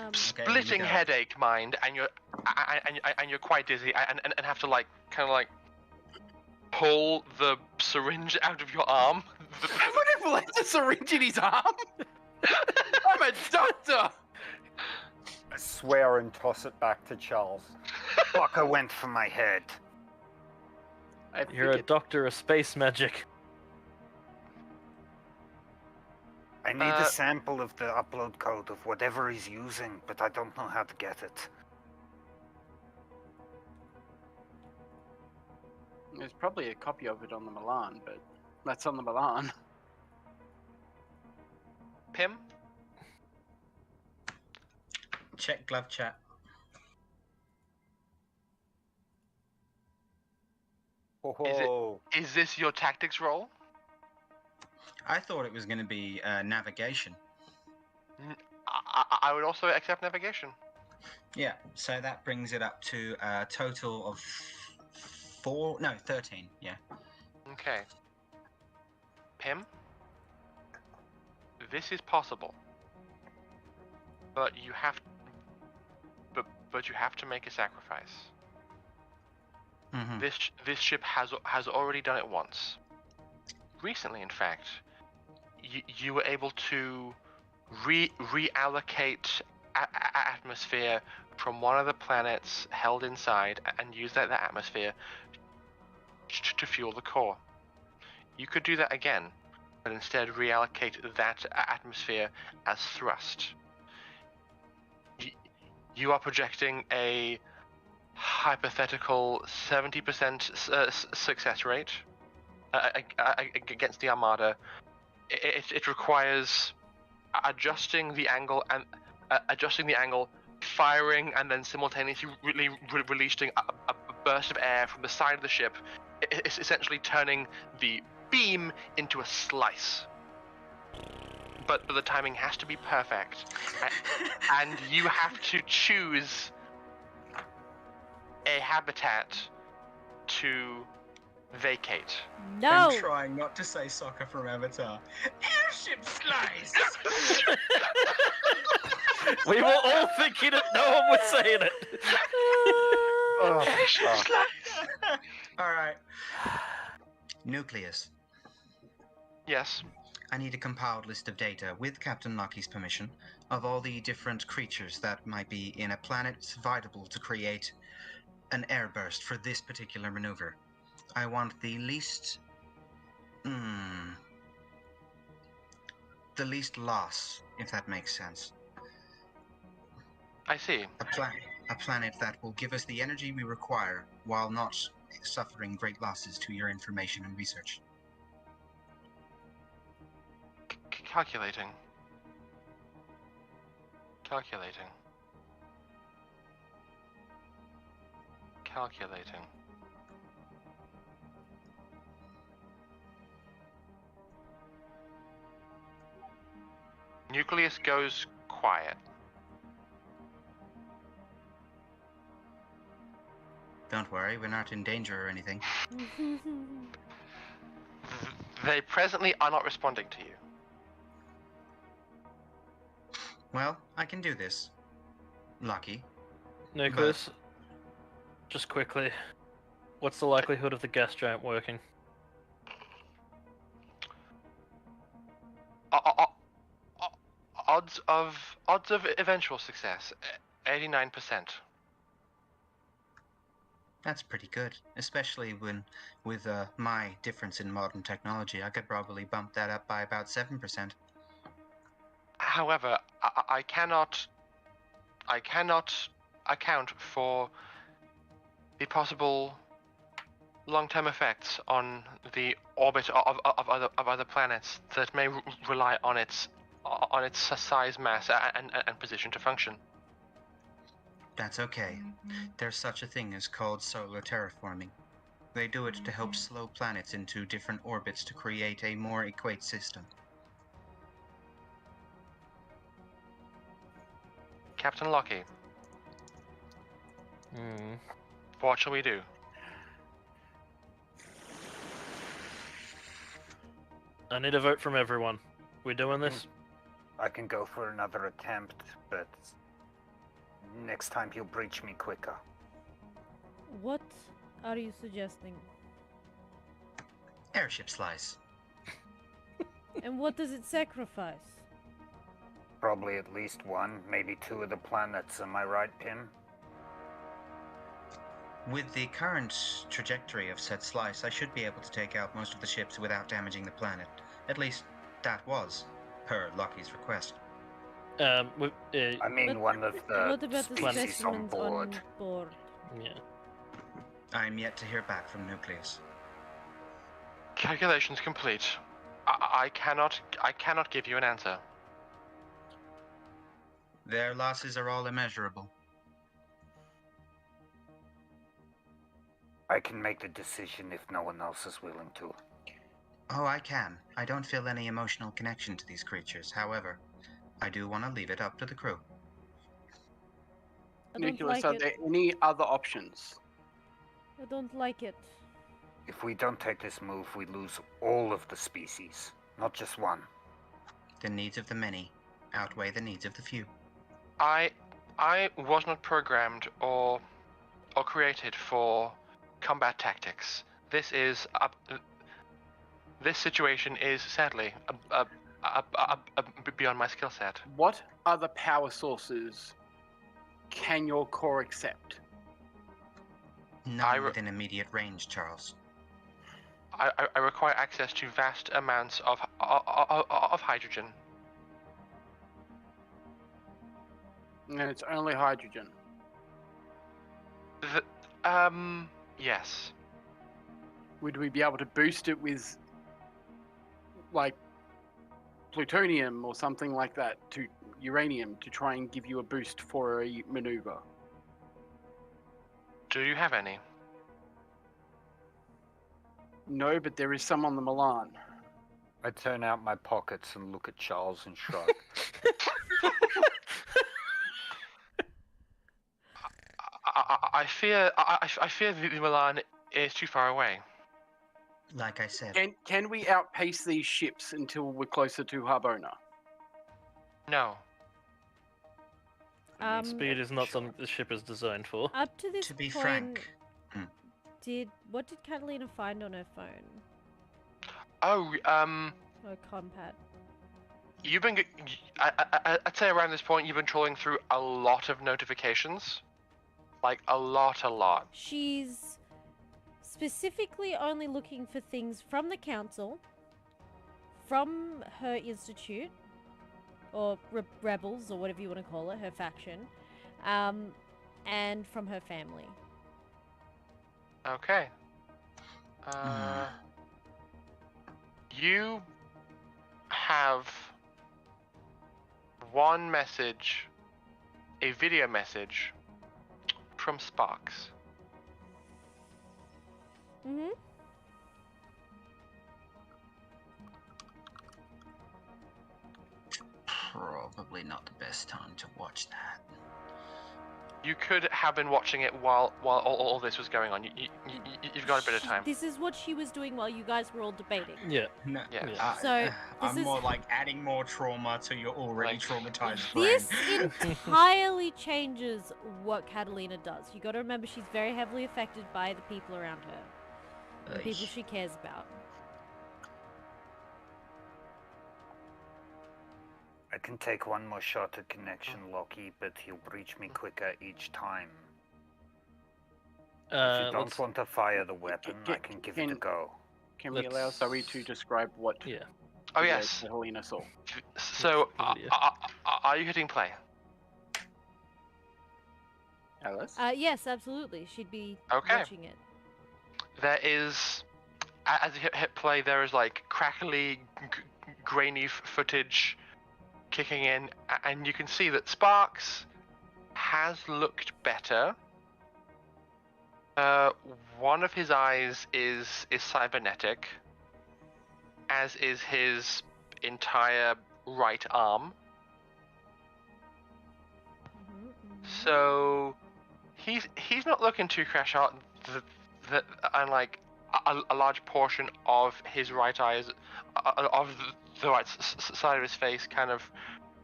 B: Um,
A: Splitting
D: go.
A: headache, mind, and you're quite dizzy, and have to kind of pull the syringe out of your arm.
E: Whatever left a syringe in his arm? I'm a doctor!
F: I swear and toss it back to Charles. Fucker went for my head.
E: I
C: You're a
E: figured.
C: doctor of space magic.
F: I need a sample of the upload code of whatever he's using, but I don't know how to get it.
E: There's probably a copy of it on the Milan, but that's on the Milan.
A: Pim?
D: Check glove chat.
F: Oh,
A: Is this your tactics roll?
D: I thought it was going to be navigation.
A: I would also accept navigation.
D: Yeah, so that brings it up to a total of 13, yeah.
A: Okay. Pim? This is possible. But you have to make a sacrifice.
D: Mm-hmm.
A: This ship has already done it once. Recently, in fact, you were able to reallocate atmosphere from one of the planets held inside and use that atmosphere to fuel the core. You could do that again, but instead reallocate that atmosphere as thrust. You are projecting a hypothetical 70% success rate against the Armada. It requires adjusting the angle, firing, and then simultaneously releasing a burst of air from the side of the ship. It's essentially turning the beam into a slice. But the timing has to be perfect, and you have to choose a habitat to vacate.
B: no!
D: I'm trying not to say soccer from Avatar. Airship slice!
C: We were all thinking it, no one was saying it.
A: Airship slice!
D: Alright. Nucleus.
A: Yes.
D: I need a compiled list of data, with Captain Lucky's permission, of all the different creatures that might be in a planet viable to create an airburst for this particular maneuver. I want the least... the least loss, if that makes sense.
A: I see.
D: A planet that will give us the energy we require, while not suffering great losses to your information and research.
A: Calculating. Nucleus goes quiet.
D: Don't worry, we're not in danger or anything.
A: They presently are not responding to you.
D: Well, I can do this. Lucky.
C: Nicholas, just quickly, what's the likelihood of the gas giant working?
A: Odds odds of eventual success, 89%.
D: That's pretty good, especially when, with my difference in modern technology, I could probably bump that up by about 7%.
A: However, I cannot account for the possible long-term effects on the orbit of other planets that may rely on its size, mass, and position to function.
D: That's okay. There's such a thing as called solar terraforming. They do it to help slow planets into different orbits to create a more equate system.
A: Captain Lockie,
C: Hmm.
A: what shall we do?
C: I need a vote from everyone. We doing this?
G: I can go for another attempt, but next time he'll breach me quicker.
B: What are you suggesting?
D: Airship slice.
B: And what does it sacrifice?
G: Probably at least one, maybe two of the planets, am I right, Pim?
D: With the current trajectory of said slice, I should be able to take out most of the ships without damaging the planet. At least, that was, per Lockie's request.
G: I mean,
B: But
G: one of
B: what
G: the
B: about the
G: species on
B: specimens
G: board.
B: on board?
C: Yeah.
D: I'm yet to hear back from Nucleus.
A: Calculations complete. I cannot give you an answer.
D: Their losses are all immeasurable.
G: I can make the decision if no one else is willing to.
D: Oh, I can. I don't feel any emotional connection to these creatures. However, I do want to leave it up to the crew.
B: I don't
E: Nicholas,
B: like
E: are
B: it.
E: there any other options?
B: I don't like it.
G: If we don't take this move, we lose all of the species, not just one.
D: The needs of the many outweigh the needs of the few.
A: I was not programmed or created for combat tactics. This situation is sadly beyond my skill set.
E: What other power sources can your core accept?
D: None within immediate range, Charles.
A: I require access to vast amounts of hydrogen.
E: And it's only hydrogen.
A: Yes.
E: Would we be able to boost it with, like, plutonium or something like that, to uranium, to try and give you a boost for a maneuver?
A: Do you have any?
E: No, but there is some on the Milan.
F: I turn out my pockets and look at Charles and shrug.
A: I fear the Milan is too far away.
D: Like I said,
E: Can we outpace these ships until we're closer to Harbona?
A: No.
C: Speed is not something the ship is designed for.
B: Up to this
D: to be
B: point,
D: frank,
B: what did Catalina find on her phone?
A: Oh,
B: Her compad.
A: you've been. I'd say around this point you've been trawling through a lot of notifications, like a lot.
B: She's specifically only looking for things from the council, from her institute, or rebels, or whatever you want to call it, her faction, and from her family.
A: Okay. You have one message, a video message from Sparks.
B: Mm-hmm.
D: probably not the best time to watch that.
A: You could have been watching it while all this was going on. You've got a bit of time.
B: This is what she was doing while you guys were all debating.
C: Yeah.
D: No,
A: Yeah.
B: So,
D: I'm
B: this is-
D: more like adding more trauma to your already
A: Like-
D: traumatized brain.
B: This entirely changes what Catalina does. You got to remember she's very heavily affected by the people around her, the people she cares about.
G: I can take one more shot at connection, Loki, but he'll breach me quicker each time. If you don't
C: let's-
G: want to fire the weapon, I can give it a go.
E: Can we allow Zoe to describe what
C: Yeah.
A: Oh yes.
E: Helena saw?
A: So,
C: Good idea.
A: are you hitting play?
E: Alice?
B: Yes, absolutely. She'd be
A: Okay.
B: watching it.
A: There is, as you hit play, there is like crackly, grainy footage kicking in, and you can see that Sparks has looked better. One of his eyes is cybernetic, as is his entire right arm. So he's not looking too crash out. And like a large portion of his right eye is of the right side of his face, kind of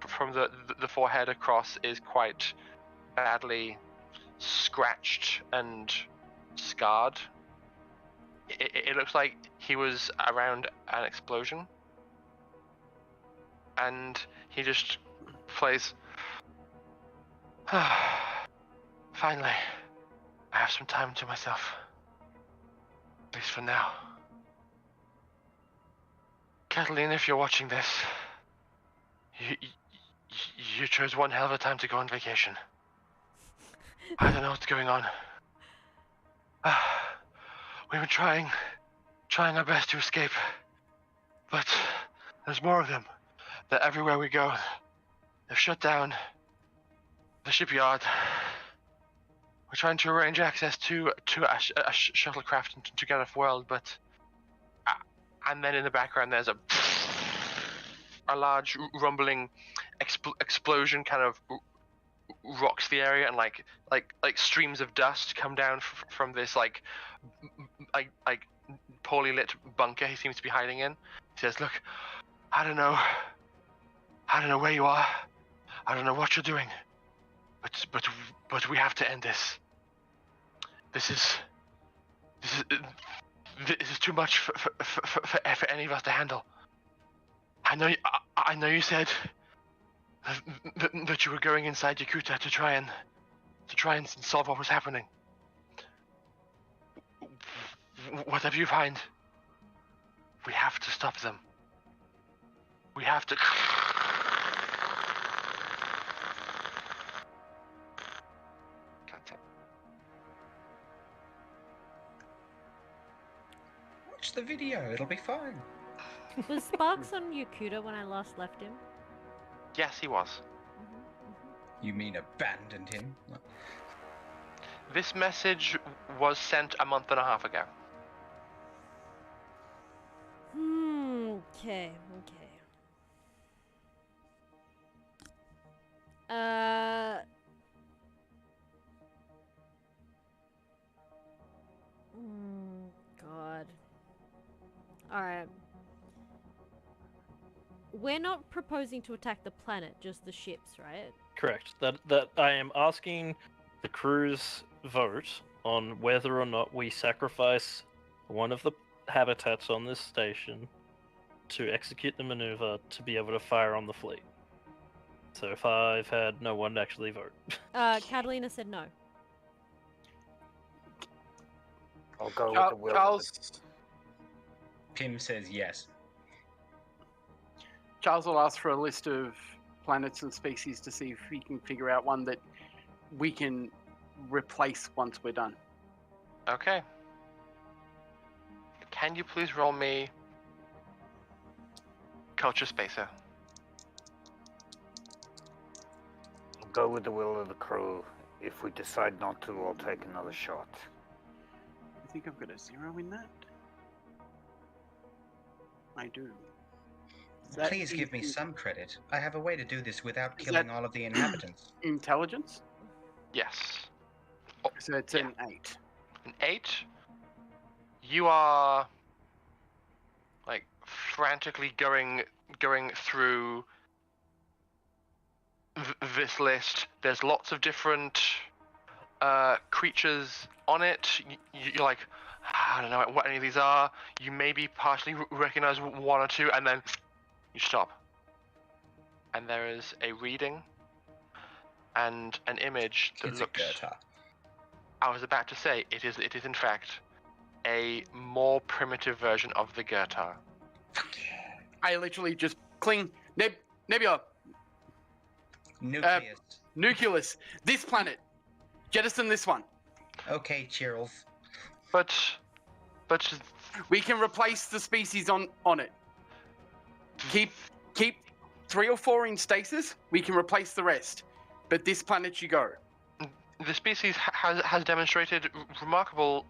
A: from the forehead across, is quite badly scratched and scarred. It looks like he was around an explosion, and he just plays. Finally, I have some time to myself. At least for now. Catalina, if you're watching this, you chose one hell of a time to go on vacation. I don't know what's going on. We've been trying our best to escape, but there's more of them. They're everywhere we go. They've shut down the shipyard. We're trying to arrange access to a shuttlecraft to get off world, but and then in the background there's a large rumbling explosion kind of rocks the area, and like streams of dust come down from this like poorly lit bunker he seems to be hiding in. He says, "Look, I don't know where you are. I don't know what you're doing, but we have to end this. This is too much for any of us to handle. I know you said that you were going inside Yakuta to try and solve what was happening. Whatever you find, we have to stop them. We have to."
D: Watch the video, it'll be fine.
B: Was Sparks on Yakuta when I last left him?
A: Yes, he was.
D: You mean abandoned him?
A: This message was sent a month and a half ago.
B: Okay. God. Alright. We're not proposing to attack the planet, just the ships, right?
C: Correct. That I am asking the crew's vote on whether or not we sacrifice one of the habitats on this station to execute the maneuver to be able to fire on the fleet. So far, I've had no one actually vote.
B: Catalina said no.
G: I'll go with the will.
E: Charles
D: Pim says yes.
E: will ask for a list of planets and species to see if he can figure out one that we can replace once we're done.
A: Okay. Can you please roll me Culture Spacer?
G: I'll go with the will of the crew. If we decide not to, I'll take another shot.
E: I think I've got a 0 in that. I do. That
D: Please give me
E: is
D: some credit. I have a way to do this without
E: Is
D: killing
E: that-
D: all of the inhabitants.
E: Intelligence?
A: Yes.
E: So it's an 8.
A: An 8. You are like frantically going through this list. There's lots of different creatures on it. You're like, I don't know what any of these are. You maybe partially recognize one or two, and then you stop. and there is a reading and an image that
D: It's
A: looks.
D: a Gertar.
A: I was about to say it is in fact a more primitive version of the Gertar.
E: I literally just cling. Nebula.
D: Nucleus.
E: Nucleus. This planet. Jettison this one.
D: Okay, Chirls.
A: But
E: We can replace the species on it. Keep 3 or 4 in stasis. We can replace the rest. But this planet you go.
A: the species has demonstrated remarkable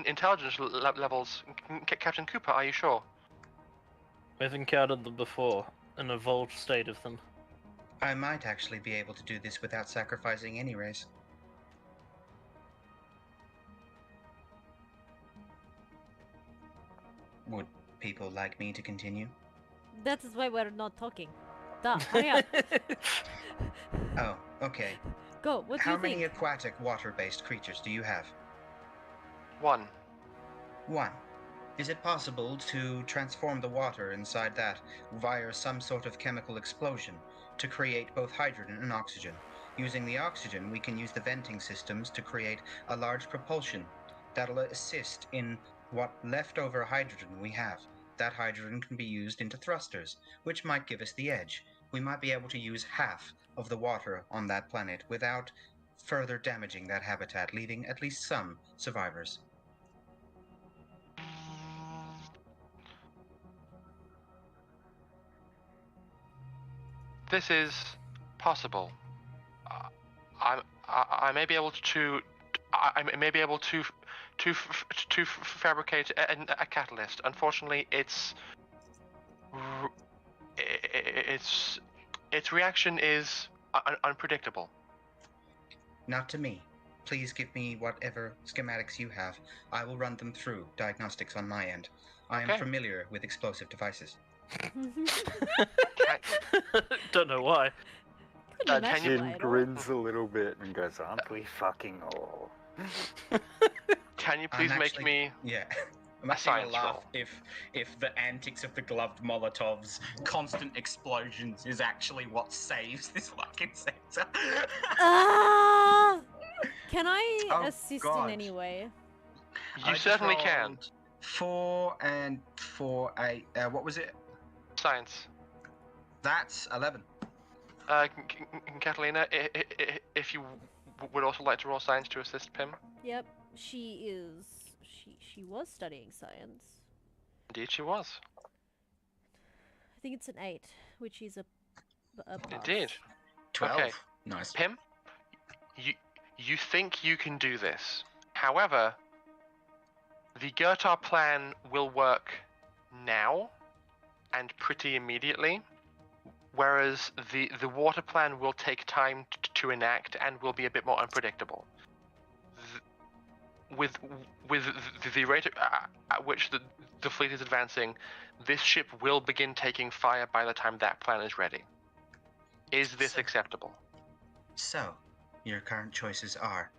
A: intelligence levels. Captain Cooper, are you sure?
C: We've encountered them before, an evolved state of them.
D: I might actually be able to do this without sacrificing any race. Would people like me to continue?
B: That is why we're not talking. Duh, hurry up.
D: Oh, okay.
B: Go, what do
D: How
B: you think?
D: many aquatic water-based creatures do you have?
A: 1.
D: 1. Is it possible to transform the water inside that via some sort of chemical explosion to create both hydrogen and oxygen? Using the oxygen, we can use the venting systems to create a large propulsion that'll assist in what leftover hydrogen we have. That hydrogen can be used into thrusters, which might give us the edge. We might be able to use half of the water on that planet without further damaging that habitat, leaving at least some survivors.
A: This is possible. I may be able to. I may be able to fabricate a catalyst. Unfortunately, its reaction is unpredictable.
D: Not to me. Please give me whatever schematics you have. I will run them through diagnostics on my end. I am
A: Okay.
D: familiar with explosive devices.
C: Don't know why.
B: Couldn't imagine
A: can you-
B: why
F: Jin
B: at all.
F: grins a little bit and goes, "Aren't we fucking all?"
A: Can you
D: I'm
A: please make
D: actually-
A: me
D: Yeah. I'm
A: A
D: actually gonna
A: science
D: laugh
A: roll.
D: if the antics of the Gloved Molotovs, constant explosions, is actually what saves this fucking sector.
B: Ah! Can I
D: Oh,
B: assist
D: God.
B: in any way?
A: You certainly can.
D: 4 and 4, 8. What was it?
A: Science.
D: That's 11.
A: Catalina, if you would also like to roll science to assist Pim.
B: Yep, she was studying science.
A: Indeed, she was.
B: I think it's an 8, which is a pass.
A: Indeed.
D: 12.
A: Okay.
D: Nice.
A: Pim, you think you can do this. However, the Gertar plan will work now and pretty immediately, whereas the water plan will take time to enact and will be a bit more unpredictable. With the rate at which the fleet is advancing, this ship will begin taking fire by the time that plan is ready. Is this
D: So-
A: acceptable?
D: So, your current choices are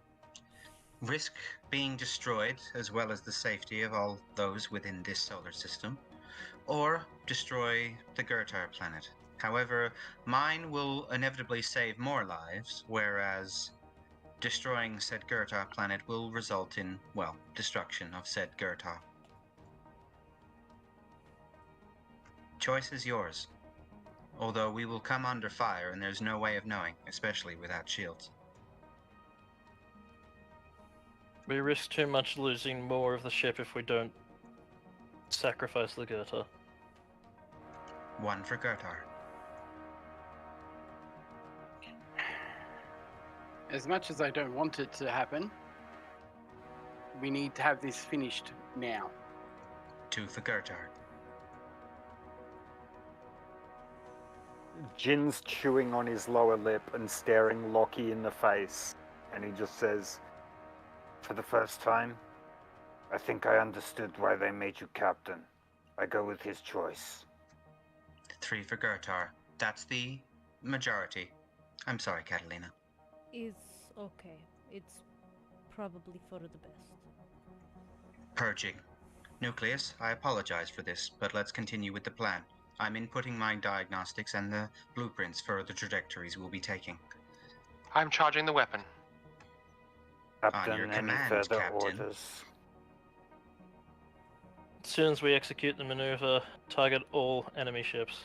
D: risk being destroyed, as well as the safety of all those within this solar system, or destroy the Gertar planet. However, mine will inevitably save more lives, whereas destroying said Gertar planet will result in, well, destruction of said Gertar. Choice is yours. Although we will come under fire and there's no way of knowing, especially without shields.
C: We risk too much losing more of the ship if we don't sacrifice the Gertar.
D: 1 for Gertar.
E: As much as I don't want it to happen, we need to have this finished now.
D: 2 for Gertar.
F: Jin's chewing on his lower lip and staring Lockie in the face, and he just says, "For the first time, I think I understood why they made you captain. I go with his choice."
D: 3 for Gertar. That's the majority. I'm sorry, Catalina.
B: It's okay. It's probably for the best.
D: Purging. Nucleus, I apologize for this, but let's continue with the plan. I'm inputting my diagnostics and the blueprints for the trajectories we'll be taking.
A: I'm charging the weapon.
G: Captain,
D: your
G: any
D: command,
G: further
D: Captain.
G: orders?
C: As soon as we execute the maneuver, target all enemy ships.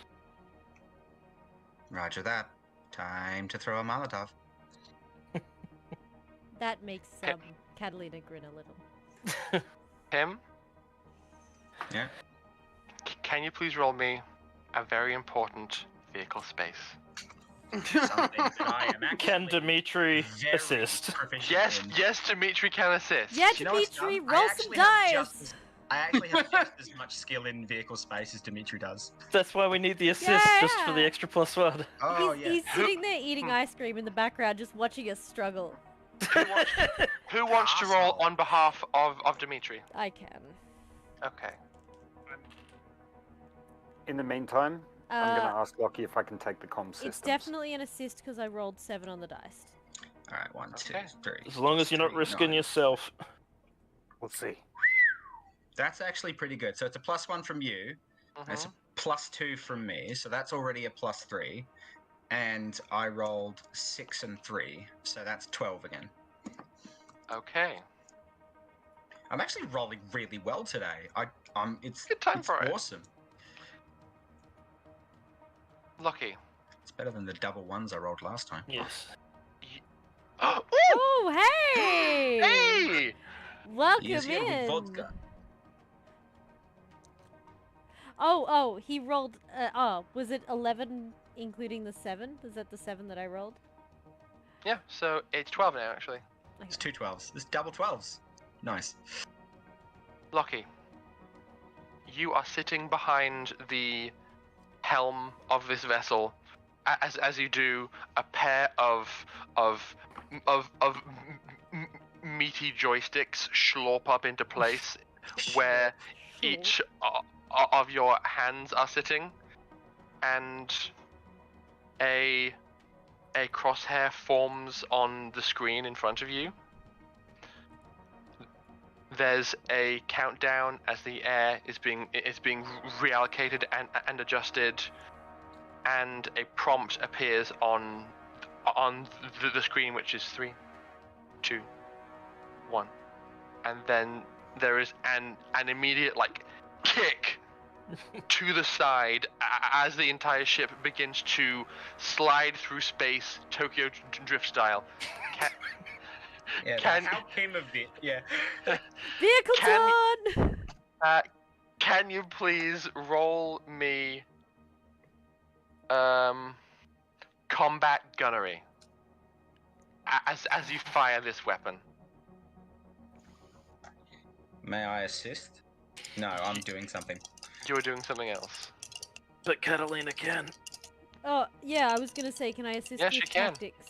D: Roger that. Time to throw a Molotov.
B: That makes
A: Okay.
B: Catalina grin a little.
A: Tim,
D: Yeah.
A: can you please roll me a very important vehicle space?
D: Something that I am actually
C: Can Dimitri
D: very
C: assist?
D: proficient
A: Yes,
D: in.
A: yes, Dimitri can assist.
B: Yeah,
D: You know what's
B: Dimitri,
D: dumb? I
B: roll some
D: actually have just
B: dice!
D: as- I actually have just as much skill in vehicle space as Dimitri does.
C: That's why we need the assist, just for the
B: Yeah.
C: extra +1.
D: Oh,
B: he's,
D: yeah.
B: he's sitting there eating
A: Hmm.
B: ice cream in the background, just watching us struggle.
A: Who wants to roll
D: Asshole.
A: on behalf of Dimitri?
B: I can.
A: Okay.
F: In the meantime, I'm going
B: Uh,
F: to ask Lockie if I can take the comm systems.
B: it's definitely an assist because I rolled 7 on the dice.
D: All right, 1, 2,
A: Okay.
D: 3.
C: As long as you're not
D: 3,
C: risking
D: 9.
C: yourself.
F: We'll see.
D: That's actually pretty good. So it's a +1 from you. It's a
A: Mhm.
D: +2 from me. So that's already a +3. And I rolled 6 and 3. So that's 12 again.
A: Okay.
D: I'm actually rolling really well today. It's
A: Good time
D: it's
A: for it.
D: awesome.
A: Lucky.
D: It's better than the double ones I rolled last time.
C: Yes.
A: Ooh!
B: Oh, hey!
A: Hey!
B: Welcome
D: Use it with
B: in.
D: vodka.
B: Oh, he rolled. Was it 11 including the 7? Was that the 7 that I rolled?
A: Yeah, so it's 12 now, actually.
D: It's 2 12s. It's double 12s. Nice.
A: Lucky. You are sitting behind the helm of this vessel. As you do, a pair of meaty joysticks slurp up into place where each of your hands are sitting, and a crosshair forms on the screen in front of you. There's a countdown as the air is being reallocated and adjusted, and a prompt appears on the screen, which is 3, 2, 1, and then there is an immediate kick to the side as the entire ship begins to slide through space, Tokyo Drift style.
D: Yeah,
A: Can-
D: how came of it? Yeah.
B: Vehicle
A: Can-
B: turn!
A: Can you please roll me combat gunnery as you fire this weapon?
D: May I assist? No, I'm doing something.
A: You are doing something else.
C: But Catalina can.
B: Oh, yeah, I was gonna say, can I assist
A: Yes,
B: with
A: you can.
B: tactics?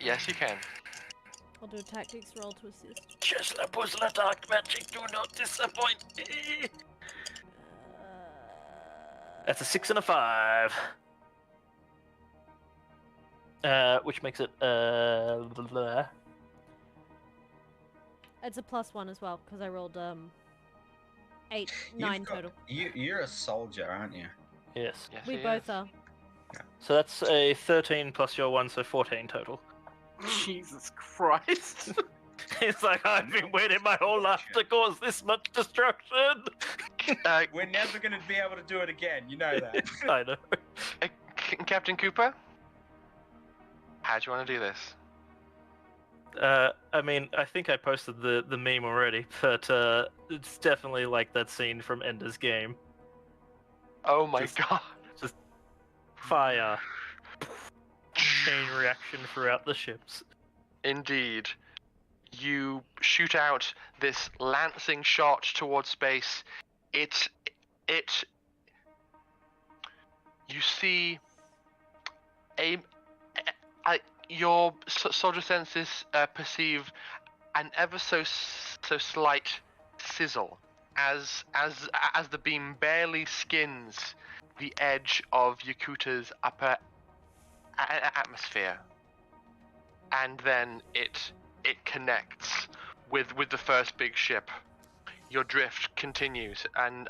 A: Yes, you can.
B: I'll do a tactics roll to assist.
C: Chesla Puzzler Dark Magic, do not disappoint me. That's a 6 and a 5. Which makes it blah.
B: It's a +1 as well, because I rolled 8, 9
D: You've got-
B: total.
D: You're a soldier, aren't you?
C: Yes.
A: Yes,
B: We
A: he
B: both
A: is.
B: are.
C: So that's a 13 plus your 1, so 14 total.
E: Jesus Christ.
C: It's like, I've been waiting my whole life to cause this much destruction.
D: We're never going to be able to do it again. You know that.
C: I know.
A: Captain Cooper, how do you want to do this?
C: I mean, I think I posted the meme already, but it's definitely like that scene from Ender's Game.
A: Oh my
C: Just-
A: god.
C: Fire. Chain reaction throughout the ships.
A: Indeed. You shoot out this lancing shot towards space. You see your soldier senses perceive an ever so slight sizzle as the beam barely skims the edge of Yakuta's upper atmosphere, and then it connects with the first big ship. your drift continues, and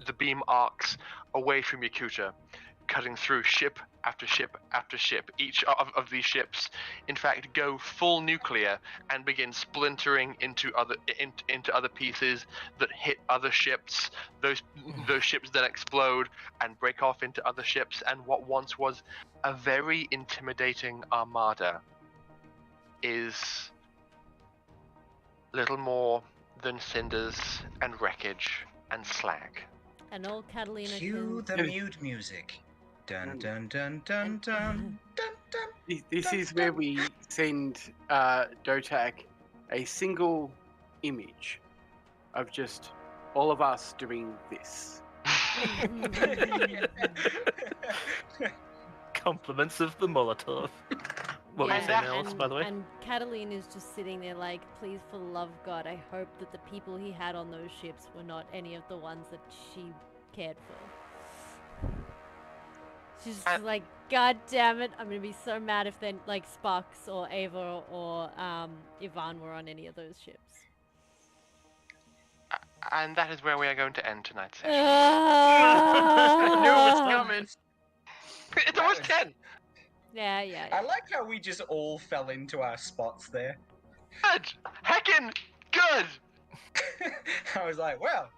A: the beam arcs away from Yakuta, cutting through ship after ship after ship. Each of these ships, in fact, go full nuclear and begin splintering into other pieces that hit other ships. Those ships then explode and break off into other ships, and what once was a very intimidating armada is little more than cinders and wreckage and slag.
B: And old Catalina
D: Cue
B: can...
D: the mute music. Dun dun dun dun dun dun dun.
E: This is where we send Dotak a single image of just all of us doing this.
C: Compliments of the Molotov. What were you saying, Alice, by the way?
B: And Catalina is just sitting there like, please, for the love of God, I hope that the people he had on those ships were not any of the ones that she cared for. She's just like, God damn it, I'm gonna be so mad if then like Sparks or Ava or Ivan were on any of those ships.
A: And that is where we are going to end tonight's session.
E: I knew it was coming.
A: It's almost 10.
B: Yeah.
D: I like how we just all fell into our spots there.
A: Good. Heckin' good.
D: I was like, well,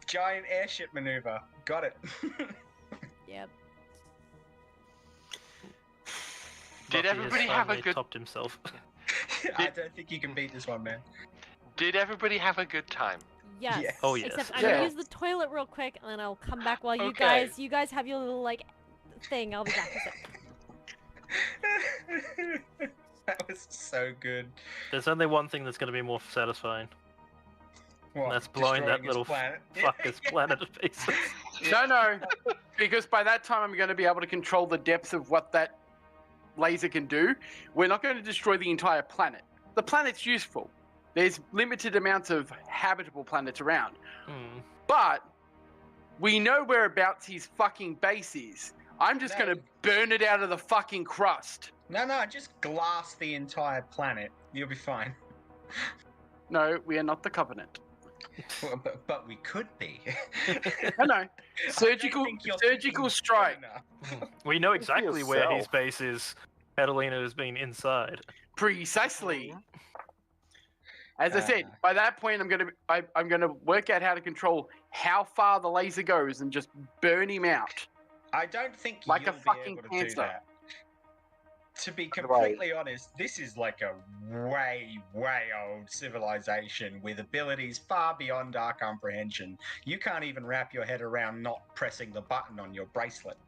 D: giant airship maneuver. Got it.
B: Yep.
A: Did
C: Buffy
A: everybody
C: has
A: have a
C: finally
A: good?
C: topped himself?
D: I don't think you can beat this one, man.
A: Did everybody have a good time?
B: Yes.
D: Yes.
C: Oh, yes.
B: Except I'm
E: Yeah.
B: gonna use the toilet real quick, and then I'll come back while you
A: Okay.
B: guys have your little like thing. I'll be back. in a sec.
D: That was so good.
C: There's only one thing that's going to be more satisfying.
D: What,
C: That's blowing that
D: destroying his
C: little
D: planet?
C: fucker's planet to pieces.
E: No, because by that time I'm going to be able to control the depth of what that laser can do. We're not going to destroy the entire planet. The planet's useful. There's limited amounts of habitable planets around. But we know whereabouts his fucking base is. I'm just
D: No.
E: going to burn it out of the fucking crust.
D: No, just glass the entire planet. You'll be fine.
E: No, we are not the Covenant.
D: Well, but we could be.
E: No. Surgical
D: think you're thinking good
E: strike.
D: enough.
C: We know
F: Think for
C: exactly where his
F: yourself.
C: base is. Catalina has been inside.
E: Precisely. As I said, by that point, I'm gonna work out how to control how far the laser goes and just burn him out.
D: I don't think
E: Like a
D: you'll be
E: fucking
D: able to
E: cancer.
D: do that. To be
F: By the way-
D: completely honest, this is like a way old civilization with abilities far beyond our comprehension. You can't even wrap your head around not pressing the button on your bracelet.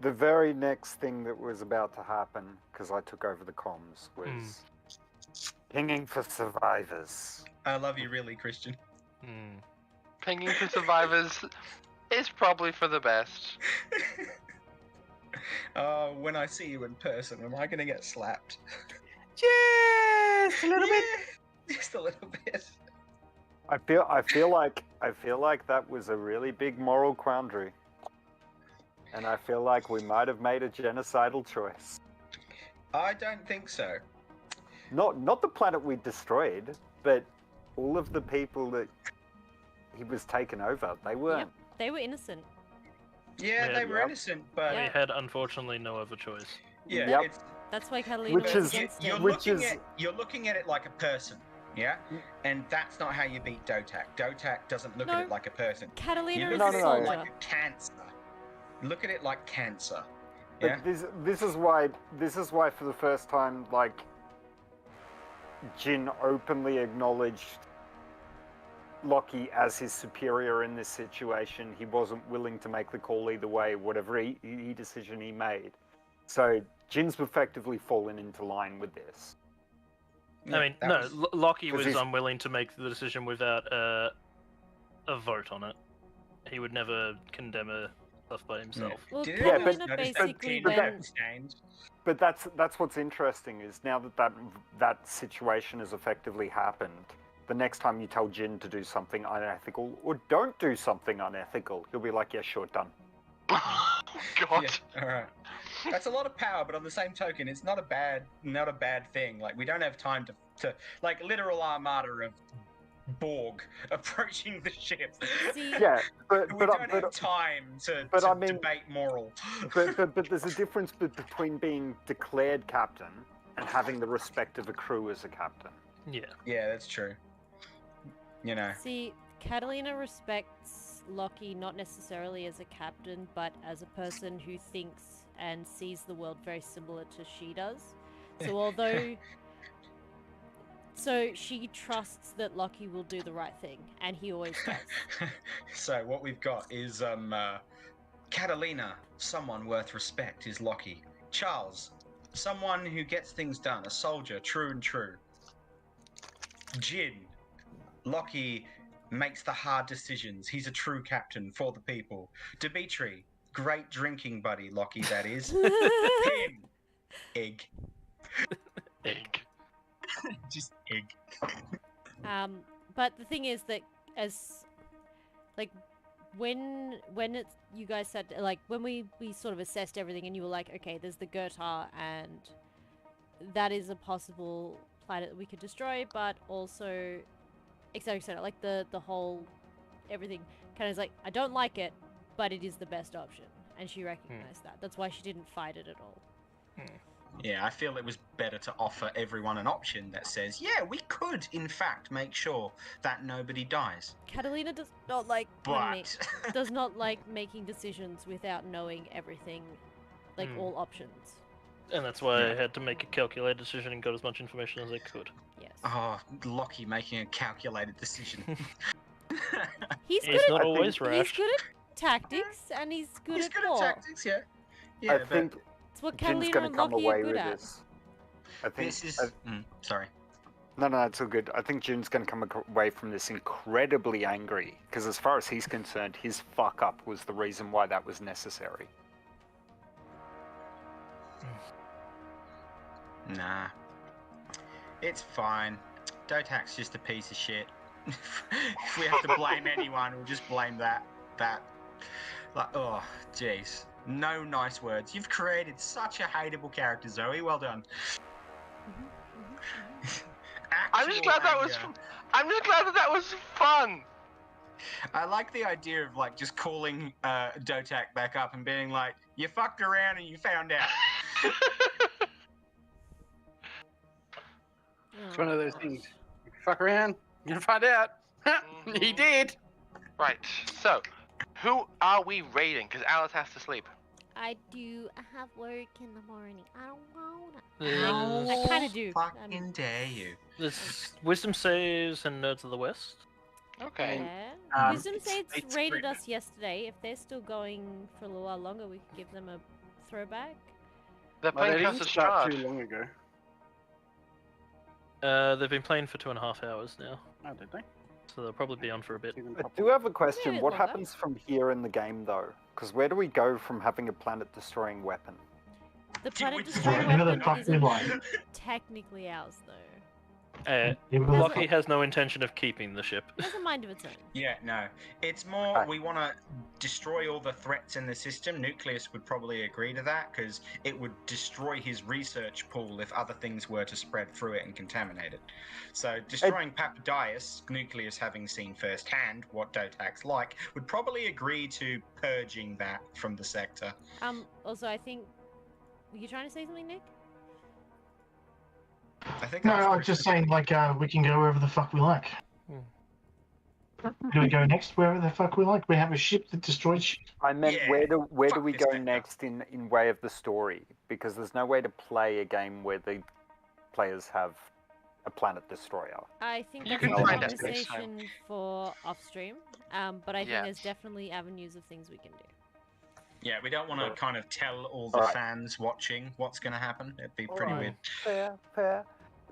F: The very next thing that was about to happen, because I took over the comms, was pinging for survivors.
D: I love you, really, Christian.
A: Pinging for survivors is probably for the best.
D: Oh, when I see you in person, am I going to get slapped?
E: Just a little bit.
D: Just a little bit.
F: I feel like that was a really big moral quandary, and I feel like we might have made a genocidal choice.
D: I don't think so.
F: Not the planet we destroyed, but all of the people that he was taken over. They weren't.
B: They were innocent.
D: Yeah,
C: Yeah,
D: they were
F: yep.
D: innocent, but
C: We had, unfortunately, no other choice.
D: yeah,
F: Yep.
D: it's
B: That's why Catalina
F: Which
B: was
F: is-
B: against
D: you're
B: it.
F: Which
D: looking
F: is-
D: at it like a person, yeah, and that's not how you beat Dotak. Dotak doesn't look at
B: No.
D: it like a person.
B: Catalina
D: You
B: is
D: look
B: a
D: at
F: No,
D: it
F: no.
B: soldier.
D: like a cancer. Look at it like cancer.
F: But
D: Yeah.
F: this is why for the first time, like, Jin openly acknowledged Lockie as his superior in this situation. He wasn't willing to make the call either way, whatever decision he made. So Jin's effectively fallen into line with this.
C: I mean,
D: that
C: no,
D: was-
C: Lockie
F: 'cause
C: was
F: he's-
C: unwilling to make the decision without a vote on it. He would never condemn a stuff by himself.
B: Well,
D: Did
F: Yeah,
D: anyone else
B: Catalina
D: notice
B: basically
D: that
B: went...
D: Jin changed?
F: But that's what's interesting is now that situation has effectively happened. The next time you tell Jin to do something unethical or don't do something unethical, he'll be like, "Yeah, sure, done."
A: God.
D: Yeah, all right. That's a lot of power, but on the same token, it's not a bad thing. Like we don't have time to like literal armada of Borg approaching the ship.
B: See,
F: Yeah, but
D: we don't have time to
F: I mean-
D: debate moral.
F: but there's a difference between being declared captain and having the respect of a crew as a captain.
C: Yeah.
D: Yeah, that's true. You know.
B: see, Catalina respects Lockie not necessarily as a captain, but as a person who thinks and sees the world very similar to she does. So although... So she trusts that Lockie will do the right thing, and he always does.
D: So what we've got is Catalina, someone worth respect is Lockie. Charles, someone who gets things done, a soldier, true and true. Jin, Lockie makes the hard decisions. He's a true captain for the people. Dimitri, great drinking buddy, Lockie, that is. Pim, egg.
A: Egg.
D: Just egg.
B: But the thing is that as like when it's you guys said like when we sort of assessed everything and you were like, okay, there's the Gurtar and that is a possible planet that we could destroy, but also etc. Like the whole everything kind of is like, I don't like it, but it is the best option, and she recognized that. That's why she didn't fight it at all.
D: Yeah, I feel it was better to offer everyone an option that says, yeah, we could, in fact, make sure that nobody dies.
B: Catalina does not like
D: But...
B: does not like making decisions without knowing everything, like all options.
C: And that's why I had to make a calculated decision and got as much information as I could.
B: Yes.
D: Oh, Lockie making a calculated decision.
B: He's
C: He's
B: good
C: not
B: at
C: always
B: he's
C: rash.
B: good at tactics and he's good
D: He's
B: at
D: good
B: war.
D: at tactics, yeah. Yeah,
F: I
D: but
F: think
B: It's what
F: Jin's
B: Catalina
F: going
B: and
F: to come
B: Lockie
F: away
B: are good
F: with
B: at.
F: this. I think.
D: this is... sorry.
F: No, it's all good. I think Jin's going to come away from this incredibly angry because, as far as he's concerned, his fuck up was the reason why that was necessary.
D: Nah. It's fine. Dotak's just a piece of shit. If we have to blame anyone, we'll just blame that. Like, oh, jeez. No nice words. You've created such a hateable character, Zoe. Well done.
A: I'm just glad that was. I'm just glad that was fun.
D: I like the idea of like just calling Dotak back up and being like, "You fucked around and you found out."
E: It's one of those things. You fuck around, you're gonna find out. He did.
A: Right. So, who are we raiding? Because Alice has to sleep.
B: I do have work in the morning. I don't wanna. I kind of do.
D: Fucking dare you.
C: There's Wisdom Saves and Nerds of the West.
A: Okay.
B: Yeah. Wisdom Saints
E: it's
B: raided
E: great.
B: us yesterday. If they're still going for a little while longer, we could give them a throwback.
A: They're
E: Well,
A: playing
E: they
A: House
E: didn't
A: of
E: start
A: Strahd.
E: too long ago.
C: They've been playing for 2.5 hours now,
E: Oh, did they?
C: so they'll probably be on for a bit.
E: Even
F: I
E: pop
F: do have a question.
B: Maybe
F: What
B: longer.
F: happens from here in the game, though? Because where do we go from having a planet-destroying weapon?
B: The
D: Dude,
B: planet
D: we-
B: destroyer
H: Whatever the
B: weapon
H: fuck we
B: isn't
H: like.
B: technically ours, though.
C: Lockie has no intention of keeping the ship.
B: It has a mind of its own.
D: Yeah, no. It's more
F: Right.
D: we want to destroy all the threats in the system. Nucleus would probably agree to that because it would destroy his research pool if other things were to spread through it and contaminate it. So destroying Papadias, Nucleus having seen firsthand what Dotak's like, would probably agree to purging that from the sector.
B: Also, I think. Were you trying to say something, Nick?
D: I think
H: No,
D: that's
H: I was
D: pretty-
H: just saying, like, we can go wherever the fuck we like. Do we go next wherever the fuck we like? We have a ship that destroys shit.
F: I meant
D: Yeah,
F: where do
D: fuck
F: we
D: this
F: go
D: sector.
F: next in way of the story? Because there's no way to play a game where the players have a planet destroyer.
B: I think
A: You
B: that's
A: can
B: a
A: find us
B: conversation for off stream. But I think there's
A: Yes.
B: definitely avenues of things we can do.
D: Yeah, we don't want to kind of tell all the
F: Alright.
D: fans watching what's going to happen. It'd be pretty
F: Alright.
D: weird.
F: Fair.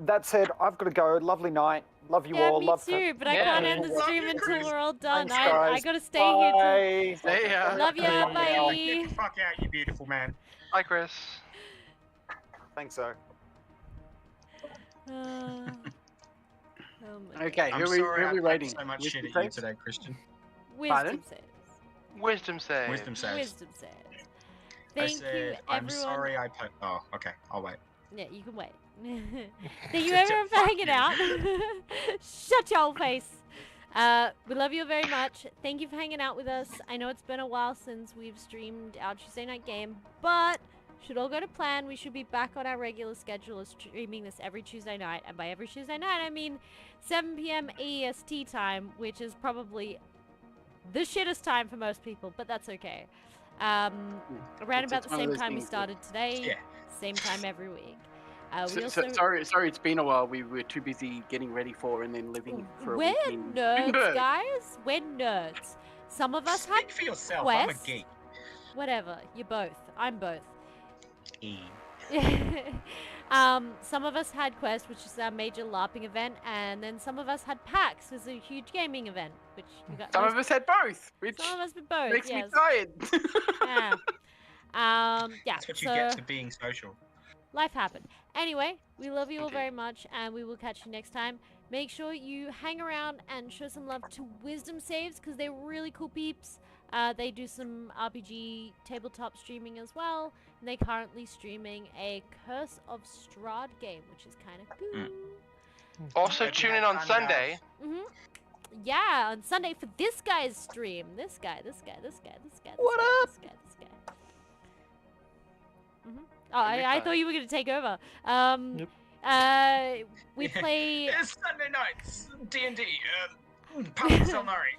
F: That said, I've got to go. Lovely night. Love you
B: Yeah,
F: all.
B: me
F: Love
B: too, but I
A: Yeah.
B: can't end the
D: Love
B: stream
D: you,
B: until
D: Chris.
B: we're all done.
F: Thanks,
B: I
F: guys.
B: gotta stay here till.
F: Bye.
E: See ya.
B: Love ya,
F: Yeah.
B: bye.
D: Get the fuck out, you beautiful man.
A: Bye, Chris.
F: Thanks, so.
B: Oh my
E: Okay,
D: I'm
E: who
D: sorry
E: are we
D: I've
E: raiding?
D: so much
E: Wisdom
D: shit at you
E: saves?
D: today, Christian.
B: God.
E: Pardon?
B: Wisdom says.
A: Wisdom save.
D: Wisdom saves.
B: Wisdom says. Thank
D: I said,
B: you,
D: I'm
B: everyone.
D: sorry I put. Oh, okay. I'll wait.
B: Yeah, you can wait. Thank you everyone for
D: Fuck
B: hanging
D: you.
B: out. Shut your face. We love you very much. Thank you for hanging out with us. I know it's been a while since we've streamed our Tuesday night game, but should all go to plan, we should be back on our regular schedule of streaming this every Tuesday night. And by every Tuesday night, I mean 7 p.m. EST time, which is probably the shittest time for most people, but that's okay. Around
E: It's
B: about the
E: one of
B: same
E: those
B: time we
E: things that-
B: started today,
D: Yeah.
B: same time every week.
E: Sorry, it's been a while. We were too busy getting ready for and then living for a
B: We're
E: week in
B: nerds,
E: Edinburgh.
B: guys. We're nerds. Some of us had
D: Speak for yourself. I'm a
B: Quest.
D: geek.
B: whatever. You're both. I'm both.
D: E.
B: Some of us had Quest, which is our major LARPing event, and then some of us had PAX, which is a huge gaming event, which you got.
E: Some of us had both, which
B: Some of us did both.
E: makes
B: yes.
E: me tired.
B: Yeah. Yeah.
D: That's what you
B: so
D: get for being social.
B: life happened. Anyway, we love you all
D: Indeed.
B: very much, and we will catch you next time. Make sure you hang around and show some love to Wisdom Saves, because they're really cool peeps. They do some RPG tabletop streaming as well, and they're currently streaming a Curse of Strahd game, which is kind of cool.
A: Also,
D: Hope you
A: tune
D: had
A: in on
D: fun,
A: Sunday.
B: Yeah, on Sunday for this guy's stream. This guy.
C: What up?
B: This guy. Oh, I thought you were gonna take over. We play.
D: It's Sunday nights. D&D. Path of Zelnari.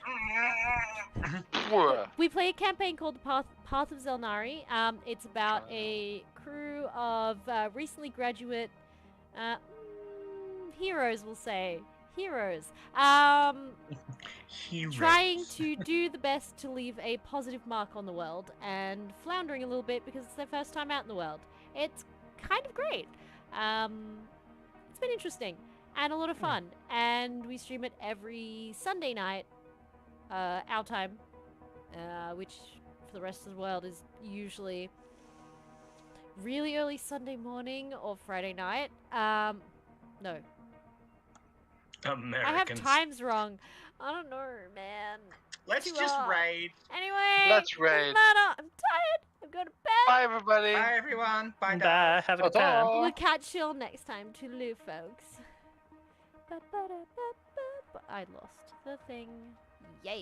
A: Whoa.
B: We play a campaign called the Path of Zelnari. It's about a crew of recently graduate heroes, we'll say. Heroes. Trying to do the best to leave a positive mark on the world and floundering a little bit because it's their first time out in the world. It's kind of great. It's been interesting and a lot of fun. And we stream it every Sunday night, our time, which for the rest of the world is usually really early Sunday morning or Friday night. No.
D: Americans.
B: I have times wrong. I don't know, man.
D: Let's
B: Too
D: just
B: hard.
D: raid.
B: Anyway,
A: Let's raid.
B: doesn't matter. I'm tired. I'm going to bed.
A: Bye, everybody.
D: Bye, everyone. Bye,
C: Bye.
D: Dad.
C: Have a good time.
B: We'll catch you all next time. Toodaloo, folks. Ba-ba-da-ba-ba-ba. I lost the thing. Yeah.